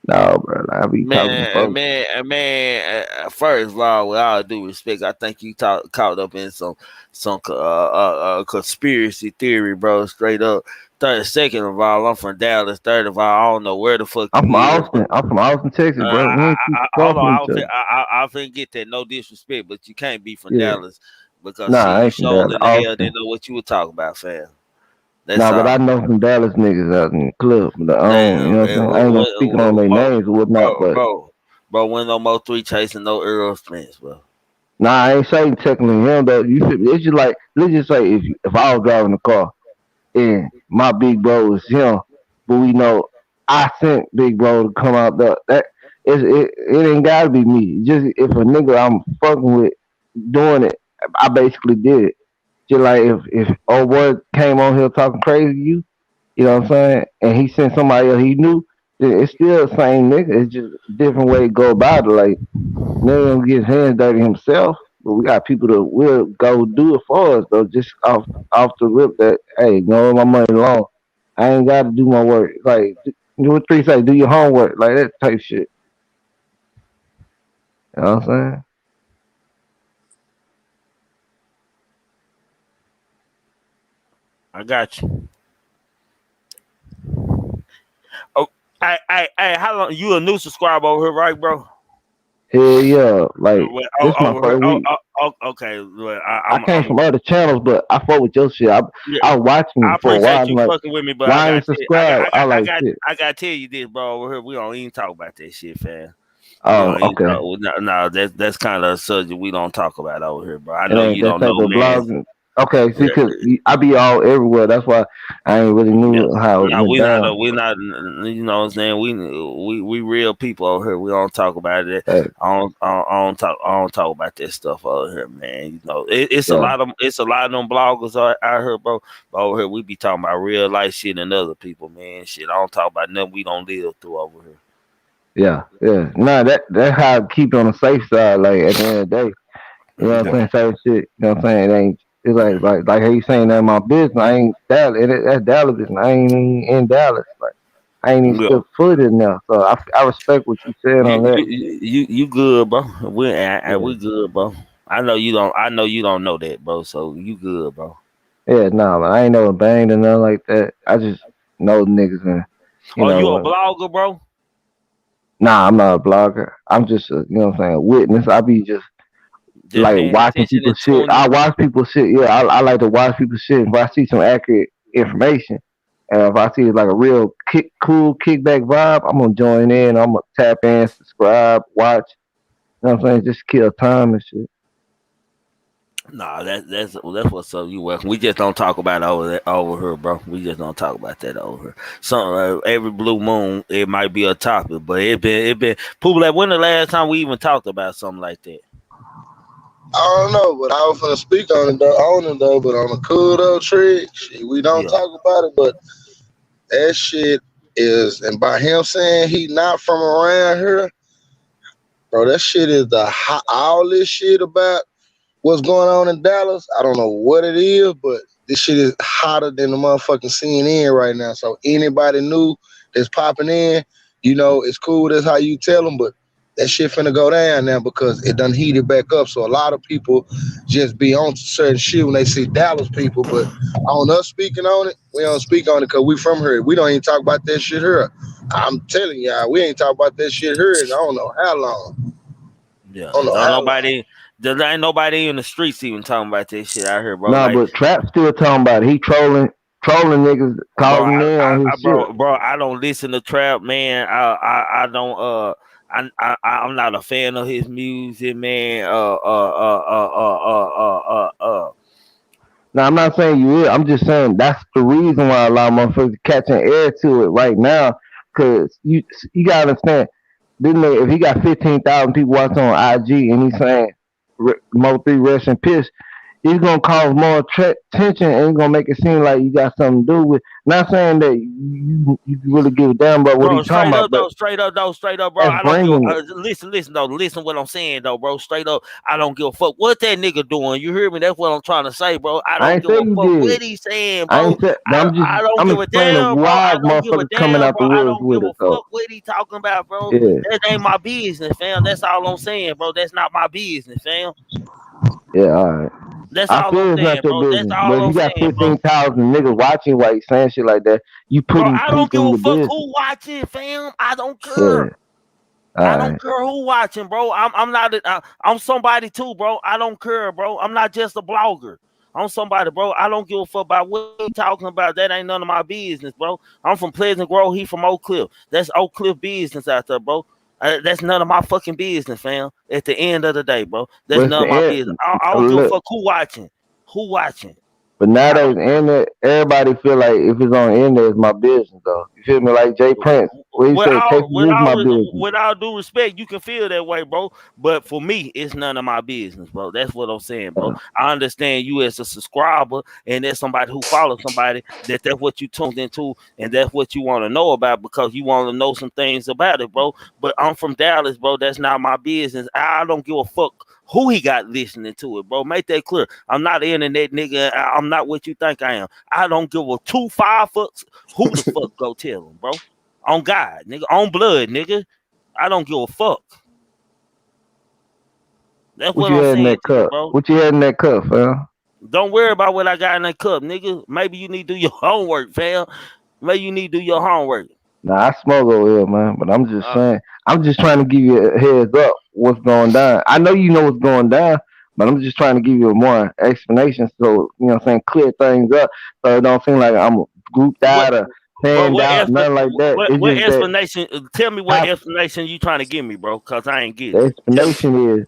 No, bro. Like, I be talking to folks. First of all, with all due respect, I think you caught up in some conspiracy theory, bro. Straight up. Second of all, I'm from Dallas. Third of all, I don't know where the fuck I'm from you is. Austin. I'm from Austin, Texas, bro. We ain't too far Hold on, from each other. I finna get that. No disrespect, but you can't be from Yeah. Dallas because Nah, shit, I you ain't from showed Dallas. in the hell Austin. didn't know what you were talking about, fam. That's Nah, but I all. know some Dallas niggas out in the club. But I don't, you know what I'm saying? I ain't gonna speak on their names or whatnot, but Bro, when no more 3 chasing no Earl Spence, bro. nah, I ain't saying technically him though. You should, it's just like let's just say if I was driving the car and my big bro is him, but we know I sent big bro to come out there. It ain't gotta be me. Just if a nigga I'm fucking with doing it, I basically did it. Just like if old boy came on here talking crazy to you, you know what I'm saying, and he sent somebody else he knew, then it's still the same nigga. It's just a different way to go about it. Like nigga don't get his hands dirty himself, but we got people that will go do it for us though, just off the rip that hey, know my money long. I ain't got to do my work. Like what 3 say, do your homework, like that type shit. You know what I'm saying? I got you. Oh, how long you a new subscriber over here, right, bro? Hell yeah, like this my Over here. first week. Okay. Well, I came from other channels, but I fuck with your shit. yeah, I watched I me for a while. appreciate I'm you like, fucking with me, but why I ain't subscribe? I like shit. I gotta tell you this, bro. Over here, we don't even talk about that shit, fam. We Oh, don't even okay. talk. No, that's kind of a subject we don't talk about over here, bro. I It know ain't you that don't type know, of man. blogging. Okay, see, Yeah, cause I be all everywhere. That's why I ain't really yeah. knew how it No, went down. we not. You know what I'm saying? We real people over here. We don't talk about it. Hey, I don't talk about that stuff over here, man. You know, yeah, it's a lot of them bloggers out here, bro. But over here, we be talking about real life shit and other people, man. Shit, I don't talk about nothing we don't live through over here. yeah. Nah, that's how I keep it on the safe side. Like at the end of the day, you know what Yeah. I'm saying? Same shit. You know what I'm saying? It ain't. It's like how you saying that my business. I ain't Dallas. That's Dallas business. I ain't even in Dallas. Like I ain't even Yeah. stepped foot in there. So I respect what you said on that. You good, bro. Yeah, We good, bro. I know you don't know that, bro. So you good, bro. yeah. Nah, but I ain't never banged or nothing like that. I just know niggas and you Oh, you know. a blogger, bro? Nah, I'm not a blogger. I'm just a, you know what I'm saying, witness. I be just Just like paying watching attention people and shit. tuning. I watch people shit. Yeah, I like to watch people shit. If I see some accurate information, and if I see like a real cool kickback vibe, I'm gonna join in. I'm gonna tap in, subscribe, watch. You know what I'm saying? Just kill time and shit. Nah, that's what's up. You welcome. We just don't talk about it over here, bro. We just don't talk about that over here. Some every blue moon, it might be a topic, but it been people. Like when the last time we even talked about something like that? I don't know, but I was gonna speak on it though. But on a cool though, trick, shit, we don't Yeah, talk about it. But that shit is, and by him saying he not from around here, bro, that shit is all this shit about what's going on in Dallas. I don't know what it is, but this shit is hotter than the motherfucking CNN right now. So anybody new that's popping in, it's cool. That's how you tell them, but that shit finna go down now because it done heated back up. So a lot of people just be on certain shit when they see Dallas people, but on us speaking on it, we don't speak on it because we from here. We don't even talk about that shit here. I'm telling y'all, we ain't talk about that shit here in I don't know how long. I yeah. don't know Don't how long. nobody. There ain't nobody in the streets even talking about this shit out here, bro. Nah, Like, but Trap still talking about it. He trolling niggas, bro, calling in on his shit. bro, I don't listen to trap, man. I don't. I'm not a fan of his music, man. Now I'm not saying you is. I'm just saying that's the reason why a lot of motherfuckers catching air to it right now. Cause you gotta understand, this nigga, if he got 15,000 people watching on IG and he's saying Mo3 rest in peace, it's gonna cause more tension and it's gonna make it seem like you got something to do with. Not saying that you really give a damn about what Bro, he's talking about, but straight up, bro. that's I don't give. bringing it. Listen though, listen what I'm saying though, bro. Straight up, I don't give a fuck what that nigga doing. You hear me? That's what I'm trying to say, bro. I I don't ain't give say a you fuck did. what he's saying, I bro. ain't said, but I don't I'm give a explaining damn, bro. why I don't give a motherfuckers coming damn, out bro. the I woods don't give with a it though. fuck what he talking about, bro. Yeah, That ain't my business, fam. That's all I'm saying, bro. That's not my business, fam. yeah, all right. That's I all I'm feel it's not saying, your bro. That's business, but all if I'm you got saying, bro. 15,000 niggas watching while you saying shit like that, you Bro, putting I don't give people in a your fuck business. who watching, fam. I don't Yeah, care. all I don't right. care who watching, bro. I'm not. I'm somebody too, bro. I don't care, bro. I'm not just a blogger. I'm somebody, bro. I don't give a fuck about what he talking about. That ain't none of my business, bro. I'm from Pleasant Grove. He from Oak Cliff. That's Oak Cliff business out there, bro. That's none of my fucking business, fam. At the end of the day, bro, that's What's none the of my business. end? I don't give a Look, fuck who watching. Who watching? but I nowadays, don't care. internet, everybody feel like if it's on the internet, it's my business though. You feel me? Like Jay Prince, where he with said, all "Texas is my business." with all due respect, you can feel that way, bro. But for me, it's none of my business, bro. That's what I'm saying, bro. Uh, I understand you as a subscriber and as somebody who follows somebody that's what you tuned into and that's what you want to know about because you want to know some things about it, bro. But I'm from Dallas, bro. That's not my business. I don't give a fuck who he got listening to it, bro. Make that clear. I'm not an internet nigga. I'm not what you think I am. I don't give a 2 5 fucks who the fuck go tell him, bro. On God, nigga. On blood, nigga. I don't give a fuck. That's what what you I'm had in saying that to you, cup? bro. What you had in that cup, fam? Don't worry about what I got in that cup, nigga. Maybe you need to do your homework, fam. Maybe you need to do your homework. Nah, I smoke over here, man. But I'm just Uh, saying, I'm just trying to give you a heads up what's going down. I know you know what's going down, but I'm just trying to give you a more explanation so you know what I'm saying, clear things up so it don't seem like I'm grouped what, out or bro? fanned out, nothing like that. It's What just that explanation? Tell me what I, explanation you trying to give me, bro? Cause I ain't the getting it. Tell me. explanation is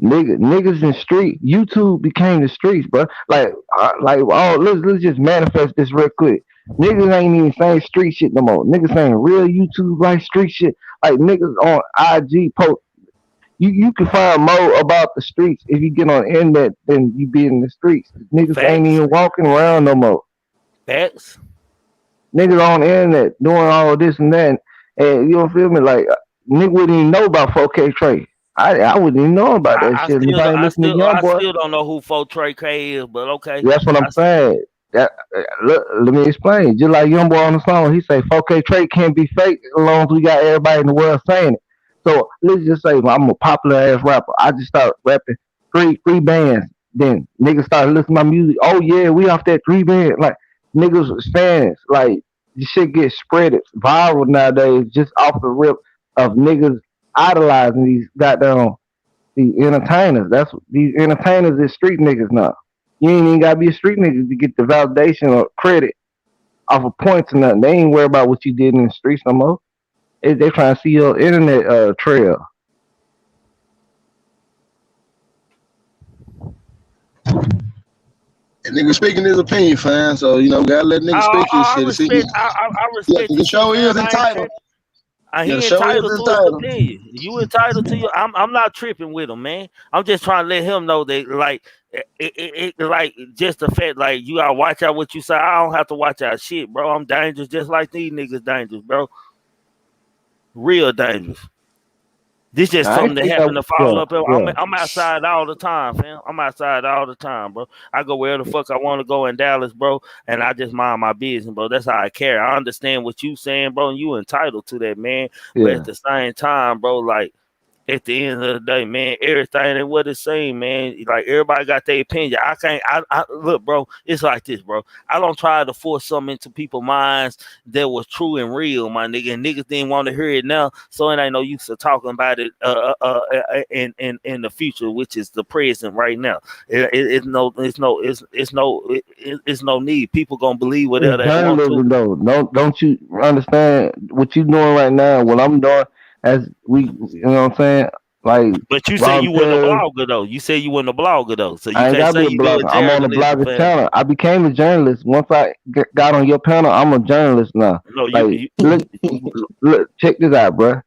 niggas in street. YouTube became the streets, bro. Oh, let's just manifest this real quick. Niggas ain't even saying street shit no more. Niggas saying real YouTube like street shit. Like niggas on IG post. You can find more about the streets if you get on the internet than you be in the streets. Niggas ain't Facts. even walking around no more. Facts. Niggas on the internet doing all this and that, and you don't feel me? Like nigga wouldn't even know about 4K Trey. I wouldn't even know about that shit if I ain't listen to Young I Boy. still don't know who Fo Trey K is, but okay. That's what I'm I saying. That, look, let me explain. Just like Young Boy on the song, he say 4K Trey can't be fake as long as we got everybody in the world saying it. So let's just say I'm a popular ass rapper. I just start rapping three bands. Then niggas started listening to my music. Oh yeah, we off that 3 band. Like niggas fans. Like this shit gets spread viral nowadays just off the rip of niggas idolizing these goddamn these entertainers. That's these entertainers is street niggas now. You ain't even gotta be a street nigga to get the validation or credit off of points or nothing. They ain't worry about what you did in the streets no more. They trying to see your internet trail. And nigga speaking his opinion, fam. So gotta let nigga speak his I shit. See, respect. I yeah, respect the your shit, show is fam. I ain't entitled. tripping. Yeah, the He show is entitled to his entitled. opinion. You entitled to your. I'm not tripping with him, man. I'm just trying to let him know that, like, like just the fact, like, you gotta watch out what you say. I don't have to watch out shit, bro. I'm dangerous, just like these niggas dangerous, bro. Real dangerous. This just I ain't something that say that. happened to fall Yeah, up. yeah, I'm outside all the time, fam. I'm outside all the time, bro. I go where the fuck I want to go in Dallas, bro, and I just mind my business, bro. That's how I carry. I understand what you saying, bro, and you entitled to that, man. But at yeah. the same time, bro, like, at the end of the day, man, everything and what it's saying, man, like, everybody got their opinion. I can't. I look, bro. It's like this, bro. I don't try to force something into people's minds that was true and real, my nigga. And niggas didn't want to hear it now, so it ain't no use of talking about it in the future, which is the present right now. It's no need. People gonna believe It's whatever they want to. journalism though. Don't you understand what you doing right now? What I'm doing as we, you know what I'm saying? Like But you say you wasn't a volunteers. blogger though. You say you wasn't a blogger though, so you I ain't can't gotta say be a you do blogger. a I'm on the journalism, blogger fam. channel. I became a journalist once I got on your panel. I'm a journalist now. No, Like look, check this out, bro.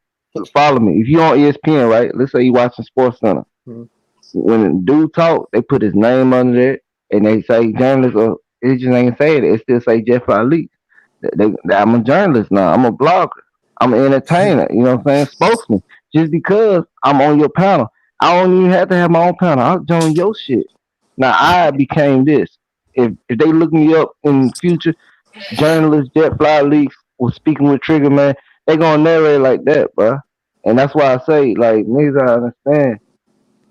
Follow me. If you on ESPN, right? Let's say you watching Sports Center. Mhm. When a dude talk, they put his name under there, and they say journalist, or it just ain't say it. It still say Jeff Ali. I'm a journalist now. I'm a blogger. I'm an entertainer. You know what I'm saying? Spokesman. Just because I'm on your panel, I don't even have to have my own panel. I'll join your shit. Now I became this. If they look me up in the future, journalist Jet Fly Leaks was speaking with Trigger Man, they gonna narrate like that, bro. And that's why I say, like, niggas, I understand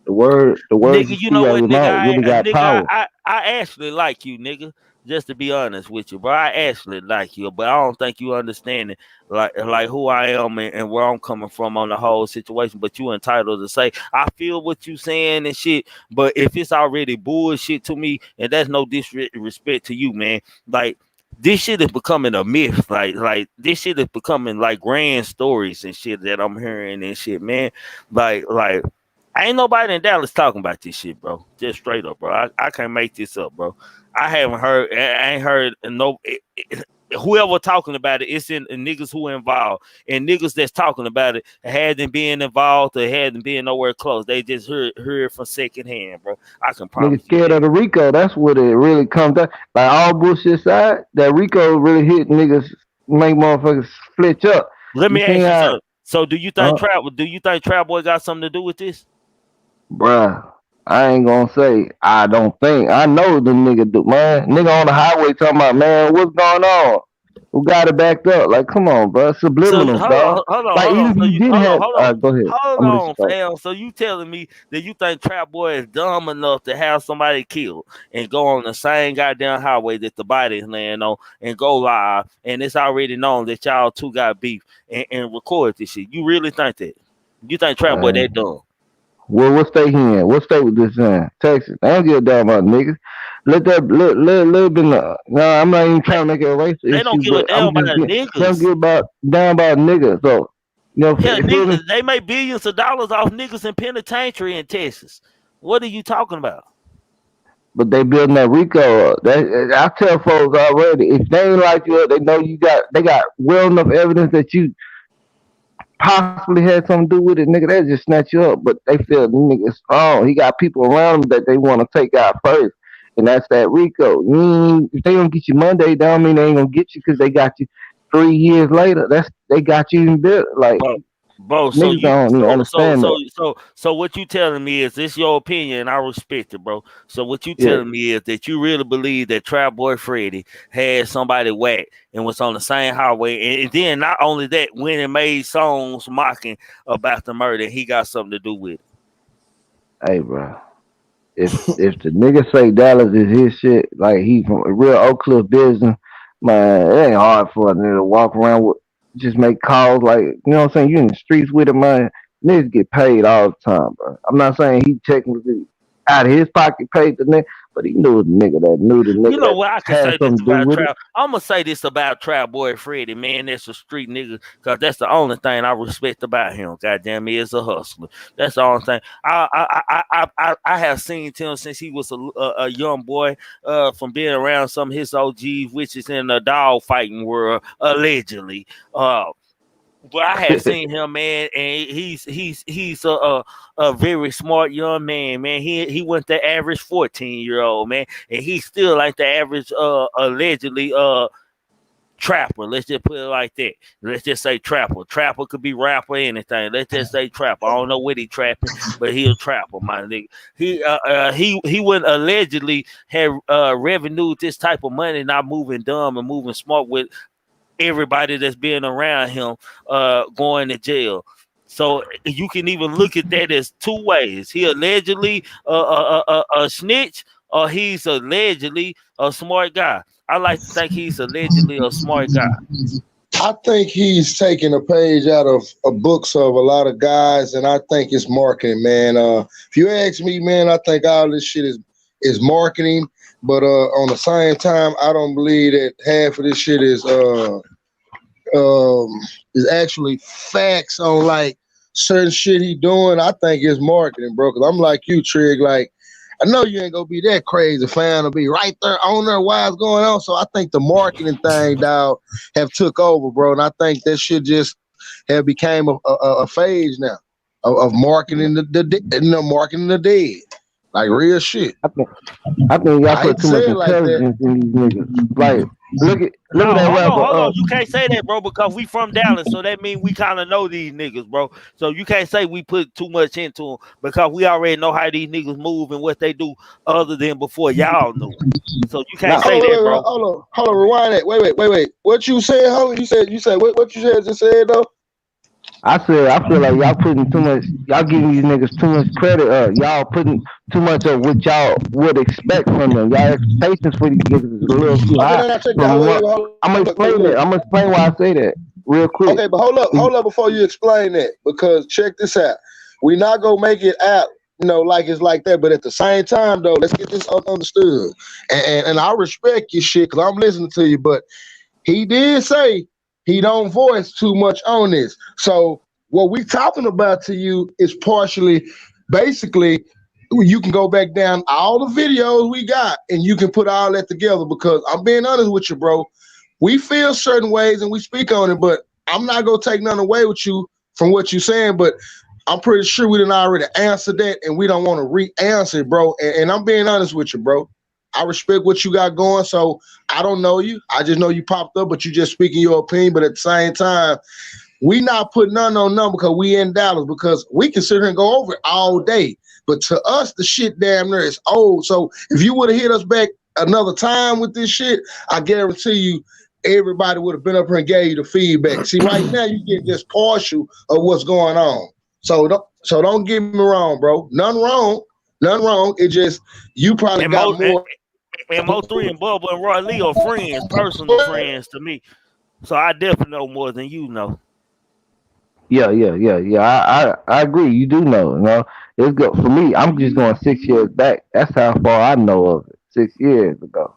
the words you nigga, you speak know out of what, your nigga? mouth really got power. I actually like you, nigga. Just to be honest with you, bro, I actually like you, but I don't think you understand it, like who I am and where I'm coming from on the whole situation. But you entitled to say I feel what you saying and shit. But if it's already bullshit to me, and that's no disrespect to you, man. Like, this shit is becoming a myth. Like this shit is becoming like grand stories and shit that I'm hearing and shit, man. Like. Ain't nobody in Dallas talking about this shit, bro. Just straight up, bro. I can't make this up, bro. I haven't heard. I ain't heard no. Whoever talking about it, it's in niggas who involved, and niggas that's talking about it hadn't been involved or hadn't been nowhere close. They just heard from second hand, bro. I can Niggas promise you scared that. of the Rico. That's what it really comes down. Like all bullshit aside, that Rico really hit niggas, make motherfuckers flitch up. Let You me seen ask you how, something. So, do you think uh, Trap? Do you think Trap Boy got something to do with this? bruh? I ain't gonna say I don't think. I know the nigga do, man. Nigga on the highway talking about, man, what's going on? Who got it backed up? Like, come on, bro. So Subliminals, dog. Like, hold even on. if So you you didn't have, go ahead. hold I'm gonna let you on, talk. fam. So you telling me that you think Trap Boy is dumb enough to have somebody killed and go on the same goddamn highway that the body is laying on and go live, and it's already known that y'all two got beef and record this shit? You really think that? You think Trap Boy that dumb? Well, what state he in? What state was this in? Texas. I don't give a damn about niggas. Let that let been. No, I'm not even They, trying to make it a racial they don't issue, give a but damn I'm just about getting. They don't niggas. give about down about niggas. So, Hell, feel me? niggas, they make billions of dollars off niggas in penitentiary in Texas. What are you talking about? But they building that Rico. That I tell folks already. If they ain't like you, they know you got. They got well enough evidence that you possibly had something to do with it, nigga. They just snatch you up. But they feel the nigga strong. He got people around him that they want to take out first. And that's that Rico. If they don't get you Monday, don't mean they ain't gonna get you because they got you 3 years later. They got you even better. Like Bro, so niggas you don't even understand that. so what you telling me is this your opinion and I respect it, bro. So what you Yeah. telling me is that you really believe that Trap Boy Freddy had somebody whacked and was on the same highway, and then not only that, went and made songs mocking about the murder, he got something to do with it. Hey, bro. If the nigga say Dallas is his shit, like he from a real Oak Cliff business, man, it ain't hard for a nigga to walk around with. just make calls like you know what I'm saying. You in the streets with him, man. Niggas get paid all the time, bro. I'm not saying he technically out of his pocket paid the nigga, but he knew the nigga that knew the You nigga know that what? I can had say this something to do about with it. Trap. I'm gonna say this about Trap Boy Freddy, man. That's a street nigga, cause that's the only thing I respect about him. Goddamn, he is a hustler. That's the only thing. I have seen him since he was a young boy, from being around some of his OGs, which is in the dog fighting world, allegedly. But I have seen him, man, and he's a very smart young man, man. He went the average 14-year-old, man, and he's still like the average allegedly trapper. Let's just put it like that. Let's just say trapper. Trapper could be rapper, anything. Let's just say trapper. I don't know what he trapping, but he a trapper, my nigga. He wouldn't allegedly have revenue this type of money, not moving dumb and moving smart with everybody that's being around him going to jail. So you can even look at that as two ways. He allegedly a snitch, or he's allegedly a smart guy. I like to think he's allegedly a smart guy. I think he's taking a page out of books of a lot of guys, and I think it's marketing, man. If you ask me, man, I think all this shit is marketing. But on the same time, I don't believe that half of this shit is actually facts on like certain shit he doing. I think it's marketing, bro. Cause I'm like you, Trig. Like I know you ain't gonna be that crazy fan to be right there on there while it's going on. So I think the marketing thing, dog, have took over, bro. And I think that shit just have became a phase now of marketing marketing the dead. Like real shit. I think y'all I hate put to too much say it like that. intelligence in these niggas. Like, look at No, that rapper. hold on. You can't say that, bro, because we from Dallas, so that means we kind of know these niggas, bro. So you can't say we put too much into them because we already know how these niggas move and what they do other than before y'all knew. So you can't Nah, say that, bro. Hold on, rewind that. Wait. What you said, ho? You said what you said just said though? I feel like y'all putting too much. Y'all giving these niggas too much credit. Y'all putting too much of what y'all would expect from them. Y'all expectations for these niggas is a little too Okay, high. no, check that. From what Hold I'm gonna up, explain look. that. I'm gonna explain why I say that real quick. Okay, but hold up before you explain that, because check this out. We not gonna make it out, like it's like that. But at the same time, though, let's get this understood. And I respect your shit because I'm listening to you. But he did say he don't voice too much on this. So what we talking about to you is partially, basically, you can go back down all the videos we got and you can put all that together, because I'm being honest with you, bro. We feel certain ways and we speak on it, but I'm not gonna take nothing away with you from what you're saying, but I'm pretty sure we didn't already answer that and we don't want to re-answer it, bro. And I'm being honest with you, bro. I respect what you got going, so I don't know you. I just know you popped up, but you just speaking your opinion. But at the same time, we not putting none on none because we in Dallas, because we can sit here and go over it all day. But to us, the shit damn near is old. So if you would have hit us back another time with this shit, I guarantee you everybody would have been up here and gave you the feedback. See, right now you get just partial of what's going on. So don't get me wrong, bro. Nothing wrong. It just you probably got more. And Mo3 and Bubba and Roy Lee are friends, personal friends to me. So I definitely know more than you know. Yeah. I agree. You do know. It's good for me. I'm just going 6 years back. That's how far I know of it. 6 years ago.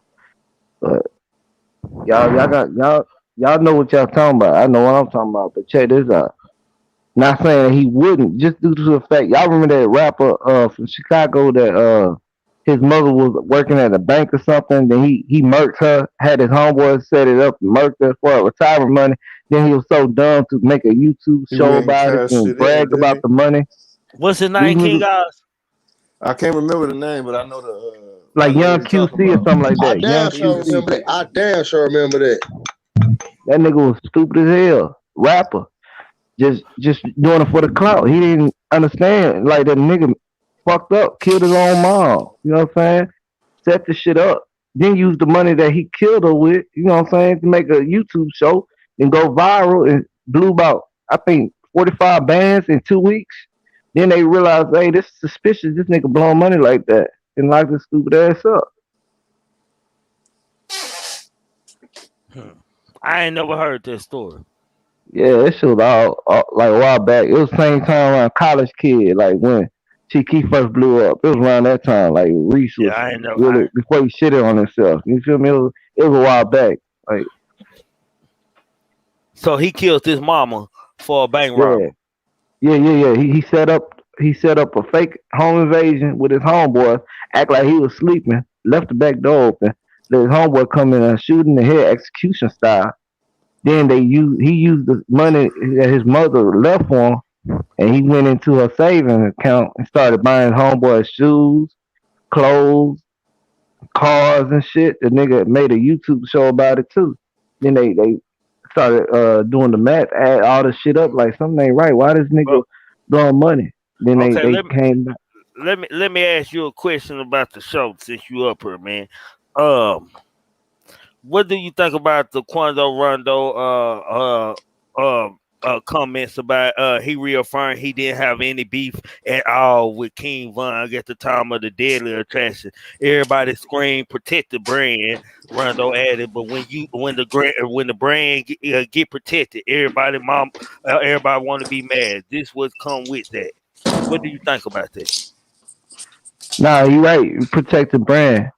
But y'all know what y'all talking about. I know what I'm talking about. But check this out. Not saying he wouldn't, just due to the fact y'all remember that rapper from Chicago that his mother was working at a bank or something. Then he murked her, had his homeboy set it up, and murked her for her retirement money. Then he was so dumb to make a YouTube He show went and about it cashed and it in, brag didn't about he? the money. What's his These name, King niggas Oz? I can't remember the name, but I like know Young what you're talking QC or about. something like I that. Young damn He sure was QC. remember that. I damn sure remember that. That nigga was stupid as hell. Rapper. Just doing it for the clout. He didn't understand. Like that nigga fucked up, killed his own mom. You know what I'm saying? Set the shit up. Then use the money that he killed her with, you know what I'm saying, to make a YouTube show and go viral and blew about, I think, 45 bands in 2 weeks. Then they realized, hey, this is suspicious. This nigga blowing money like that and locked his stupid ass up. I ain't never heard that story. Yeah, it shit was all like a while back. It was the same time around college kid, like when Chief first blew up. It was around that time, like Reese Yeah, was I ain't know. really before he shitted on himself. You feel me? It was a while back. Like So he killed his mama for a bank yeah, robber. yeah. He set up a fake home invasion with his homeboys, act like he was sleeping, left the back door open, let his homeboy come in and shoot in the head execution style. Then he used the money that his mother left for him, and he went into her savings account and started buying homeboys shoes, clothes, cars, and shit. The nigga made a YouTube show about it too. Then they started doing the math, add all the shit up like something ain't right. Why this nigga Well, blowing money? Then they okay, they came back. let me ask you a question about the show since you up here, man. Um, what do you think about the Quando Rondo comments about he reaffirmed he didn't have any beef at all with King Von at the time of the deadly attraction. Everybody screamed protect the brand. Rondo added, but when the brand get protected, everybody want to be mad. This would come with that. What do you think about that? Nah, you right. You protect the brand.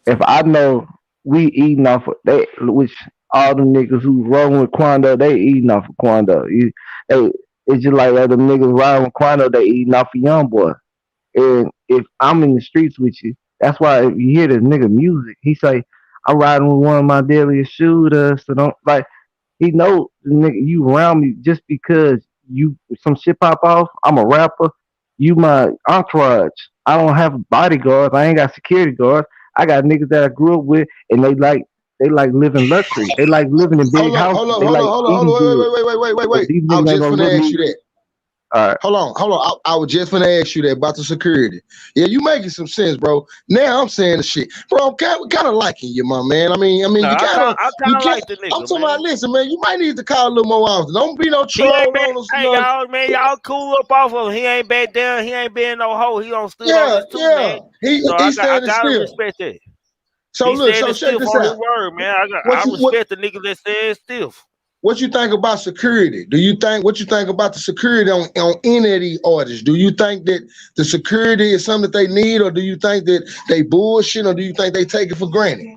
If I know we eating off of they, which all the niggas who rolling with Quando, they eating off of Quando. They, it's just like other niggas riding with Quando, they eating off of Young Boy. And if I'm in the streets with you, that's why if you hear this nigga music, he say, I'm riding with one of my deadliest shooters. So don't like he know nigga you around me just because you some shit pop off. I'm a rapper. You my entourage. I don't have bodyguards. I ain't got security guards. I got niggas that I grew up with, and they like living luxury. They like living in big Hold up, hold houses. up, They hold up, like hold up, hold eating good. up. Wait. But these I was niggas ain't just gonna gonna let ask me. you that. All right. Hold on. I was just gonna ask you that about the security. Yeah, you making some sense, bro. Now I'm saying the shit, bro. I'm kind of liking you, my man. No, You I you kind of can't. like the I'm nigga, talking about, man. listen, man. You might need to call a little more often. Don't be no He ain't troll been. on us, Hey, none. y'all, man, y'all cool up off of him. He ain't back down. He ain't been no hoe. He don't stood on Yeah, this too, yeah. man. So I He's got I standing gotta still. respect that. So He look, so standing check stiff this on his out. word, man. What I you what respect the niggas that stand stiff. What you think about security? What you think about the security on any of these artists? Do you think that the security is something that they need, or do you think that they bullshit, or do you think they take it for granted?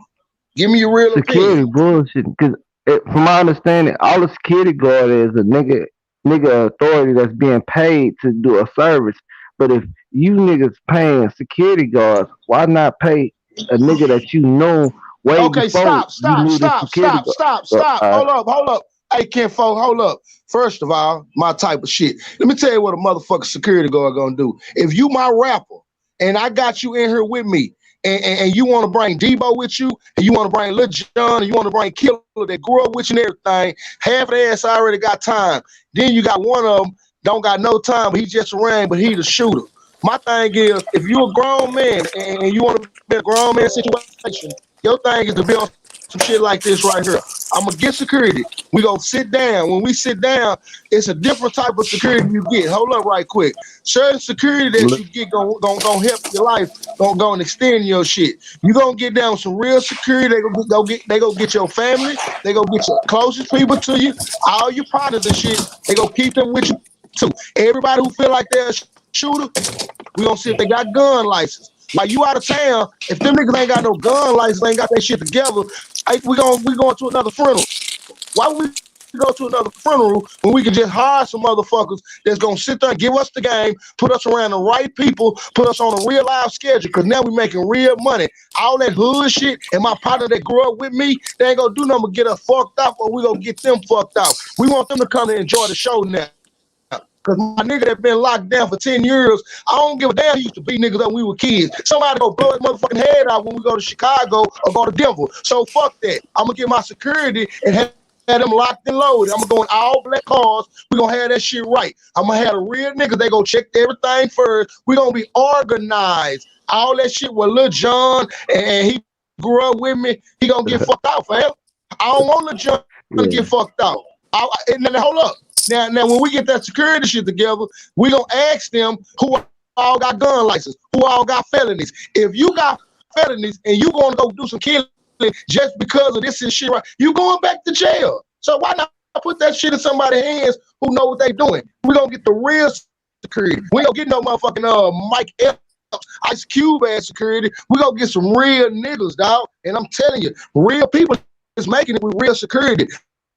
Give me your real opinion. Security bullshit. Cause from my understanding, all the security guard is a nigga authority that's being paid to do a service. But if you niggas paying security guards, why not pay a nigga that you know way Okay, before stop, you stop, knew the stop, security stop, guard? stop, So, stop. Hold up. Hey, Kinfolk, hold up. First of all, my type of shit. Let me tell you what a motherfucking security guard gonna do. If you my rapper and I got you in here with me, and you want to bring Debo with you, and you want to bring Lil Jon, and you want to bring Killer that grew up with you and everything, half of the ass already got time. Then you got one of them don't got no time, but he just ran, but he the shooter. My thing is, if you a grown man and you want to be a grown man situation, your thing is to be on some shit like this right here. I'm gonna get security. We gonna sit down. When we sit down, it's a different type of security you get. Hold up, right quick. Certain security that you get gonna help your life. Gonna extend your shit. You gonna get down with some real security. They gonna get your family. They gonna get your closest people to you. All your partners and shit. They gonna keep them with you too. Everybody who feel like they're a shooter, we gonna see if they got gun license. Like you out of town, if them niggas ain't got no gun license, ain't got their shit together, we going to another funeral. Why would we go to another funeral when we can just hire some motherfuckers that's gonna sit there and give us the game, put us around the right people, put us on a real life schedule? Cause now we making real money. All that hood shit and my partner that grew up with me, they ain't gonna do nothing but get us fucked up, or we gonna get them fucked up. We want them to come and enjoy the show now. Cause my nigga that been locked down for 10 years, I don't give a damn. He used to beat niggas up when we were kids. Somebody go blow his motherfucking head out when we go to Chicago or go to Denver. So fuck that. I'm gonna get my security and have them locked and loaded. I'm gonna go in all black cars. We gonna have that shit right. I'm gonna have a real niggas. They go check everything first. We gonna be organized. All that shit with Lil Jon and he grew up with me. He gonna get fucked out, fam. I don't want Lil Jon to yeah. get fucked out. And then hold up. Now, when we get that security shit together, we gonna ask them who all got gun license, who all got felonies. If you got felonies and you gonna go do some killing just because of this and shit, right? You going back to jail. So why not put that shit in somebody's hands who know what they doing. We gonna get the real security. We don't get no motherfucking Mike Epps, Ice Cube ass security. We gonna get some real niggas, dog. And I'm telling you, real people is making it with real security.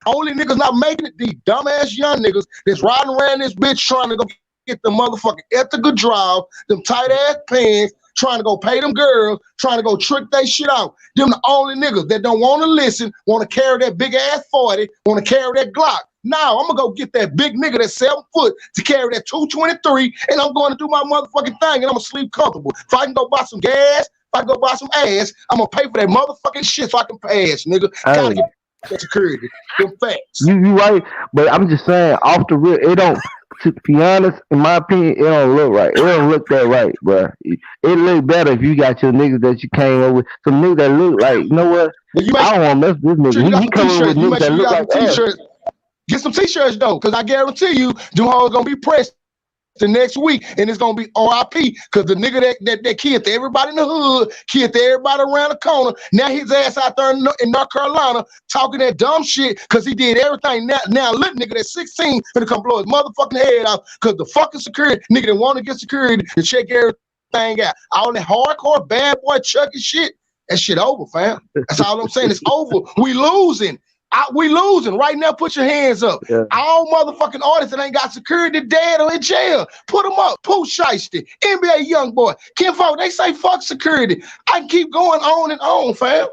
Only niggas not making it, these dumbass young niggas that's riding around this bitch trying to go get the motherfucking ethical drive, them tight ass pants, trying to go pay them girls, trying to go trick they shit out. Them the only niggas that don't want to listen, want to carry that big ass 40, want to carry that Glock. Now I'm gonna go get that big nigga that's 7 foot to carry that 223, and I'm going to do my motherfucking thing, and I'm gonna sleep comfortable. If I can go buy some gas, if I can go buy some ass, I'm gonna pay for that motherfucking shit so I can pass, nigga. Gotta get that security. Them facts. You right, but I'm just saying, off the real, it don't. To be honest, in my opinion, it don't look right. It don't look that right, bro. It look better if you got your niggas that you came up with. Some niggas that look like, you know what? I don't want to mess with this nigga. He coming with niggas that look like t-shirts. Get some t-shirts though, because I guarantee you, them hoes gonna be pressed the next week, and it's gonna be RIP, because the nigga that killed everybody in the hood, killed everybody around the corner. Now his ass out there in North Carolina talking that dumb shit because he did everything. Now little nigga that's 16 finna come blow his motherfucking head off because the fucking security nigga didn't want to get security to check everything out. All that hardcore bad boy chucky shit, that shit over, fam. That's all I'm saying. It's over. We losing. We losing right now. Put your hands up. Yeah. All motherfucking artists that ain't got security dead or in jail. Put them up. Pooh Shiesty, NBA Youngboy, Kim Folk. They say fuck security. I can keep going on and on, fam.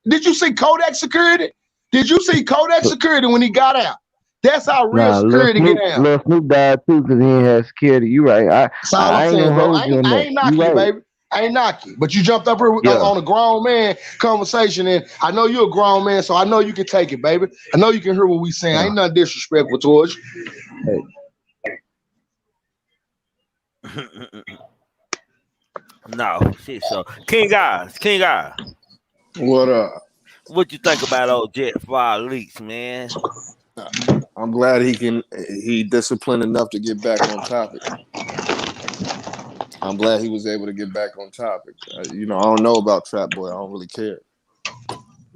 Did you see Kodak security? Did you see Kodak security when he got out? That's how real security get out. Lil Snoop died too because he ain't had security. You right. I ain't saying, bro. I ain't knocking you, baby. I ain't knocking, but you jumped up here on a grown man conversation, and I know you're a grown man, so I know you can take it, baby. I know you can hear what we saying. Ain't nothing disrespectful towards you. No, shit. So King Guys. What up? What you think about old Jet Fire leaks, man? I'm glad he disciplined enough to get back on topic. I'm glad he was able to get back on topic. I don't know about Trap Boy. I don't really care.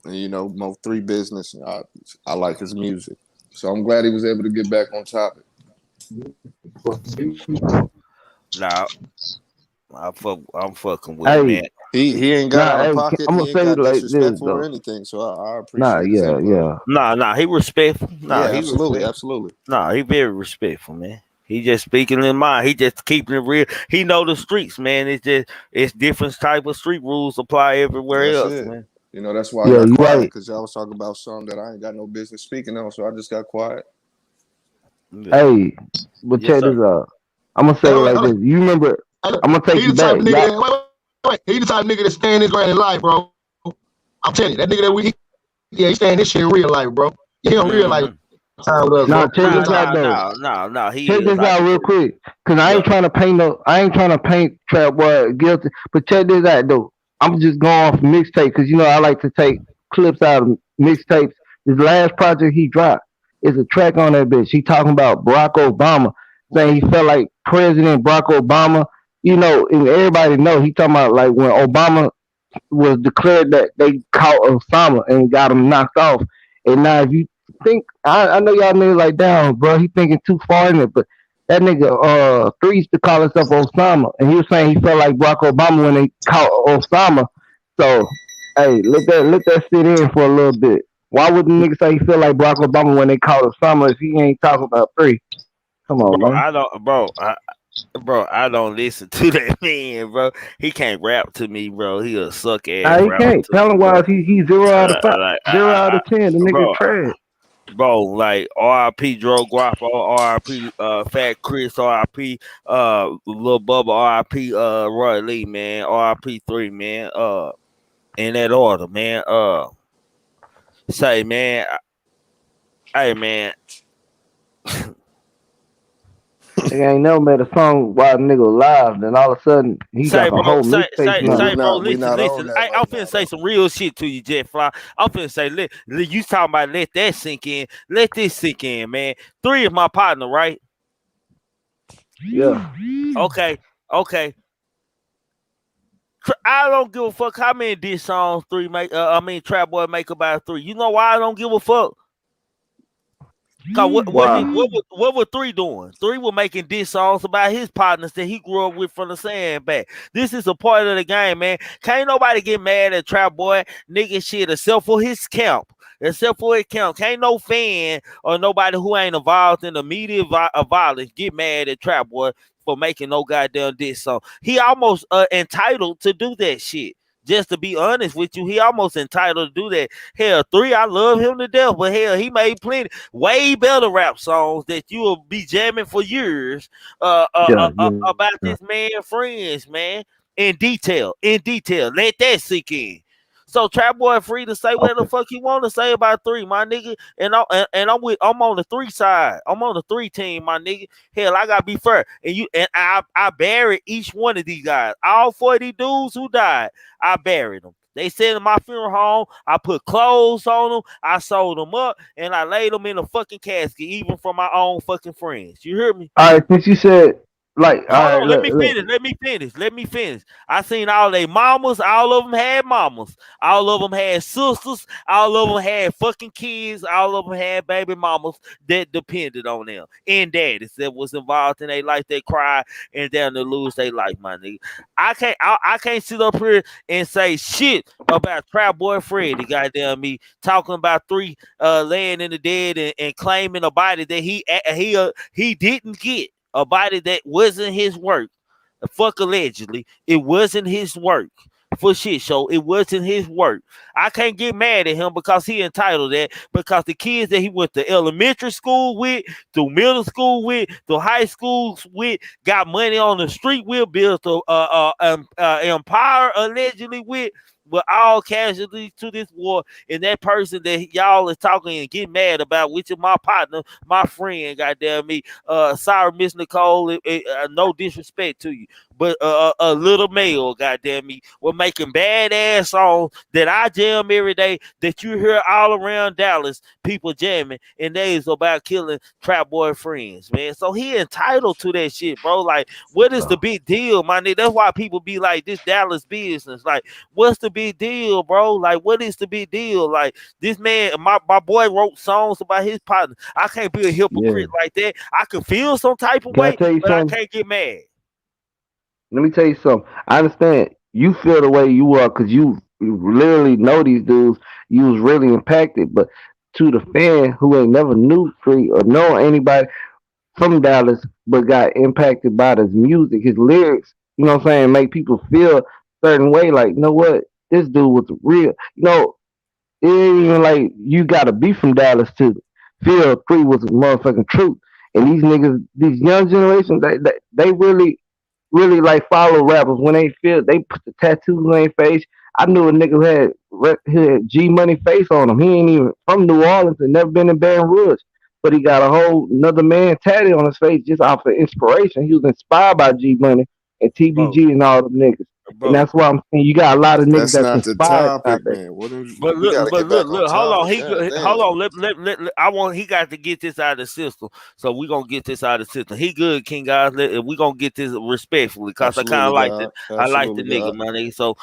And, Mo3 business. I like his music, so I'm glad he was able to get back on topic. Nah, I'm fucking with him, man. He ain't got out of pocket. I'm gonna say like this or anything. So I appreciate. Nah. He respectful. Nah, he absolutely. Nah, he very respectful, man. He just speaking in mind. He just keeping it real. He know the streets, man. It's different type of street rules apply everywhere else, man. That's why I got quiet, because y'all was talking about something that I ain't got no business speaking on, so I just got quiet. Hey, but check this out. I'm gonna say it like this. You remember? I'm gonna take you back. He the type of nigga that stand his ground in life, bro. I'm telling you, that nigga he stand this shit in real life, bro. He don't real life. No, check this out though. Check this out real quick, cause I ain't trying to paint Trap Boy guilty. But check this out though. I'm just going off mixtape, cause I like to take clips out of mixtapes. His last project he dropped is a track on that bitch. He talking about Barack Obama, saying he felt like President Barack Obama. And everybody know he talking about like when Obama was declared that they caught Osama and got him knocked off. And now if you think, I know y'all niggas like, damn, bro, he thinking too far in it, but that nigga 3 used to call himself Osama, and he was saying he felt like Barack Obama when they caught Osama. So, hey, let that sit in for a little bit. Why would the nigga say he feel like Barack Obama when they caught Osama if he ain't talking about 3? Come on, man. I don't listen to that man, bro. He can't rap to me, bro. He a suck ass. He can't. Tell him why he's 0 out of 5, 0 out of 10. The nigga trash. Bro, like R.I.P. Dro Guapo, R.I.P. Fat Chris, R.I.P. Lil Bubba, R.I.P. Roy Lee, man, R.I.P. 3, man. In that order, man. Say, man, hey, man. Nigga ain't never made a song while a nigga alive, then all of a sudden he got a whole mixtape. Bro, listen. I'm finna say some real shit to you, Jet Fly. I'm finna say, you talking about let that sink in. Let this sink in, man. 3 is my partner, right? Yeah. Okay. I don't give a fuck how many diss songs Trap Boy make about 3. You know why I don't give a fuck? Cause Wow. what was Three doing? Three was making diss songs about his partners that he grew up with from the sandbag. This is a part of the game, man. Can't nobody get mad at Trap Boy nigga shit except for his camp. Except for his camp. Can't no fan or nobody who ain't involved in the media violence get mad at Trap Boy for making no goddamn diss song. He almost entitled to do that shit. Just to be honest with you, he almost entitled to do that. Hell, Three, I love him to death, but hell, he made plenty way better rap songs that you will be jamming for years Yeah, yeah. about this man friends, man. In detail. Let that sink in. So Trap Boy free to say what the Okay. fuck he want to say about Three, my nigga. I'm on the Three side. I'm on the Three team, my nigga. Hell, I gotta be fair. I buried each one of these guys. All 40 dudes who died, I buried them. They said in my funeral home, I put clothes on them, I sold them up, and I laid them in a fucking casket, even for my own fucking friends. You hear me? All right. Since you said like, all Hold right, on, let me look. finish. Let me finish. I seen all they mamas. All of them had mamas. All of them had sisters. All of them had fucking kids. All of them had baby mamas that depended on them and daddies that was involved in their life. They cry and down to lose their life, my nigga. I can't sit up here and say shit about Trap Boy Freddy. Goddamn me, talking about Three laying in the dead and claiming a body that he didn't get. A body that wasn't his work. Fuck allegedly. It wasn't his work. For shit show. It wasn't his work. I can't get mad at him because he entitled that. Because the kids that he went to elementary school with, through middle school with, through high schools with, got money on the street with, built a empire allegedly with, were all casualties to this war. And that person that y'all is talking and get mad about, which is my partner, my friend, goddamn me. Sorry, Miss Nicole. No disrespect to you, but a little male, goddamn me, were making badass songs that I jam every day. That you hear all around Dallas, people jamming, and they is about killing Trap Boy friends, man. So he entitled to that shit, bro. Like, what is the big deal, my nigga? That's why people be like, this Dallas business. Like, what's the big deal, bro? Like, what is the big deal? Like, this man, my boy wrote songs about his partner. I can't be a Yeah. hypocrite like that. I can feel some type of Can I way, tell you but I something? can't get mad. Let me tell you something. I understand you feel the way you are because you literally know these dudes. You was really impacted, but to the fan who ain't never knew Free or know anybody from Dallas, but got impacted by his music, his lyrics. You know what I'm saying? Make people feel a certain way. Like, you know what? This dude was real. You know, it ain't even like you gotta be from Dallas to feel Free was a motherfucking truth. And these niggas, these young generations, they really like follow rappers when they feel they put the tattoos on their face. I knew a nigga who had G Money face on him. He ain't even from New Orleans and never been in Baton Rouge, but he got a whole another man tatted on his face just off of inspiration. He was inspired by G Money and Bro, TBG and all them niggas, and bro. that's why I'm saying you got a lot of niggas That's that's not the inspired out topic, there. man. What is, But we got to get back on look. Hold on. topic. God Hold damn. on. I want. He got to get this out of the system. So we gonna get this out of the system. He good, King guys. We gonna get this respectfully, cause I kind of Absolutely, like the. God. I like the Absolutely, nigga, God. my nigga. So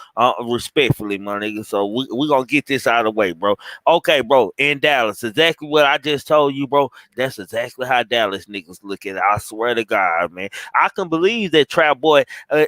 respectfully, my nigga. So we gonna get this out of the way, bro. Okay, bro. In Dallas, exactly what I just told you, bro. That's exactly how Dallas niggas look at it. I swear to God, man. I can believe that Trap Boy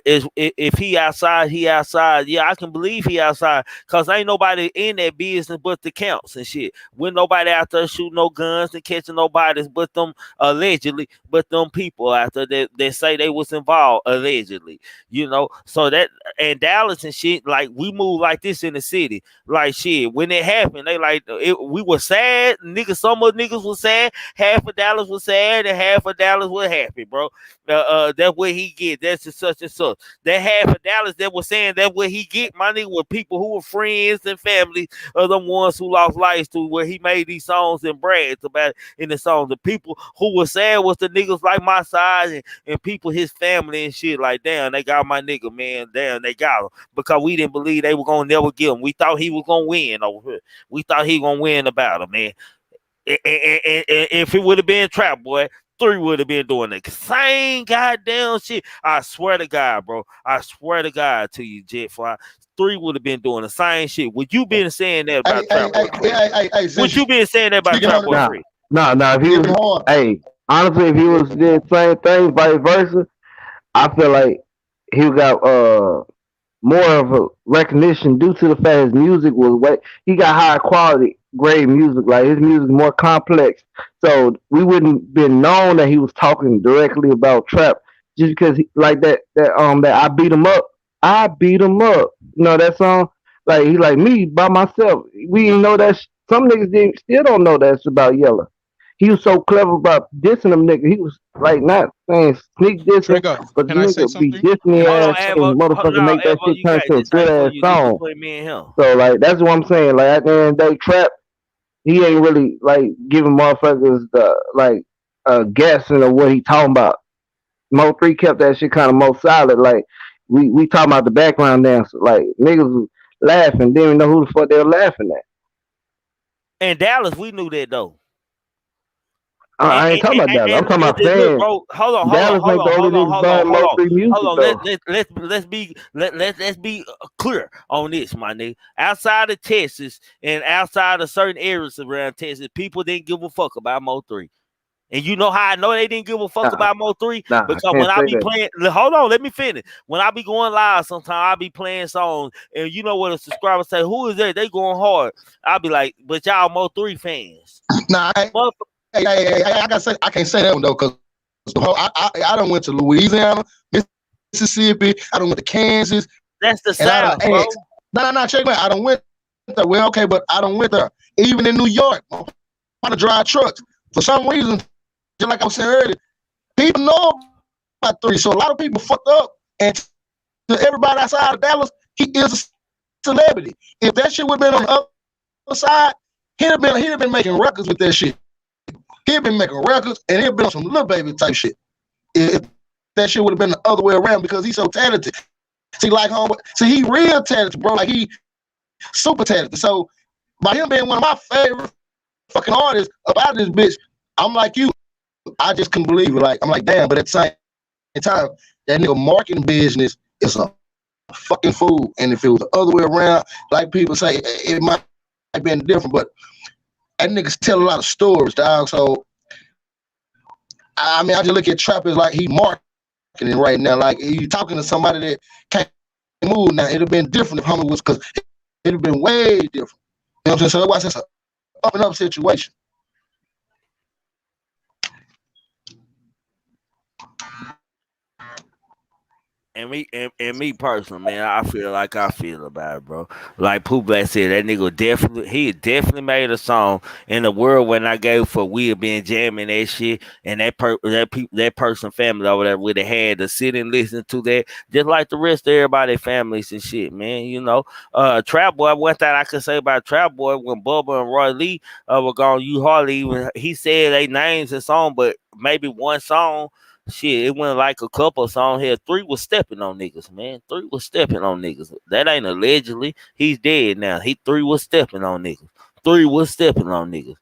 is if he outside, he outside. Yeah, I can believe he outside. Cause ain't nobody in that business but the counts and shit. When nobody out there shooting no guns and catching no bodies but them allegedly, but them people out there that say they was involved allegedly. You know, so that and Dallas and shit, like we move like this in the city. Like shit, when it happened, they like we were sad. Niggas, some of niggas was sad. Half of Dallas was sad, and half of Dallas was happy, bro. That's what he get. That's just such and such. That half of Dallas that was saying that what he get, my nigga, with people who were friends and family of the ones who lost lives to where he made these songs and brags about it in the songs. The people who were sad was the niggas like my side and people his family and shit. Like, damn, they got my nigga, man. Damn, they got him. Because we didn't believe they were gonna never get him. We thought he was gonna win over here. We thought he gonna win about him, man. And if it would have been Trap Boy, Three would have been doing the same goddamn shit. I swear to God, bro. I swear to God to you, Jet Fly. Three would have been doing the same shit. Would you been saying that Hey, about hey, Trap hey, Boy Three? hey, hey, hey, Would you Ziggy, been saying that about speaking Trap on Boy Nah, Three? If he Hit me was, hard. hey, honestly, if he was did the same thing, vice versa, I feel like he got more of a recognition due to the fact his music was way he got high quality, great music. Like his music is more complex, so we wouldn't been known that he was talking directly about trap just because like that I beat him up, I beat him up. You know that song? Like he like me by myself. We didn't know that. Some niggas didn't, still don't know that's about Yella. He was so clever about dissing them niggas. He was like not saying sneak dissing, Trigger, but the can I say nigga be something? dissing Can I their Hold on, say ass something? Avo. and motherfucker No, make that Avo, shit you turn got to a this ain't good for ass you. This song. between me and him. So like that's what I'm saying. Like at the end of the day, trap he ain't really like giving motherfuckers the like guessing of what he talking about. Mo three kept that shit kind of more solid. Like we talking about the background dancer. Like niggas was laughing, didn't even know who the fuck they were laughing at. In Dallas, we knew that though. And, I ain't talking about that. I'm talking about look, fans. bro. Hold on, hold on, Dallas hold ain't the on, only hold on, niggas hold on, buying hold Mo on, three hold music on. though. Let's be clear on this, my nigga. Outside of Texas and outside of certain areas around Texas, people didn't give a fuck about Mo three. And you know how I know they didn't give a fuck Nah, about Mo 3? I Because when can't I say be that. playing, hold on, let me finish. When I be going live, sometimes I be playing songs, and you know what a subscriber say, who is that? They going hard. I be like, but y'all Mo 3 fans. Nah, I gotta say I can't say that one though, because I done went to Louisiana, Mississippi, I done went to Kansas, That's the and I done South, bro. asked. Nah, check me out. I done went there. Well, okay, but I done went there. Even in New York, on to drive trucks. For some reason, just like I was saying earlier, people know about three. So a lot of people fucked up. And to everybody outside of Dallas, he is a celebrity. If that shit would have been on the other side, he'd have been making records with that shit. He'd been making records and he'd been on some little baby type shit. If that shit would have been the other way around because he's so talented. See, he real talented, bro. Like he super talented. So by him being one of my favorite fucking artists about this bitch, I'm like you. I just couldn't believe it. Like I'm like, damn, but at the same time, that nigga marketing business is a fucking fool. And if it was the other way around, like people say, it might have been different. But that niggas tell a lot of stories, dog. So I mean, I just look at trap as like he marketing right now. Like you talking to somebody that can't move now. It'd have been different if Hummer was, because it'd have been way different. You know what I'm saying? So otherwise, it's a up and up situation. And me personally, man, I feel like I feel about it, bro. Like Pooh Black said, that nigga definitely made a song in the world when I gave for we have been jamming that shit, and that person family over there would have had to sit and listen to that, just like the rest of everybody families and shit, man. You know, Trap Boy. One thing I could say about Trap Boy, when Bubba and Roy Lee were gone, you hardly even he said their names and song, but maybe one song. Shit, it went like a couple of songs here. 3 was stepping on niggas, man. 3 was stepping on niggas. That ain't allegedly. He's dead now. 3 was stepping on niggas. 3 was stepping on niggas.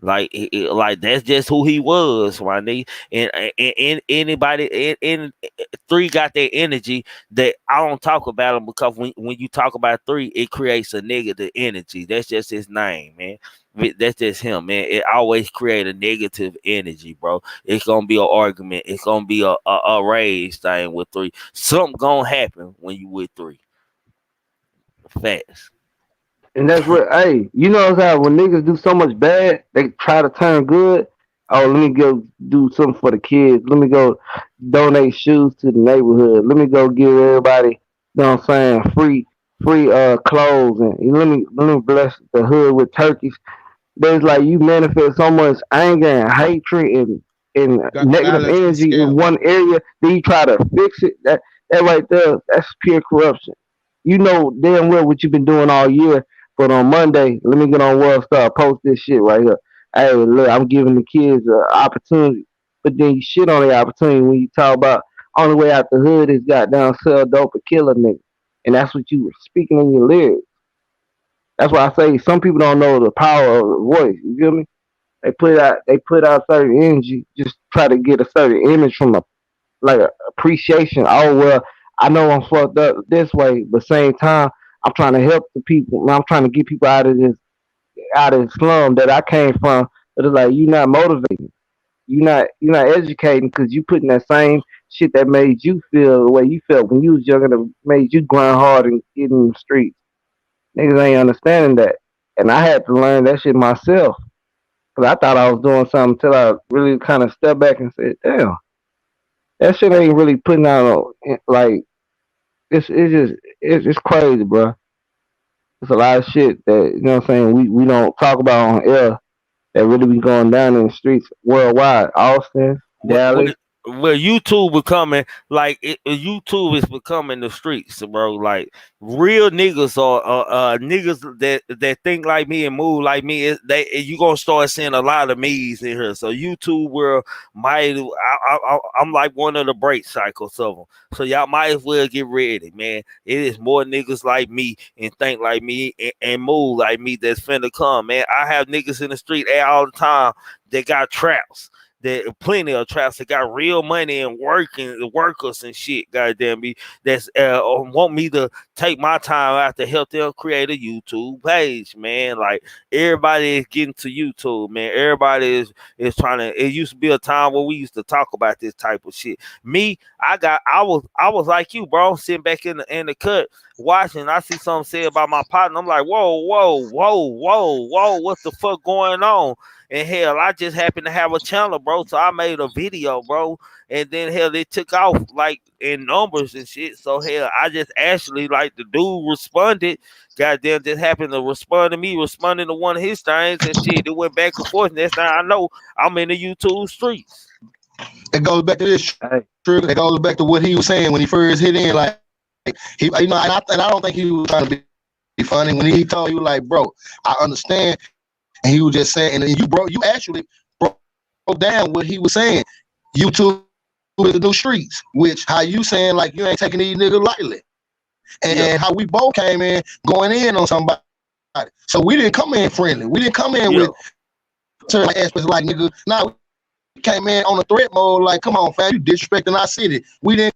Like, like that's just who he was, my nigga. And anybody in 3 got that energy that I don't talk about him, because when you talk about 3, it creates a negative energy. That's just his name, man. That's just him, man. It always create a negative energy, bro. It's gonna be an argument. It's gonna be a rage thing with 3. Something gonna happen when you with 3. Facts. And that's what, hey, you know how when niggas do so much bad, they try to turn good. Oh, let me go do something for the kids. Let me go donate shoes to the neighborhood. Let me go give everybody, you know what I'm saying, free clothes, and let me bless the hood with turkeys. There's like you manifest so much anger and hatred and Got to negative balance the energy in scale. one area, then you try to fix it. That right there, that's pure corruption. You know damn well what you've been doing all year, but on Monday, let me get on World Star, post this shit right here. Hey, look, I'm giving the kids an opportunity, but then you shit on the opportunity when you talk about only way out the hood is goddamn sell dope or kill a nigga, and that's what you were speaking in your lyrics. That's why I say some people don't know the power of the voice. You feel me? They put out certain energy, just try to get a certain image from a appreciation. Oh well, I know I'm fucked up this way, but same time I'm trying to help the people. I'm trying to get people out of this slum that I came from But it's like you not motivating. You not educating because you putting that same shit that made you feel the way you felt when you was younger that made you grind hard and get in the streets. Niggas ain't understanding that. And I had to learn that shit myself. Cause I thought I was doing something until I really kind of stepped back and said, damn, that shit ain't really putting out like it's crazy, bro. It's a lot of shit that you know what I'm saying we don't talk about on air that really be going down in the streets worldwide. Austin, What, what, Dallas. where YouTube becoming like YouTube is becoming the streets, bro. Like real niggas or niggas that think like me and move like me. You gonna start seeing a lot of me's in here. So YouTube will might I'm like one of the break cycles of them. So y'all might as well get ready, man. It is more niggas like me and think like me and move like me that's finna come, man. I have niggas in the street all the time that got traps. There plenty of traps that got real money and working workers and shit. Goddamn me, that's want me to take my time out to help them create a YouTube page, man. Like everybody is getting to YouTube, man. Everybody is trying to. It used to be a time where we used to talk about this type of shit. Me, I was like you, bro, sitting back in the cut watching. I see something said about my partner. I'm like, whoa, what the fuck going on? And hell, I just happened to have a channel, bro. So I made a video, bro. And then hell, it took off like in numbers and shit. So hell, I just actually like the dude responded. Goddamn, just happened to respond to me, responding to one of his things and shit. It went back and forth. Next thing I know, I'm in the YouTube streets. It goes back to this Hey, trigger. It goes back to what he was saying when he first hit in. Like he, and I don't think he was trying to be funny when he told you, like, bro, I understand. And he was just saying, and then you actually broke down what he was saying. YouTube is the new streets, which how you saying like you ain't taking these niggas lightly, and how we both came in going in on somebody. So we didn't come in friendly. We didn't come in with certain aspects like nigga. Nah, we came in on a threat mode. Like, come on, fam, you disrespecting our city. We didn't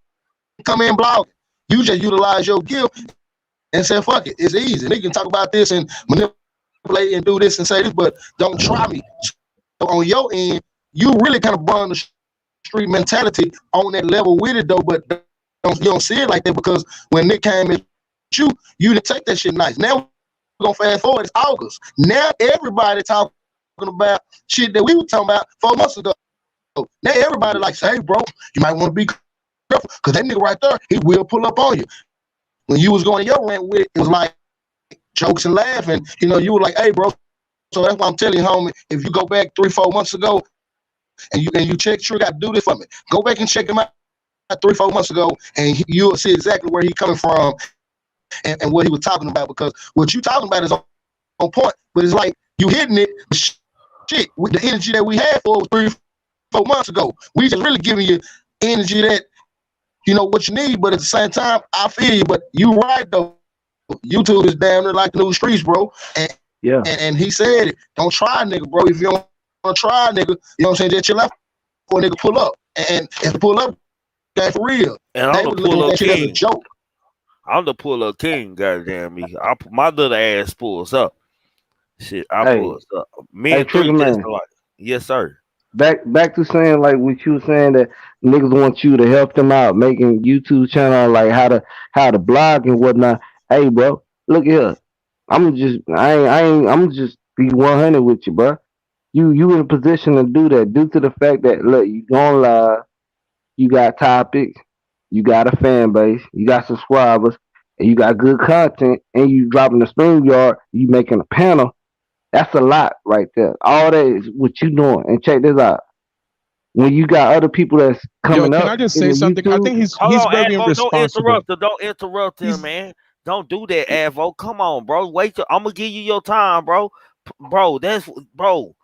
come in blogging. You just utilize your gift and said, fuck it, it's easy. They can talk about this and manipulate and do this and say this, but don't try me. So on your end, you really kind of brought the street mentality on that level with it though, but you don't see it like that because when Nick came at you didn't take that shit nice. Now we're gonna fast forward, it's August. Now everybody talking about shit that we were talking about 4 months ago. Now everybody like say, hey bro, you might want to be careful because that nigga right there, he will pull up on you. When you was going to your rant with it was like jokes and laughing, you were like, hey bro. So that's why I'm telling you, homie, if you go back 3-4 months ago and you check Trigger, got to do this for me. Go back and check him out 3-4 months ago and you'll see exactly where he coming from and what he was talking about, because what you talking about is on point, but it's like you hitting it shit with the energy that we had for 3-4 months ago. We just really giving you energy that what you need, but at the same time, I feel you, but you right though. YouTube is damn near like the new streets, bro. And yeah. and he said it. Don't try, nigga, bro. If you don't want to try, nigga, you know what I'm saying? Just chill out for a nigga pull up. And if the pull up, that's for real. And They I'm was the looking pull at up that shit as a king. joke. I'm the pull up king. Goddamn me. My little ass pulls up. Shit, I Hey, pulls up. Me hey, and three Trigger just Man. like. Yes, sir. Back to saying like what you were saying that niggas want you to help them out, making YouTube channel like how to blog and whatnot. Hey, bro, look here. I'm just be 100 with you, bro. You in a position to do that due to the fact that look, you going live, you got topics, you got a fan base, you got subscribers, and you got good content, and you dropping the stream yard, you making a panel. That's a lot right there. All that is what you doing. And check this out. When you got other people that's Yo, coming can I up just in say the something? I YouTube, think he's Hold he's on, very Avo. Don't irresponsible. interrupt her. Don't interrupt him, He's man. Don't do that, Avo. Come on, bro. Wait till I'm gonna give you your time, bro. Bro, that's bro.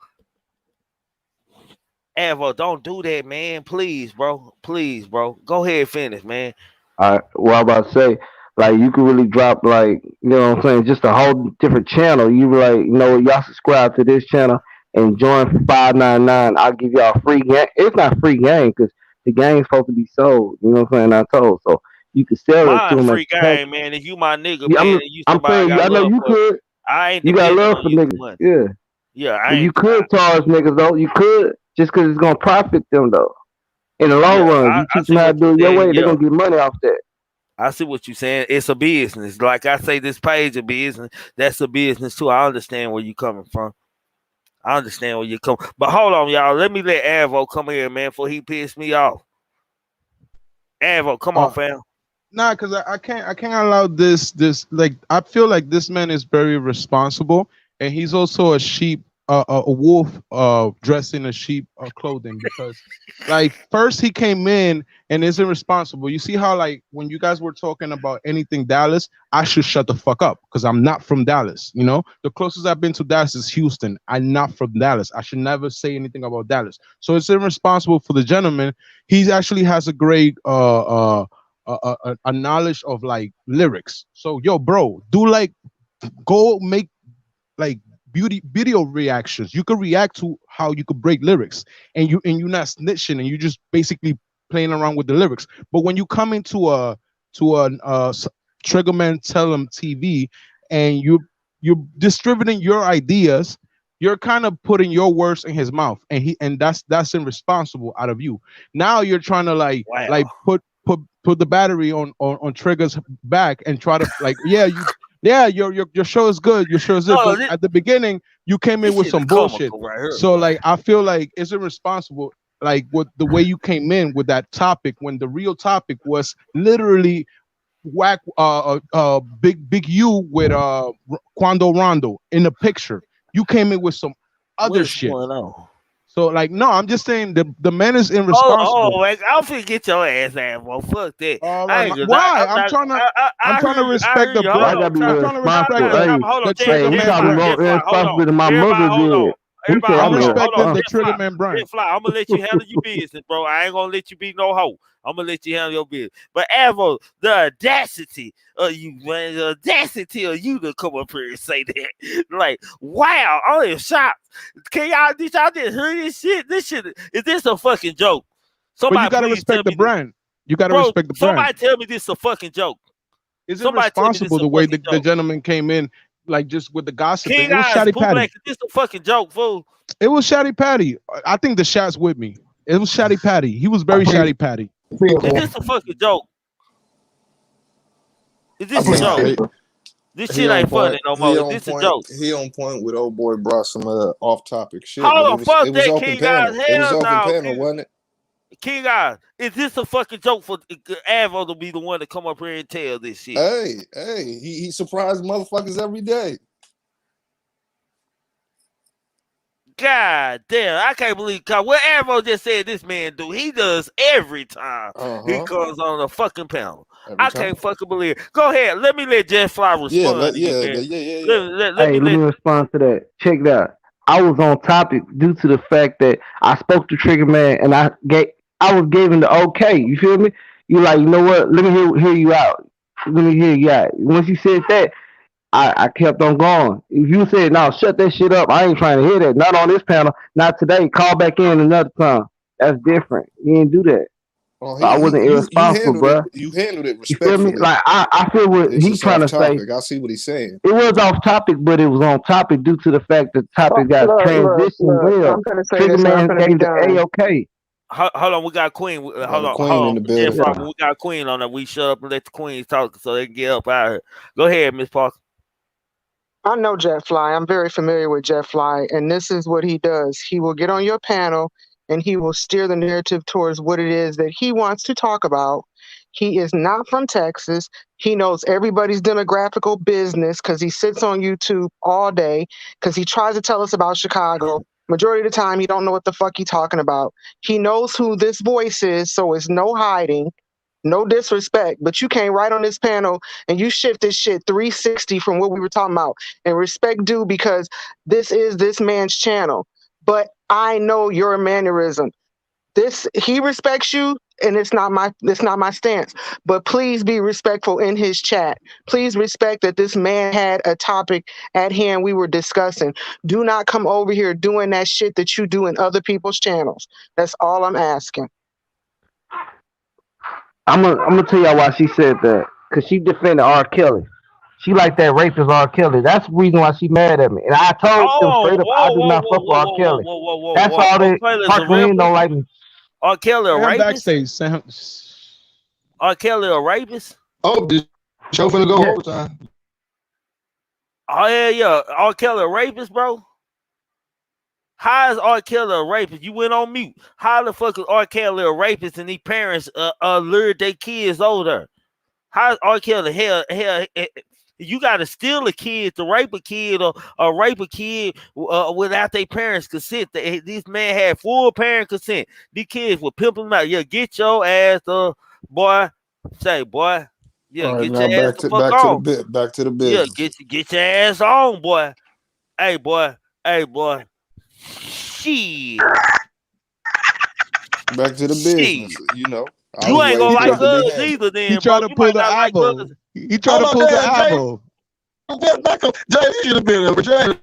Avo, don't do that, man. Please, bro. Please, bro. Go ahead, finish, man. what I'm about to say, like you could really drop like, you know what I'm saying, just a whole different channel. You be like, y'all subscribe to this channel and join for $5.99. I'll give y'all a free game. It's not free game because the game's supposed to be sold. You know what I'm saying? Not told. So you can sell it to Mine them as free a package. game, man. If you my nigga, Yeah, man, I'm and you I'm somebody I saying, got I know love you for, could. I ain't You got depending love on for you for niggas. money. Yeah. Yeah, I But you ain't. could charge niggas though. You could just because it's gonna profit them though. In the long Yeah, run, you I teach them see how what to you're do it your saying. way, they're Yeah, gonna get money off that. I see what you're saying. It's a business. Like I say, this page a business. That's a business too. I understand where you coming from. I understand where you come. But hold on, y'all. Let me let Avo come here, man, before he piss me off. Avo, come on, Uh, fam. Nah, because I can't allow this like I feel like this man is very responsible, and he's also a sheep, a wolf, dressed in a sheep clothing, because like first he came in and isn't responsible. You see how like when you guys were talking about anything Dallas, I should shut the fuck up because I'm not from Dallas. You know, the closest I've been to Dallas is Houston. I'm not from Dallas. I should never say anything about Dallas. So it's irresponsible for the gentleman. He actually has a great a knowledge of like lyrics. So yo, bro, do like go make like beauty video reactions. You could react to how you could break lyrics, and you're not snitching, and you just basically playing around with the lyrics. But when you come into a to an Triggerman Tell 'em TV, and you're distributing your ideas, you're kind of putting your words in his mouth, and that's irresponsible out of you. Now you're trying to like Wow. put the battery on Trigger's back and try to like, yeah, your show is good, your show is good, No, but at the beginning you came in this with shit is some bullshit. comical right here, So man. like I feel like it's irresponsible, like with the way you came in with that topic, when the real topic was literally whack big you with Quando Rondo in the picture. You came in with some What other is shit. going on? So like no, I'm just saying the man is Oh, irresponsible. man, I'm finna get your ass, bro. Fuck that. All I right, ain't gonna. why? I'm not. I'm I trying to hear you. I respect hear the you. Hold Why I brand. gotta on, be I'm time. trying to Time, respect responsible? time, the time. Hey, Hold on, hey, he Jet talking Fly, about Jet Fly. Hold on. responsibility my Everybody, mother hold on. did. He said Everybody, I'm I'm hold on. Hold on, respecting the irresponsible. Jet Fly. Triggerman brand. Jet Fly. I'm gonna let you handle your business, bro. I ain't gonna let you be no hoe. I'm gonna let you handle your business. But Avo, the audacity of you, man, the audacity of you to come up here and say that. Like, wow, I am shocked. Did y'all just hear this shit? This shit, is this a fucking joke? But you Somebody gotta please tell respect the me this. brand. You gotta Bro, respect the brand. somebody tell me this a fucking joke. Is it Somebody tell me this responsible a the way fucking the joke. gentleman came in, like just with the gossiping? King It was Eyes, Shatty Pooh Black, Patty. is this a fucking joke, fool? It was Shatty Patty. I think the shots with me. It was Shatty Patty. He was very Shatty Patty. Is this a fucking joke? Is this a Nah, joke? he, This he shit on ain't funny point. no He more. Is on this a point. joke? He on point with old boy brought some off topic shit, but Hold on, it fuck was that open King Eyes. panel. It was Hell open no. panel, wasn't it? King Eyes, is this a fucking joke for Avo to be the one to come up here and tell this shit? Hey, he surprised motherfuckers every day. God damn, I can't believe what Avo just said this man do. He does every time he Uh-huh. comes on the fucking panel. Every I time. can't fucking believe it. Go ahead. Let me let Jeff Fly Yeah, respond to you, man. yeah. Let Hey, me let let me respond to that. Check that out. I was on topic due to the fact that I spoke to Trigger Man and I was given the okay. You feel me? You like, you know what? Let me hear you out. Let me hear you out. Once you said that, I kept on going. If you said, no, shut that shit up, I ain't trying to hear that. Not on this panel, not today. Call back in another time. That's different. You didn't do that. Oh, So I wasn't you irresponsible, handled it. bro. You handled it You feel me? respectfully. Like I feel what It's he just trying off to say. topic. I see what he's saying. It was off topic, but it was on topic due to the fact that the topic got transitioned Look. well. I'm gonna say Trigger this, and I'm Man gonna be gave the A done. OK. hold on. We got Queen. Got a Hold queen in on. the Jeff building. Fly, Yeah. when we got Queen on that, we shut up and let the Queens talk so they can get up out of here. Go ahead, Miss Parker. I know Jet Fly. I'm very familiar with Jet Fly, and this is what he does. He will get on your panel and he will steer the narrative towards what it is that he wants to talk about. He is not from Texas. He knows everybody's demographical business because he sits on YouTube all day because he tries to tell us about Chicago. Majority of the time, he don't know what the fuck he talking about. He knows who this voice is, so it's no hiding. No disrespect, but you came right on this panel and you shift this shit 360 from what we were talking about. And respect due because this is this man's channel. But I know your mannerism. This he respects you, and it's not my stance. But please be respectful in his chat. Please respect that this man had a topic at hand we were discussing. Do not come over here doing that shit that you do in other people's channels. That's all I'm asking. I'm gonna tell y'all why she said that. Cause she defended R. Kelly. She like that rapist R. Kelly. That's the reason why she mad at me. And I told them Oh, straight up, I whoa, do whoa, not whoa, fuck with whoa, R. whoa, whoa, Kelly. whoa, whoa, whoa, That's whoa. all R. they Kelly's a Park Green rapist. don't like me. R. Kelly a Sam rapist. backstage. Sam. R. Kelly a rapist. Oh, this show finna go Yeah. overtime. Oh yeah. R. Kelly a rapist, bro. How is R. Kelly a rapist? You went on mute. How the fuck is R. Kelly a rapist and these parents lured their kids over? How is R. Kelly hell? You got to steal a kid to rape a kid or rape a kid without their parents' consent. This man had full parent consent. These kids were pimping him out. Yeah, get your ass, boy. Say, boy. Yeah, All right, get now your ass back the to fuck back to the on. bit. Back to the Yeah, business. get your ass on, boy. Hey, boy. Hey, boy. Shit. Back to the Shit. business. You know, I You was ain't waiting gonna for like it to be us handled. either, He then, bro. tried to You pull might the not like Avo. us. He tried to Hold pull on, the Jay. Avo. Back up. Jay, you should have been there, but Jay,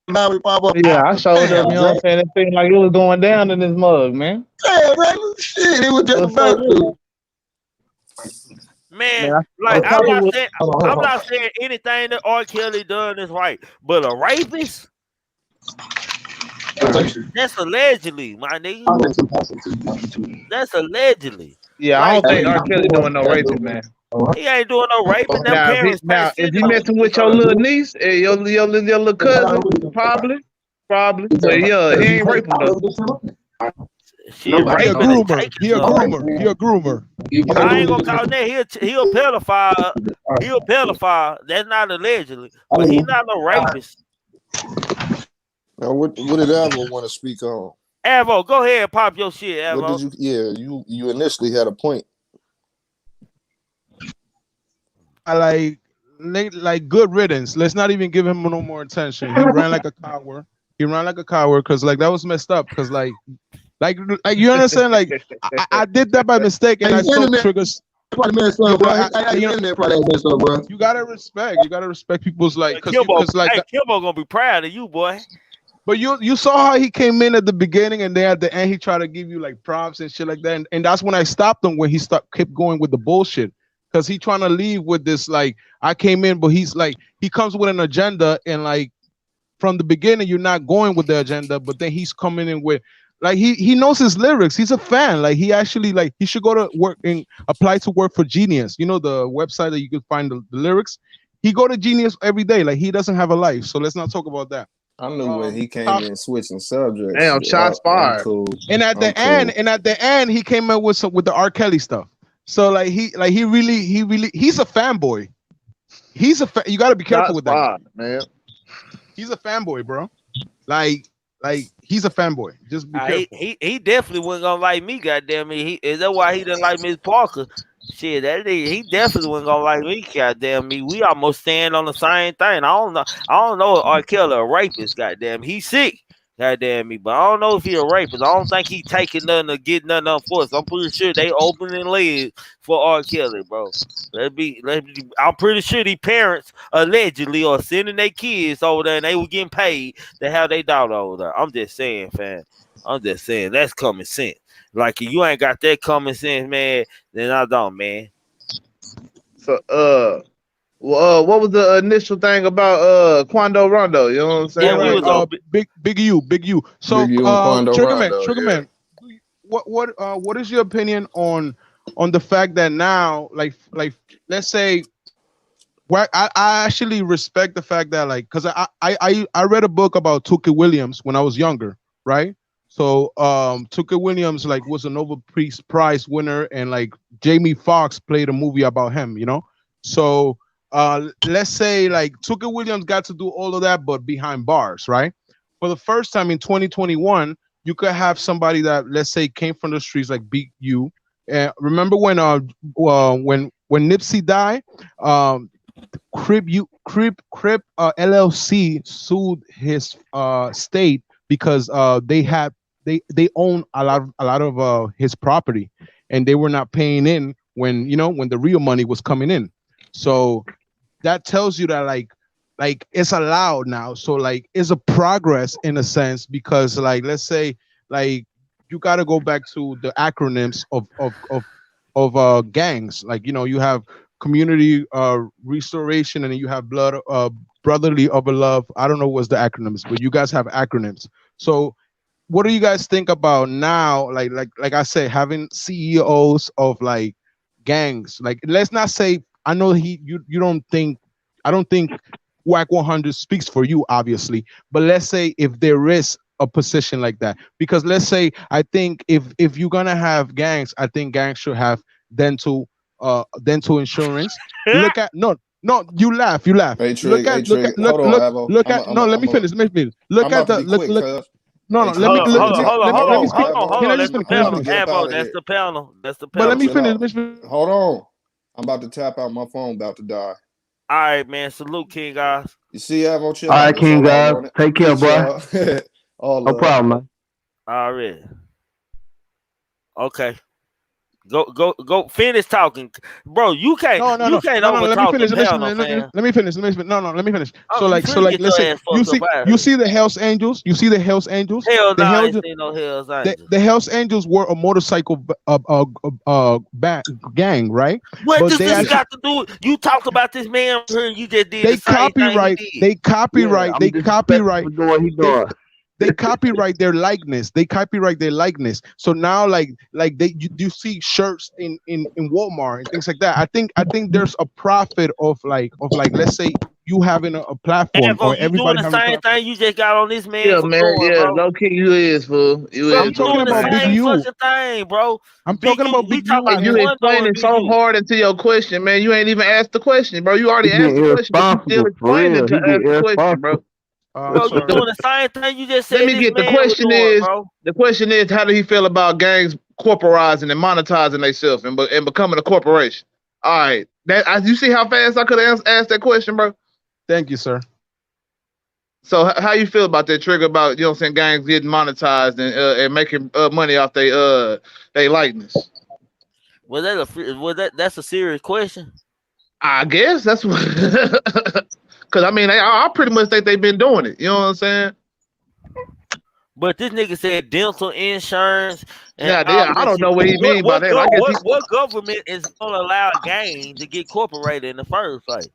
now we pop up. Yeah, I showed up. Damn, You know what I'm Jay. saying? It seemed like it was going down in this mug, man. Damn, Jay. Shit, it was just What's up about with it? to. Man, Man, like I probably would. I'm not saying anything that R. Kelly done is right, but a rapist, that's allegedly, my nigga. That's allegedly. Yeah, I Like don't think R. Kelly doing no raping, man. he ain't doing no raping. Them Now, parents can't if sit he on. messing with your little niece, your little cousin, probably. But yeah, he ain't raping though. Shit, He a raping and groomer. taking He a something. groomer. He a groomer. I ain't gonna call him that. He a pedophile. He a pedophile. That's not allegedly, but he not no rapist. Now, what did Avo want to speak on? Avo, go ahead and pop your shit, What did Avo. you? Yeah, you initially had a point. I like good riddance. Let's not even give him no more attention. He ran like a coward. He ran like a coward because like that was messed up. Because like you understand? Like I did that by mistake and I saw triggers. Probably messed up, bro. Internet probably messed up, bro. You gotta respect people's like because Kimbo gonna be proud of you, boy. But you saw how he came in at the beginning and then at the end he tried to give you like props and shit like that, and that's when I stopped him when he kept going with the bullshit because he trying to leave with this like I came in, but he's like he comes with an agenda and like from the beginning you're not going with the agenda, but then he's coming in with like he knows his lyrics. He's a fan. Like he actually like he should go to work and apply to work for Genius. You know the website that you could find the lyrics. He go to Genius every day. Like he doesn't have a life. So let's not talk about that. I knew when he came in switching subjects. Damn, shots fired. Cool. And at the end, he came up with the R. Kelly stuff. So he's a fanboy. You got to be careful with that, man. He's a fanboy, bro. Like he's a fanboy. Just be careful. He definitely wasn't gonna like me. Goddamn me. Is that why he didn't like Miss Parker? Shit, he definitely wasn't gonna like me. Goddamn me. We almost stand on the same thing. I don't know if R. Kelly a rapist. Goddamn, he's sick. Goddamn me, but I don't know if he a rapist. I don't think he taking nothing or getting nothing up for us. I'm pretty sure they opening legs for R. Kelly, bro. I'm pretty sure these parents allegedly are sending their kids over there and they were getting paid to have their daughter over there. I'm just saying, fam. I'm just saying that's common sense. Like if you ain't got that common sense, man, then I don't, man. So what was the initial thing about Quando Rondo? You know what I'm saying? Yeah, we was on Big U. So Big U and Quando Triggerman, what is your opinion on the fact that now like let's say I actually respect the fact that like because I read a book about Tookie Williams when I was younger, right? So Tookie Williams like was a Nobel Peace Prize winner and like Jamie Foxx played a movie about him, you know? So let's say like Tookie Williams got to do all of that but behind bars, right? For the first time in 2021, you could have somebody that let's say came from the streets like Big U. Remember when Nipsey died, Crip LLC sued his state because they own a lot of his property and they were not paying in when the real money was coming in. So that tells you that like it's allowed now. So like it's a progress in a sense because like let's say like you got to go back to the acronyms of gangs. Like you have community restoration, and then you have brotherly over love. I don't know what's the acronyms, but you guys have acronyms. So what do you guys think about now? Like I said, having CEOs of like gangs. Like, let's not say, I know you don't think, I don't think WAC 100 speaks for you, obviously, but let's say if there is a position like that, because let's say, I think if you're gonna have gangs, I think gangs should have dental insurance. Look at no, you laugh. Hey, Trig, hold on, Avo. Look at no. Let me finish. Look I'm at about to the be quick, look. cuz. No, Hey, no. Let me Hold on, let me speak. hold Can on. I That's just the finish? Can I panel. just Get up out Avo, of here. that's the panel. That's the But panel. let me Chill finish. out. Let me finish. Hold on. I'm about to tap out. My phone about to die. All right, man. Salute, King guys. You see, Avo, chill All out. right, That's King all I guys. wanted. Take care, Peace, boy. y'all. All No love. problem, man. Already. Okay. Go. Finish talking, bro. You can't No. over Let me talk the finish. panel, fam. Let me finish. No. Let me finish. Oh, So you like, finna get let's your say ass fucked up out you here. see the Hells Angels. You see the Hells Angels. Hell no, The I Hells ain't seen no Hell's the, Angels. the Hells Angels were a motorcycle gang, right? What But does they this actually got to do? You talked about this man here, and you just did the they same thing he copyright. did. They Yeah, copyright. I'm They disrespectful copyright. for doing what he They doing. they copyright their likeness. They copyright their likeness. So now, like you see shirts in Walmart and things like that. I think there's a profit of like let's say you having a platform, Avo, or you doing everybody the having a same platform. thing you just got on this man Yeah, for man. doing, Yeah, bro. low key, you is fool. You Bro, is I'm you fool. talking doing the about Big same U. fucking thing, bro. I'm Big talking U, about we Big talking U about And you and Quando and explaining Big so U. hard into your question, man. You ain't even asked the question, bro. You already He asked getting the question, but you still irresponsible for explaining real. to He ask getting the question, irresponsible. bro. I'm Bro, you sorry. The, doing the same thing you just let said me this get the man was question doing, is bro. how do he feel about gangs corporizing and monetizing themselves and becoming a corporation? All right, you see how fast I could have asked that question, bro. Thank you, sir. So how you feel about that trigger about, you know what I'm saying, gangs getting monetized and making money off they likeness? That's a serious question? I guess that's what. Because I mean, I pretty much think they've been doing it. You know what I'm saying? But this nigga said dental insurance and Now, all I this don't shit. know what he mean by that. I guess he. What government is gonna allow a gang to get corporated in the first place?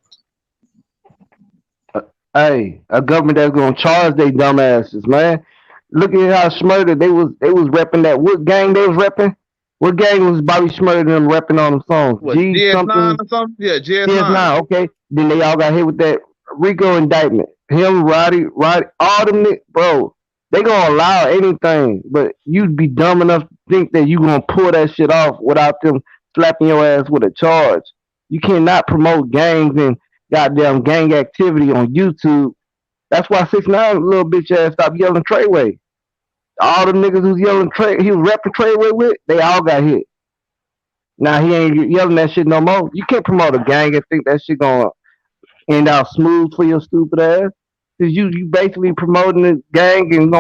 Hey, a government that's gonna charge they dumbasses, man. Look at how Smurder they was repping that. What gang they was repping? What gang was Bobby Smurder and them repping on them songs? What, G GS9 something or something? Yeah, GS9. CS9. Okay, then they all got hit with that RICO indictment. Him, Roddy, all them bro. They gonna allow anything, but you'd be dumb enough to think that you gonna pull that shit off without them slapping your ass with a charge. You cannot promote gangs and goddamn gang activity on YouTube. That's why 6ix9ine little bitch ass stopped yelling Treyway. All the niggas who's yelling he was rapping Treyway with, they all got hit. Now he ain't yelling that shit no more. You can't promote a gang and think that shit gonna end out smooth for your stupid ass. Cause you basically promoting the gang and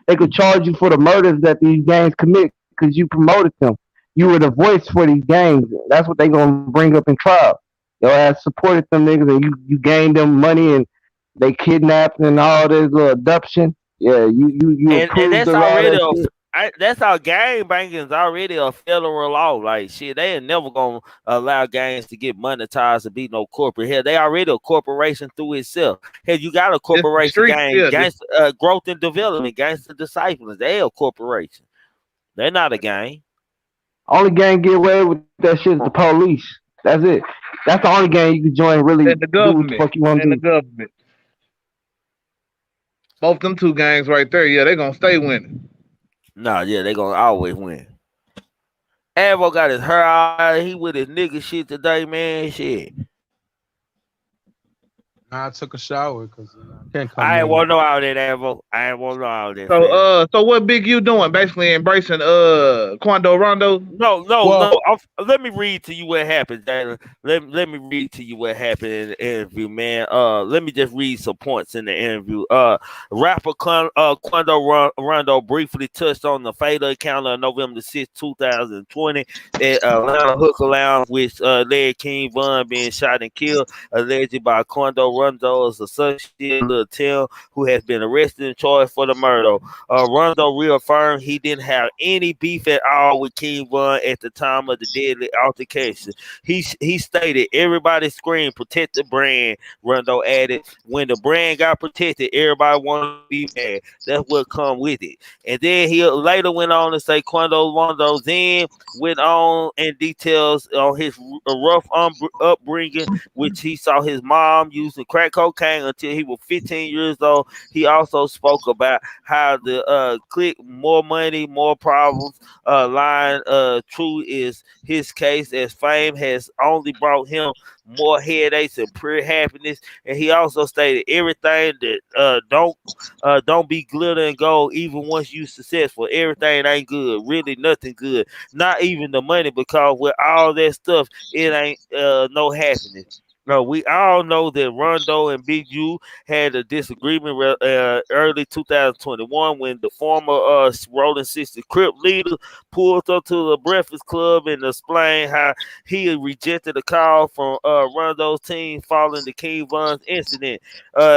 they could charge you for the murders that these gangs commit because you promoted them. You were the voice for these gangs. That's what they gonna bring up in trial. Your ass supported them niggas and you gained them money and they kidnapped and all this abduction. Yeah, you And approved that's of all already that shit. that's our gang banging is already a federal law. Like shit, they ain't never gonna allow gangs to get monetized and be no corporate. Hell, they already a corporation through itself. Hell, you got a This the corporation streets, gang, yeah. gangster growth and development, gangster disciples. They a corporation. They're not a gang. Only gang get away with that shit is the police. That's it. That's the only gang you can join and really And the do what the government. fuck you want to And the do. government. Both them two gangs right there, yeah, they gonna stay winning. Nah, yeah, they gonna always win. Avo got his hair out. He with his nigga shit today, man. Shit. I took a shower because I can't come I ain't in. want to know all that, Avo. I ain't want to know all that, So fam. so what Big U doing? Basically embracing Quando Rondo. No. Let me read to you what happened, Jalen. Let me read to you what happened in the interview, man. Let me just read some points in the interview. Rapper Quando Rondo briefly touched on the fatal encounter on November 6, 2020 at Atlanta Hooker Lounge, which led King Von being shot and killed, alleged by Quando Rondo's associate, Lil Tim, who has been arrested and charged for the murder. Rondo reaffirmed he didn't have any beef at all with King Von at the time of the deadly altercation. He stated, "Everybody screamed, protect the brand." Rondo added, "When the brand got protected, everybody wanted to be mad. That's what come with it." And then he later went on to say, Quando Rondo then went on and details on his rough upbringing, which he saw his mom using crack cocaine until he was 15 years old. He also spoke about how the click more money, more problems line true is his case, as fame has only brought him more headaches and pure happiness. And he also stated everything that don't be glitter and gold. Even once you successful, everything ain't good. Really, nothing good. Not even the money, because with all that stuff, it ain't no happiness. No, we all know that Rondo and Big U had a disagreement early 2021 when the former Rolling 60 Crip leader pulled up to the Breakfast Club and explained how he rejected a call from Rondo's team following the King Von's incident.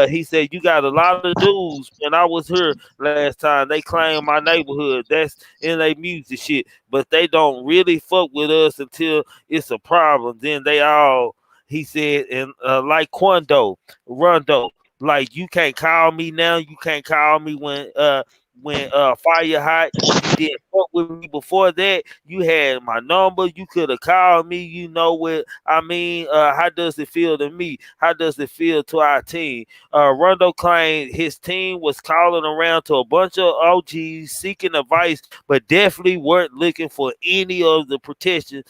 He said, "You got a lot of dudes. When I was here last time, they claim my neighborhood. That's in their music shit, but they don't really fuck with us until it's a problem. Then they all," he said, and like Quando, Rondo, like you can't call me now. You can't call me when fire hot. You didn't fuck with me before that. You had my number. You could have called me. You know what I mean? How does it feel to me? How does it feel to our team? Rondo claimed his team was calling around to a bunch of OGs seeking advice, but definitely weren't looking for any of the protection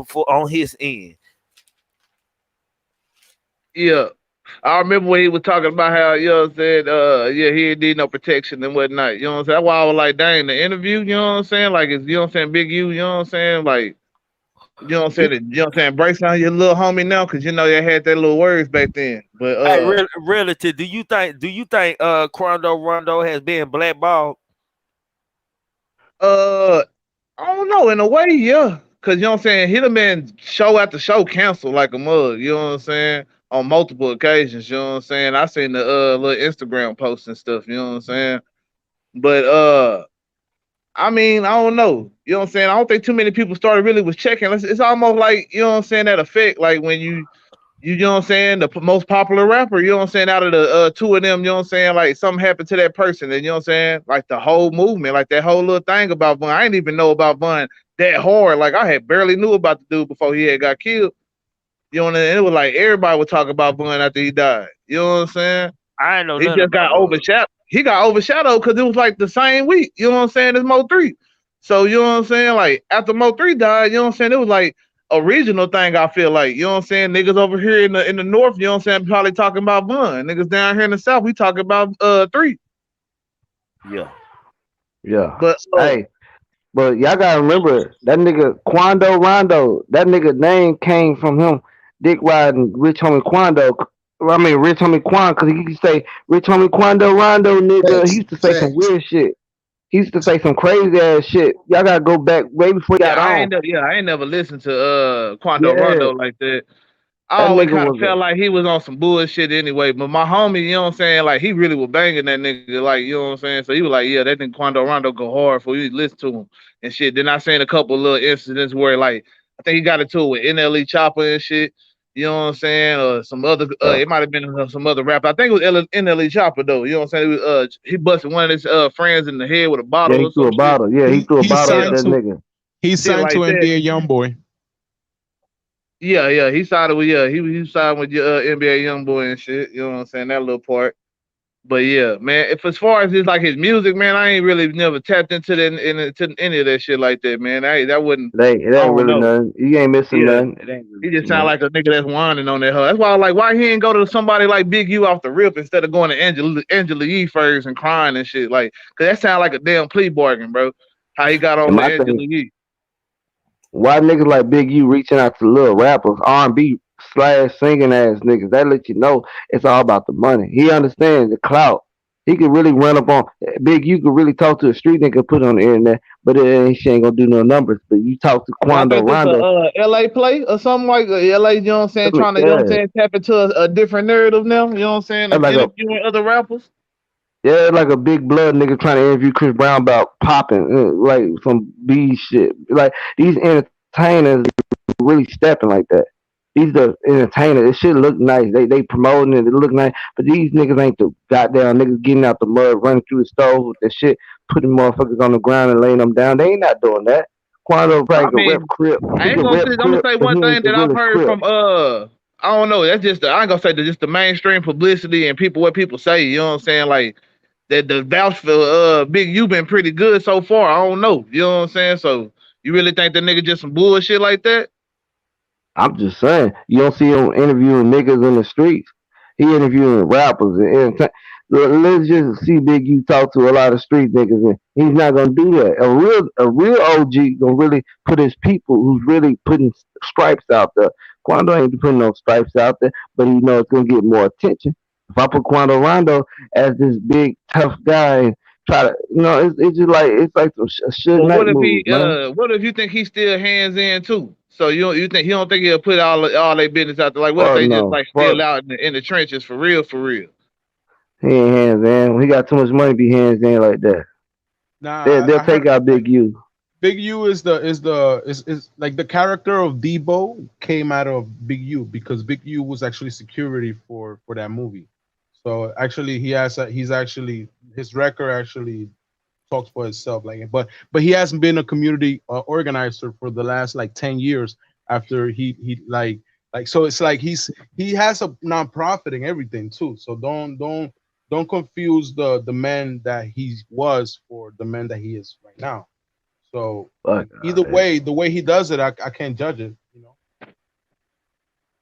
for on his end. Yeah. I remember when he was talking about how, you know what I'm saying, yeah, he didn't need no protection and whatnot. You know what I'm saying? That's why I was like, dang, the interview, you know what I'm saying? Like, it's, you know what I'm saying, Big U, you know what I'm saying? Like, you know what I'm saying? You know what I'm saying? Brace on your little homie now, because you know they had that little words back then. But Hey, relative, do you think Quando Rondo has been blackballed? uh I don't know, in a way, yeah. Cause you know what I'm saying, he done been show after show canceled like a mug, you know what I'm saying? On multiple occasions, you know what I'm saying? I seen the little Instagram posts and stuff, you know what I'm saying? But I mean, I don't know. You know what I'm saying? I don't think too many people started really was checking. It's almost like, you know what I'm saying, that effect, like when you know what I'm saying, the most popular rapper, you know what I'm saying, out of the two of them, you know what I'm saying, like something happened to that person, and you know what I'm saying, like the whole movement, like that whole little thing about Bun. I didn't even know about Bun that hard. Like I had barely knew about the dude before he had got killed. You know what I mean? It was like everybody would talk about Bun after he died. You know what I'm saying? I ain't know He nothing just got about Bud. overshadowed. He got overshadowed because it was like the same week. You know what I'm saying? As Mo 3. So you know what I'm saying? Like after Mo 3 died, you know what I'm saying? It was like a regional thing, I feel like. You know what I'm saying? Niggas over here in the north, you know what I'm saying, probably talking about Bun. Niggas down here in the south, we talking about 3. Yeah. Yeah. But Hey, but y'all gotta remember that nigga Quando Rondo. That nigga name came from him dick riding Rich Homie Quando. I mean Rich Homie Quan, because he used to say Rich Homie Quando Rondo, nigga. He Facts, used to say some facts. weird shit. He used to say some crazy ass shit. Y'all gotta go back way before he yeah, got on. I ain't never listened to Quando Yeah, Rondo like that. I that always nigga kind of was felt a like he was on some bullshit anyway. But my homie, you know what I'm saying, like he really was banging that nigga, like you know what I'm saying. So he was like, yeah, that nigga Quando Rondo go hard for you to listen to him and shit. Then I seen a couple little incidents where like I think he got into it with NLE Chopper and shit. You know what I'm saying? Or some other, uh, it might have been some other rapper. I think it was NLE Chopper though. You know what I'm saying? He busted one of his friends in the head with a yeah. bottle He or threw some a shit. bottle. Yeah, he He threw a he bottle at Yeah, signed that to nigga. he shit signed to like that. NBA YoungBoy. Yeah. He sided with he sided with your NBA YoungBoy and shit. You know what I'm saying? That little part. But yeah, man. If as far as his like his music, man, I ain't really never tapped into into any of that shit like that, man. That wouldn't. It I ain't don't really know. nothing. You ain't missing Yeah, nothing. It ain't really he just missing sound nothing. like a nigga that's whining on that hoe. That's why I like why he ain't go to somebody like Big U off the rip instead of going to Angela Yee first and crying and shit. Like, cause that sound like a damn plea bargain, bro. How he got on And with my Angela thing, Yee. why niggas like Big U reaching out to little rappers, R&B slash singing ass niggas? That let you know it's all about the money. He understands the clout. He could really run up on Big. You could really talk to a street nigga, put it on the internet, but she ain't gonna do no numbers. But you talk to Y'all Quando think this a Rondo, LA play or something like LA? You know what I'm saying? I mean, Trying to, you know what I'm yeah, saying, tap into a different narrative now. You know what I'm saying? that's And like a interviewing other rappers. yeah, like a big blood nigga trying to interview Chris Brown about popping, like some B shit. Like these entertainers really stepping like that. These the entertainers. It should look nice. They promoting it. It look nice. But these niggas ain't the goddamn niggas getting out the mud, running through the stove with that shit, putting motherfuckers on the ground and laying them down. They ain't not doing that. Quando I probably could rep mean, Crip. I He ain't could gonna rep say. I'm gonna Crip, say but one he thing ain't the that I've realest heard Crip. from I don't know. That's just I ain't gonna say that just the mainstream publicity and people what people say. You know what I'm saying? Like that the vouch for Big U been pretty good so far. I don't know. You know what I'm saying? So you really think that nigga just some bullshit like that? I'm just saying, you don't see him interviewing niggas in the streets. He interviewing rappers and let's just see Big U talk to a lot of street niggas, and he's not gonna do that. A real OG gonna really put his people who's really putting stripes out there. Quando ain't putting no stripes out there, but he knows it's gonna get more attention. If I put Quando Rondo as this big tough guy and try to, it's just like some a Suge But Knight moves, man. what if you think he's still hands in too? So you think he don't think he'll put all their business out there? Like what if Fuck they just no, like fuck. still out in the trenches for real, for real? He ain't hands in. When he got too much money, to be hands in like that. Nah, They'll I heard take out like Big U. Big U is like the character of Debo came out of Big U because Big U was actually security for that movie. So actually, he's actually his record actually talks for itself. Like, but he hasn't been a community organizer for the last like 10 years. After he like so it's like he has a nonprofit and everything too. So don't confuse the man that he was for the man that he is right now. So Fuck either that. way, the way he does it, I can't judge it. You know,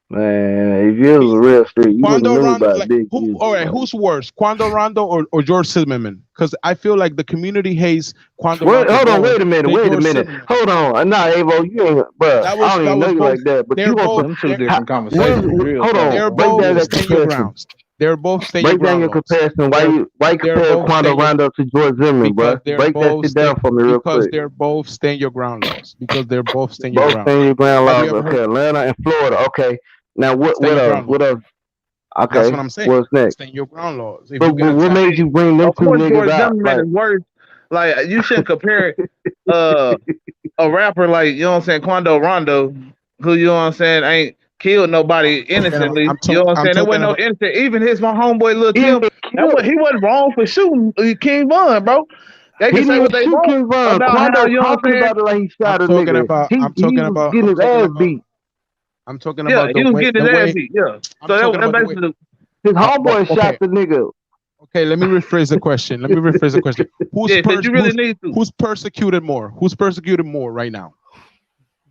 Man, if you was a he's real street, you would have Quando knew Rondo. about Like Big who? U. All right, who's worse, Quando Rondo or George Zimmerman? Because I feel like the community hates Quando What? Rondo Hold on, more wait a minute, than wait a George minute. Zimmerman. Hold on. Nah, Avo, you ain't, bruh. I don't That even know was you both. like that, but They're you gonna both. Them two They're, different what conversations, is, real hold talk. they're on, break both down that stand your comparison. grounds. They're both stand your Break down ground your laws. comparison. They're Why you they're compare both Quando stand your Rondo to George Zimmerman, because bruh? they're Break that both shit down for me real because quick. they're both stand your ground laws because they're both stand your Both ground. stand your ground Have you laws. ever Okay, heard Atlanta and Florida. Okay. Now stand what your else? ground What laws? else? That's what Okay. I'm saying. What's next? Stand your ground laws. If you But get what attacked, made you bring them Of two course, niggas George out? Zimmerman Like is worse. Like you shouldn't compare uh a rapper like, you know what I'm saying, Quando Rondo, who, you know what I'm saying, ain't killed nobody innocently. You know what I'm I'm saying? There wasn't talking no about. innocent. Even his my homeboy Lil he didn't Kim, get killed. he wasn't wrong for shooting King Von, bro. They He can didn't say even what they shoot want King Von. about how, Quando you know what I'm talking saying? about it like he I'm shot a talking nigga. about. He was getting his ass beat. I'm talking Yeah, about he was getting the his ass way. beat. Yeah. I'm So talking that about the way. basically His But homeboy shot okay, the nigga. okay. Let me rephrase the question. yeah, because you really need to. Who's persecuted more? Who's persecuted more right now?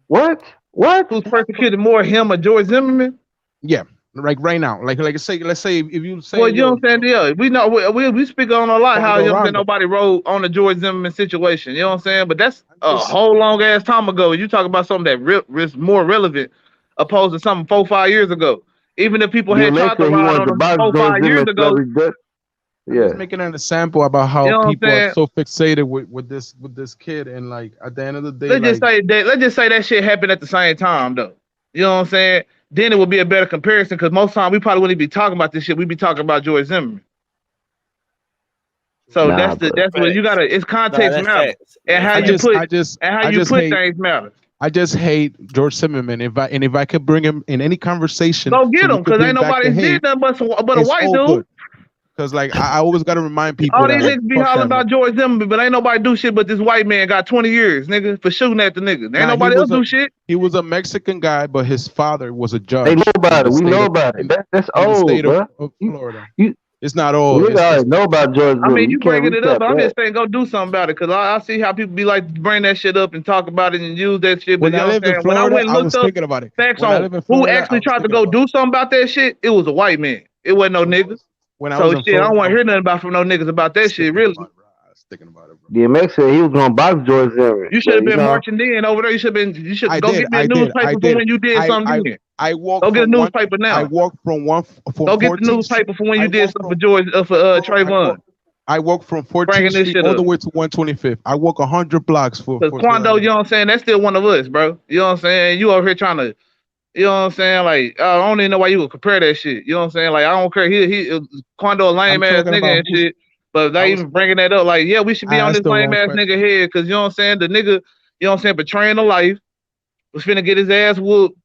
What? What? Who's persecuted more, him or George Zimmerman? Yeah, like right now. Like let's say if you Well, saying you know yo, what I'm saying? Yeah, we know we speak on a lot how, Quando you know what I'm saying, Rondo. nobody wrote on the George Zimmerman situation. You know what I'm saying? But that's I'm a just whole long ass time ago. You talk about something that is more relevant opposed to something 4-5 years ago. Even if people had DMX tried to said he ride wanted on to them box four, George 5 years Zimmerman ago, celebrity death. I'm just Yeah. making an example about you how know what I'm people are saying? so fixated with this kid and like at the end of the day, Let's just like say that shit happened at the same time though. You know what I'm saying? Then it would be a better comparison because most time we probably wouldn't be talking about this shit. We'd be talking about George Zimmerman. So Nah, but that's what you Facts. gotta. It's Nah, context that's matter, facts. and That's how I you facts. just put I just and how I you just put hate things matter. I just hate George Zimmerman. If I could bring him in any conversation, Go so get we him, could cause ain't bring back nobody the did hate, nothing but a it's white all dude. good. Because like I always got to remind people All that these like niggas be fuck hollering that man. about George Zimmerman, but ain't nobody do shit. But this white man got 20 years, nigga, for shooting at the nigga. Ain't Nah, nobody else do shit. he was a Mexican guy, but his father was a they know judge in about the it. We state know of about it. That's in the old, state bro. of You, Florida. you It's not all. nigga It's already know about George I Zimmerman. mean, You you can't bringing it up, recap but I'm that. just saying, go do something about it. Cause I see how people be like, bring that shit up and talk about it and use that shit. But when you I know what lived I'm in saying? When I Florida, went and I looked was up thinking about it. facts When I on lived in who Florida, I actually was tried to thinking go about it. do something about that shit, it was a white man. It wasn't no niggas. When I was So in shit, I don't Florida, want to hear nothing about from no niggas about I that was shit. thinking Really, about it, bro. I was thinking about it, bro. DMX said he was gonna box George Zimmerman, you should but have been marching in over there. You should go get me a I newspaper for did. when you did something then. I Go walked get a from one. newspaper I now. walked from Go get the 14th Street. newspaper for when I you did walked something for from George for bro. Trayvon. I walk from 14th bringing this Street shit all the up. way to 125th. I walk 100 blocks for Cause Quando, you know what I'm saying? That's still one of us, bro. You know what I'm saying? You over here trying to, you know what I'm saying? Like, I don't even know why you would compare that shit. You know what I'm saying? Like, I don't care. He Quando a lame I'm ass talking nigga about and who's. shit. But I they was. even bringing that up. Like, yeah, we should be I on asked this the lame wrong ass question. nigga head. Cause you know what I'm saying? The nigga, you know what I'm saying, betraying the life, was finna get his ass whooped.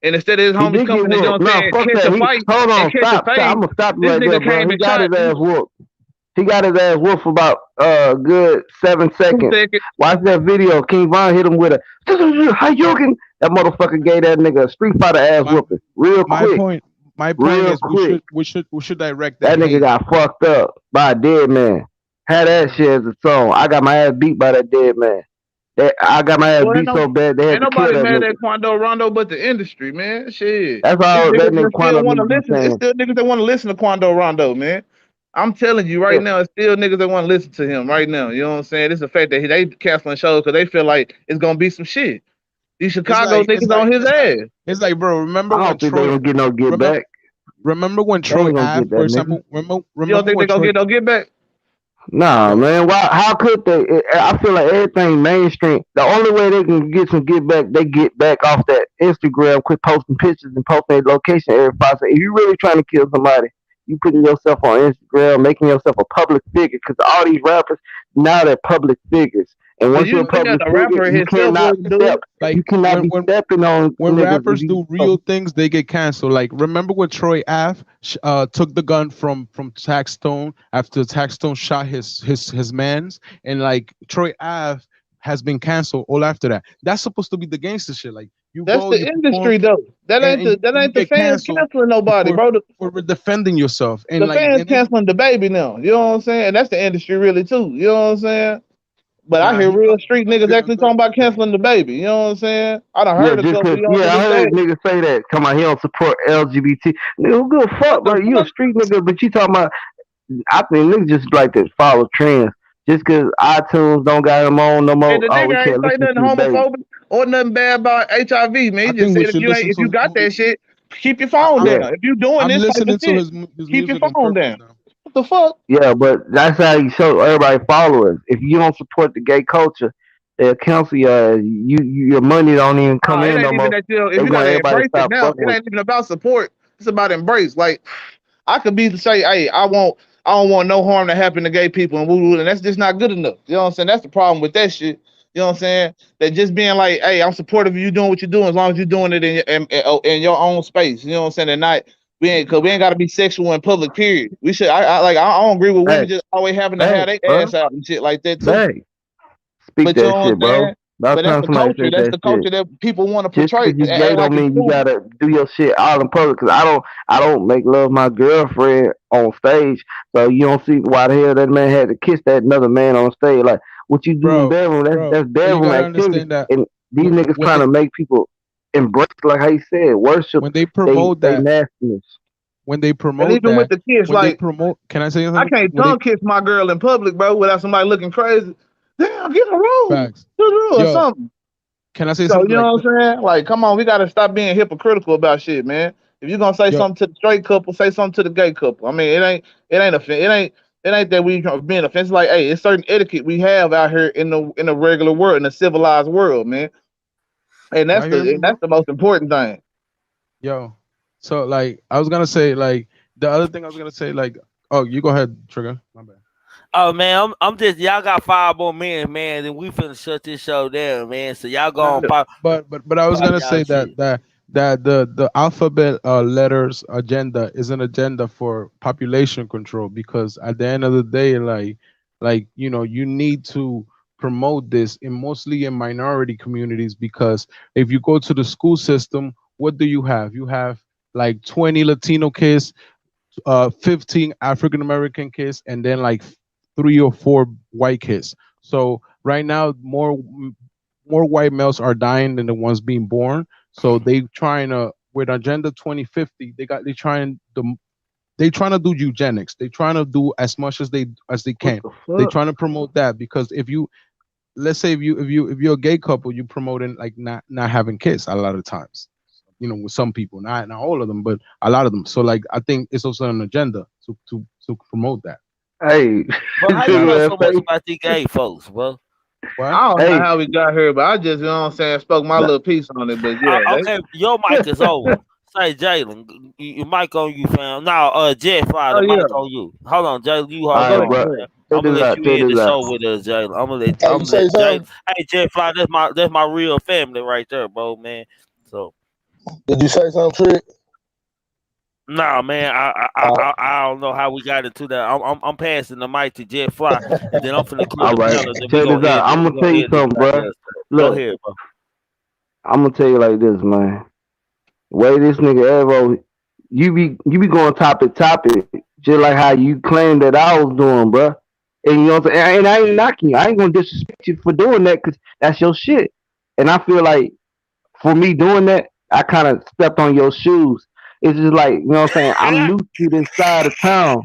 And instead of his He homies did get coming to, you know whooped. what I'm No, saying, fuck catch that. a He fight hold and on, catch a stop. I'm fade, gonna stop you this right there, nigga bro. came He and got shot his ass whooped. He got his ass whooped for about good 7 2 seconds. seconds. Watch that video. King Von hit him with a Hayukin. That motherfucker gave that nigga a Street Fighter ass My whooping. Real my quick. point. My point Real is quick. we should direct That that nigga hate. got fucked up by a dead man. Had that shit as a song. I got my ass beat by that dead man. I got my ass Well, beat so bad they had ain't to kill nobody that mad nigga. at Quando Rondo but the industry, man. Shit. That's It's all that niggas nigga that still Quando want need to to be listen. It's saying. still niggas that want to listen to Quando Rondo, man. I'm telling you right Yeah. now, it's still niggas that want to listen to him right now. You know what I'm saying? It's the fact that they canceling shows because they feel like it's gonna be some shit. These It's Chicago like it's niggas like on his it's like ass. it's like, bro. I don't think they gonna get no get Remember back. remember when They Troy ain't gonna Ave, get for that nigga. example. Remember You don't remember think they when gonna Troy. get no get back? Nah, Yo, man. Why? How could they? I feel like everything mainstream. The only way they can get some get back, they get back off that Instagram. Quit posting pictures and posting their location every 5 seconds. If you really trying to kill somebody, you putting yourself on Instagram, making yourself a public figure. Because all these rappers now they're public figures. And But once you're you a know that public the figure, rapper you himself cannot wouldn't do step. it. like You cannot be stepping on when niggas if rappers you. do real things, they get canceled. Like, remember when Troy Ave took the gun from Taxstone after Taxstone shot his man's, and like Troy Ave has been canceled all after that. That's supposed to be the gangster shit. Like, you That's go, the you perform, industry though. That ain't and that you ain't the get fans canceled canceling nobody, for bro. for defending yourself, and The like, fans and then canceling the baby now. You know what I'm saying? And that's the industry really too. You know what I'm saying? But I nah, hear he real probably street niggas did a actually good. talking about canceling the baby. You know what I'm saying? I done Yeah, heard a just couple cause, young yeah, I niggas heard say, niggas say that. Come on, he don't support LGBT. Nigga, who give a fuck, what the bro? You a fuck? street nigga, but you talking about, I think niggas just like to follow trends. Just cause iTunes don't got them on no And more, the oh, we nigga ain't can't say listen nothing to the baby. homophobic or nothing bad about HIV, man. He I just think we said if should you listen ain't if to you his got music. that shit, keep your phone I'm Yeah, down. If you doing I'm this type of listening to shit, his keep your music on phone purpose down. now. What the fuck? yeah, but that's how you show everybody followers. If you don't support the gay culture, they'll cancel your money don't even come It in no ain't even more. that you if They you want gotta everybody to embrace it stop now. fucking It with ain't even about support. It's about embrace. Like I could be to say, hey, I don't want no harm to happen to gay people and woo, and that's just not good enough. You know what I'm saying? That's the problem with that shit. You know what I'm saying? That just being like, hey, I'm supportive of you doing what you're doing as long as you're doing it in your own space. You know what I'm saying? And not because we ain't got to be sexual in public. Period. We should. I don't agree with you. women just always having to have Facts, their bro. ass out and shit like that too. Facts. Speak But you that know what shit, I'm bro. saying? About But that's time the somebody culture. said That's that the shit. culture that people want to Just portray because you and gay act like don't it's mean you cool. gotta do your shit all in public. Cause I don't make love my girlfriend on stage. So you don't see why the hell that man had to kiss that another man on stage. Like what you do in Bro, bedroom, that's but you bedroom gotta activity. understand that And these niggas when trying to make people embrace, like how you said, worship when they they promote they that, nastiness. when they And promote even with that, the kids, when they like promote, can I say I something? can't When they tongue kiss my girl in public, bro, without somebody looking crazy. Damn, get in the room, facts, or yo, something. can I say So something you like, know what I'm saying? Like, come on, we gotta stop being hypocritical about shit, man. If you're gonna say yo, something to the straight couple, say something to the gay couple. I mean, it ain't that we being offensive. Like, hey, it's certain etiquette we have out here in the regular world, in the civilized world, man. And y'all hear me, that's bro? the most important thing. Yo, so like, I was gonna say like the other thing I was gonna say like, oh, you go ahead, Trigger. My bad. Oh man, I'm just y'all got 5 more minutes, man. Then we finna shut this show down, man. So y'all go Nah, on pop, but I was pop gonna y'all say shit. that the alphabet letters agenda is an agenda for population control, because at the end of the day, like you know, you need to promote this in mostly in minority communities, because if you go to the school system, what do you have? You have like 20 Latino kids, 15 African American kids, and then like 3 or 4 white kids. So right now, more white males are dying than the ones being born. So they trying to, with Agenda 2050, they trying to do eugenics. They trying to do as much as they What can. the They fuck? trying to promote that, because if you, let's say if you're a gay couple, you promoting like not having kids a lot of times. You know, with some people, not all of them, but a lot of them. So like, I think it's also an agenda to promote that. Hey, But how you know man, so much about these gay folks, bro? What? I don't know hey, how we got here, but I just, you know what I'm saying, spoke my nah, little piece on it. But yeah, Okay, your mic is over. Say, Jalen, your mic on you, fam. Now, Jet Fly, oh the mic yeah. on you. Hold on, Jalen, you Oh, hold go all right, ahead, on, bro. go man. ahead. I'm Check gonna this let out. you Check in this the out. show with us, Jalen. Hey, I'm you gonna say let Jalen. something? Hey, Jet Fly, that's my real family right there, bro, man. So, Did you say something, Trick? nah, man, I don't know how we got into that. I'm passing the mic to Jet Fly, and then I'm finna clear All the right, panel. Then check this out. I'm we gonna tell gonna you end this something, bro. goddamn stuff. Go Look, ahead, bro. I'm gonna tell you like this, man. Way this nigga Evo, you be going topic, just like how you claimed that I was doing, bro. And you know what I'm saying? And I ain't knocking you. I ain't gonna disrespect you for doing that because that's your shit. And I feel like for me doing that, I kind of stepped on your shoes. It's just like, you know what I'm saying? I'm new to this side of town.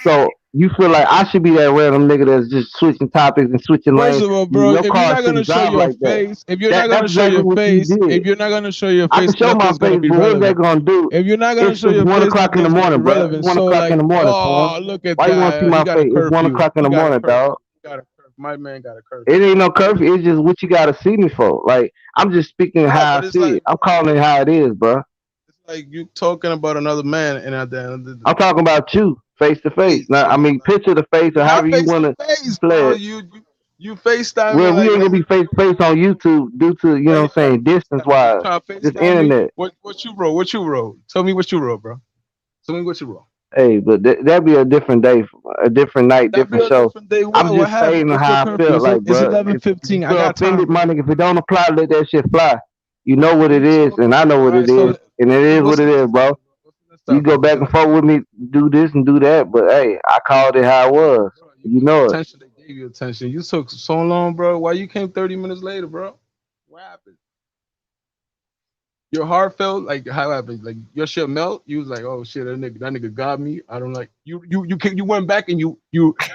So you feel like I should be that random nigga that's just switching topics and switching First lanes. of all, bro, Your if you're car not gonna shouldn't show drive your like that. face, if you're not That's gonna show exactly your what you face, did. if you're not gonna show your I can face, show my nothing's gonna face, be but what is that relevant. gonna do? If you're not gonna show It's your 1 face, o'clock in the nothing's gonna be morning, bro. It's relevant. 1 So o'clock in like, the morning, Twan. oh, look at Why you want to see that. He my got a face? It's 1 o'clock curfew. in He the got a morning, curfew. dog. He got a curfew. My man got a It curfew. ain't no curfew. It's just what you gotta see me for. Like I'm just speaking No, how I but it's see it. like, I'm bro, calling it how it is, bro. it's like you talking about another man, and at the end of the I'm talking about you, face to face. face, Now, I bro. mean, Like, picture the face or however not you face to wanna face, play bro. it. You FaceTime Well, we like ain't gonna be face to face on YouTube due to why you what I'm trying to saying, distance FaceTime me? You wise. trying to This FaceTime me? internet. What you wrote? What you wrote? Tell me what you wrote, bro. Tell me what you wrote. Hey, but that'd be a different day, a different night, That'd be different a show. different day. I'm What just happened? saying What's your how I curfew? felt like, It's bro. If you 11:15. I feel got time, offended, my bro. nigga, if it don't apply, let that shit fly. You know what What are it you is, and talking I know about? All what right, it so is, and it is what what's it the is, next bro. topic, bro? What's the next You go topic? What's back the and next forth topic? with me, do this and do that, but hey, I called it how it was. Bro, you You gave know it. attention. They gave you attention. You took so long, bro. Why you came 30 minutes later, bro? What happened? Your heart felt like how happened? Like your shit melt. You was like, oh shit, that nigga got me. I don't like you went back and you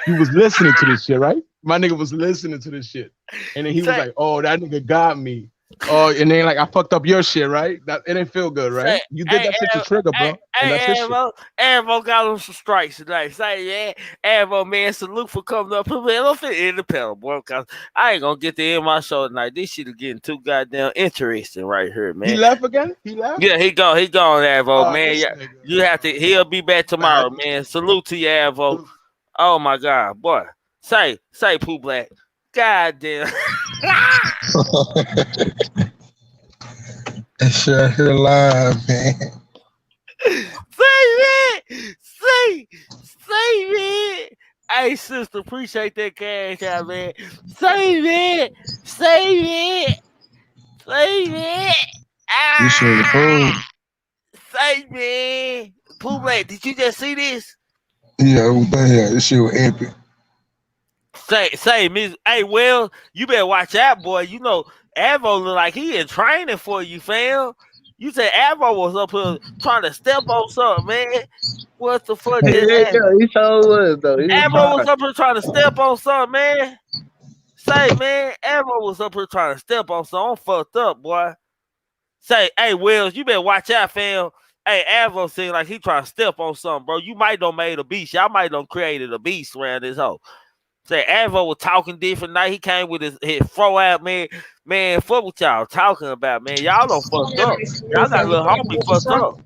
was listening to this shit, right? My nigga was listening to this shit. And then he was Say, like, oh, that nigga got me. Oh, and then like I fucked up your shit, right? That it didn't feel good, say, right? You did hey, that shit to Trigger, hey, bro. And that's his hey, shit. Avo got on some strikes tonight. Say, yeah, Avo, man, salute for coming up. Man, I'm finna end the panel, boy, because I ain't gonna get to end my show tonight. This shit is getting too goddamn interesting right here, He man. left again? He left? Yeah, he gone, Avo, Oh, man. this Yeah, nigga. you have to. He'll be back tomorrow, man. Salute to you, Avo. Oh my God, boy. Say, Pooh Black. Goddamn. That shit out here live, man. Say, man. Hey, sister, appreciate that cash out, man. Say, man. Say, man. Say, man. You should have fooled. Ah, say, man. Pooh Black, did you just see this? Yeah, what the hell? This shit was epic. Say, Miss. Hey, well, you better watch out, boy. You know, Avo look like he in training for you, fam. You said Avo was up here trying to step on something, man. What the fuck just Yeah, happened? he sure was though. He was Avo was trying. up here trying to step on something, man. Say, man, Avo was up here trying to step on something. I'm fucked up, boy. Say, hey, Wells, you better watch out, fam. Hey, Avo seems like he trying to step on something, bro. You might done made a beast. Y'all might done created a beast around this hoe. Say, Avo was talking different night. He came with his throw out, man. Man, fuck what y'all talking about, man. Y'all done fucked up. Y'all got a little homie fucked up.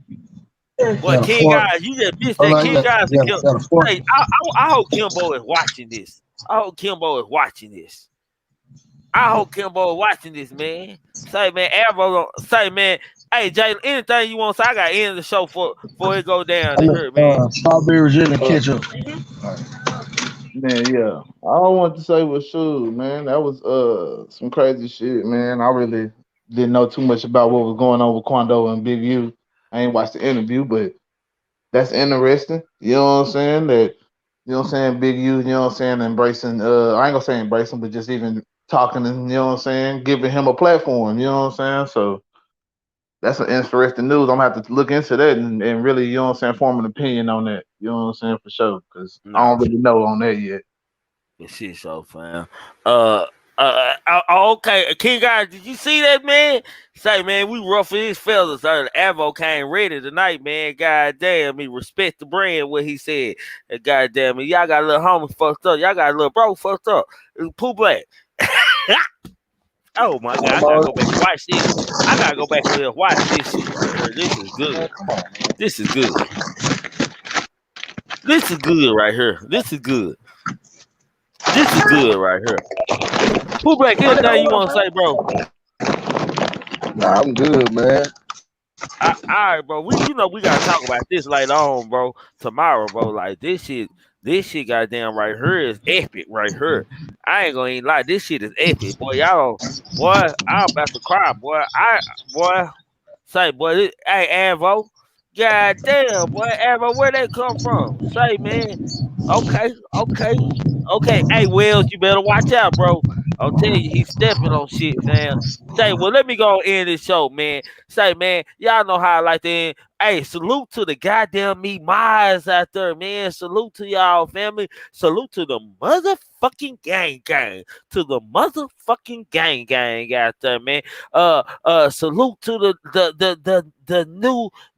Boy, Got a King fork. Guys, you just missed Hold that. on, King Guys, got a fork. say, I hope Kimbo is watching this. I hope Kimbo is watching this. I hope Kimbo is watching this, man. Say, man, Avo, say, man, hey, Jay, anything you want to say, I got to end the show before it go down I in look, here, man. strawberry jelly and ketchup. Man, yeah. All I want to say was shoot, man. That was some crazy shit, man. I really didn't know too much about what was going on with Quando and Big U. I ain't watched the interview, but that's interesting. You know what I'm saying? That you know what I'm saying, Big U, you know what I'm saying, embracing I ain't gonna say embracing, but just even talking and you know what I'm saying, giving him a platform, you know what I'm saying? So that's an interesting news. I'm gonna have to look into that and really, you know what I'm saying, form an opinion on that. You know what I'm saying, for sure. Cause I Nah, don't really know on that yet. shit so fam. Uh Okay, King guy, did you see that, man? Say, man, we rough these fellas. The Avo came ready tonight, man. God damn me, respect the brand. What he said. God damn me, y'all got a little homie fucked up. Y'all got a little bro fucked up. Pooh Black. Oh my god, I gotta go back and watch this. I gotta go back and watch this shit right here. This is good. This is good. This is good right here. This is good. This is good right here. Pooh Black, anything you want to say, bro? Nah, I'm good, man. All right, bro. We gotta talk about this later on, bro. Tomorrow, bro. Like this shit, goddamn, right here is epic, right here. I ain't gonna even lie, this shit is epic, boy. Boy, I'm about to cry, boy. Hey, Avo, goddamn, boy, Avo, where that come from? Say, man. Okay. Hey, Wells, you better watch out, bro. I'll tell you, he's stepping on shit, fam. Say, well, let me go end this show, man. Say, man, y'all know how I like to end. Hey, salute to the goddamn me Myers out there, man. Salute to y'all, family. Salute to the motherfucking gang. To the motherfucking gang out there, man. Salute to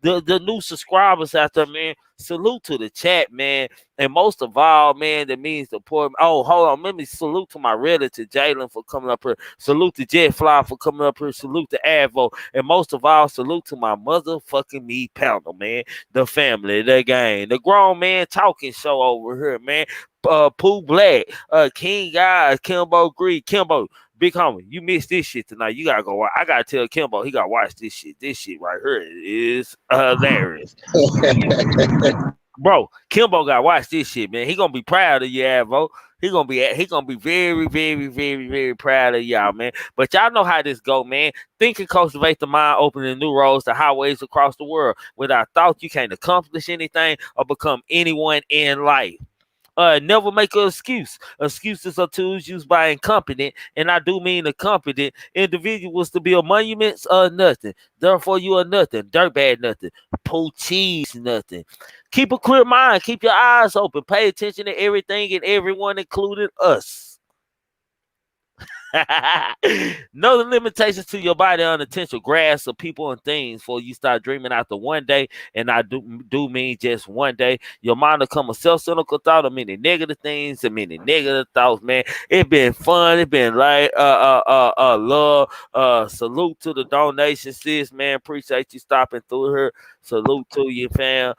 the new subscribers out there, man. Salute to the chat, man. And most of all, man, that means the poor. Oh, hold on. Let me salute to my relative Jalen for coming up here. Salute to Jet Fly for coming up here. Salute to Avo. And most of all, salute to my motherfucking me pounder, man. The family, the gang, the grown man talking show over here, man. Pooh Black, King Guys, Kimbo Greed, Kimbo. Big homie, you missed this shit tonight. You gotta go watch. I gotta tell Kimbo he gotta watch this shit. This shit right here is hilarious. Bro, Kimbo gotta watch this shit, man. He gonna be proud of you, Avo. He gonna be very, very, very, very proud of y'all, man. But y'all know how this go, man. Think and cultivate the mind, opening new roads to highways across the world. Without thought, you can't accomplish anything or become anyone in life. Never make an excuse. Excuses are tools used by incompetent, and I do mean incompetent individuals to build monuments or nothing. Therefore, you are nothing. Dirtbag nothing. Pull cheese nothing. Keep a clear mind. Keep your eyes open. Pay attention to everything and everyone, including us. Know the limitations to your body, unintentional grasp of people and things before you start dreaming out the one day, and I do mean just one day. Your mind will come a self-cynical thought of many negative things and many negative thoughts, man. It's been fun. It's been like love. Salute to the donation, sis, man. Appreciate you stopping through here. Salute to you, fam.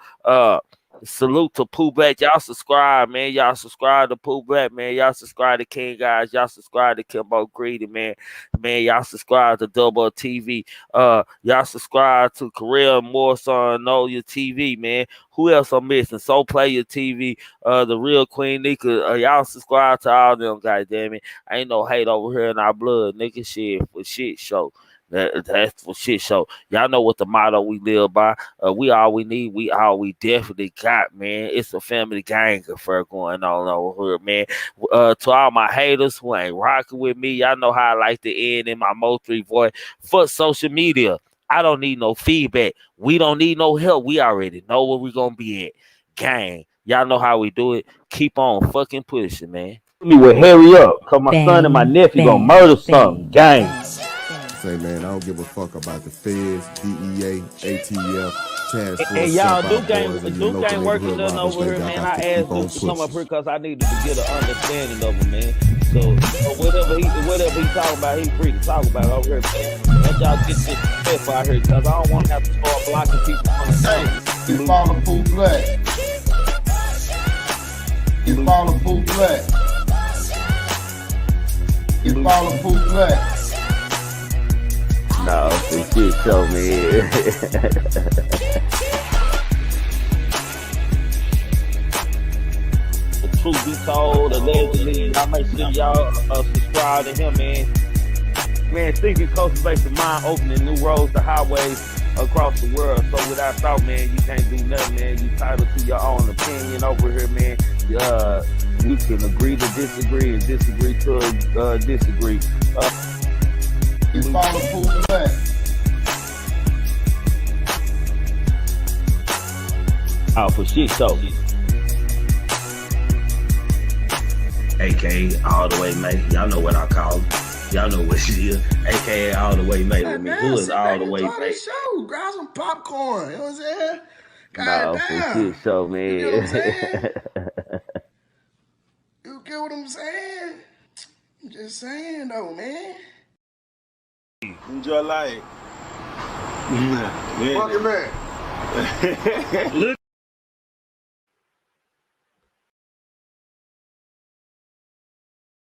Salute to Pooh Black. Y'all subscribe, man. Y'all subscribe to Pooh Black, man. Y'all subscribe to King Guys. Y'all subscribe to Kimbo Greedy, man. Y'all subscribe to Double TV. Y'all subscribe to Korea Morrison, Know Your TV, man. Who else I'm missing? Soul Player TV, the real Queen Nika. Y'all subscribe to all them, goddamn it. Ain't no hate over here in our blood, nigga. Shit for shit show. That's for shit show. Y'all know what the motto we live by. We all we need. We all we definitely got, man. It's a family gang affair going on over here, man. To all my haters who ain't rocking with me, y'all know how I like to end in my Mo3 voice. Fuck social media. I don't need no feedback. We don't need no help. We already know where we gonna be at. Gang. Y'all know how we do it. Keep on fucking pushing, man. Me will hurry up, cause my son and my nephew gonna murder something. Gang. Say, man, I don't give a fuck about the feds, DEA, ATF, task force. And y'all, Duke ain't working nothing over here, man. I asked Duke to come up here because I needed to get an understanding of him, man. So whatever he talking about, he free to talk about over here, man. Let y'all get this stuff out here, because I don't want to have to start blocking people from the stage. You follow Pooh Black. You follow Pooh Black. You follow Pooh Black. No, this shit show me. The truth be told, allegedly, y'all make sure y'all subscribe to him, man. Man, thinking cultivate the mind, opening new roads to highways across the world. So without thought, man, you can't do nothing, man. You entitled to your own opinion over here, man. You can agree to disagree and disagree to disagree. You follow Pooh Black. Oh, for shit, so. aka All the Way Mate. Y'all know what I call him. Y'all know what she is, aka All the Way Mate with me. Who is All the Way Mate? Show, grab some popcorn. You know what I'm saying? Nah, for shit show, man. You get what I'm saying? You get what I'm saying? I'm just saying though, man. Enjoy life. Fuck it, man. Look.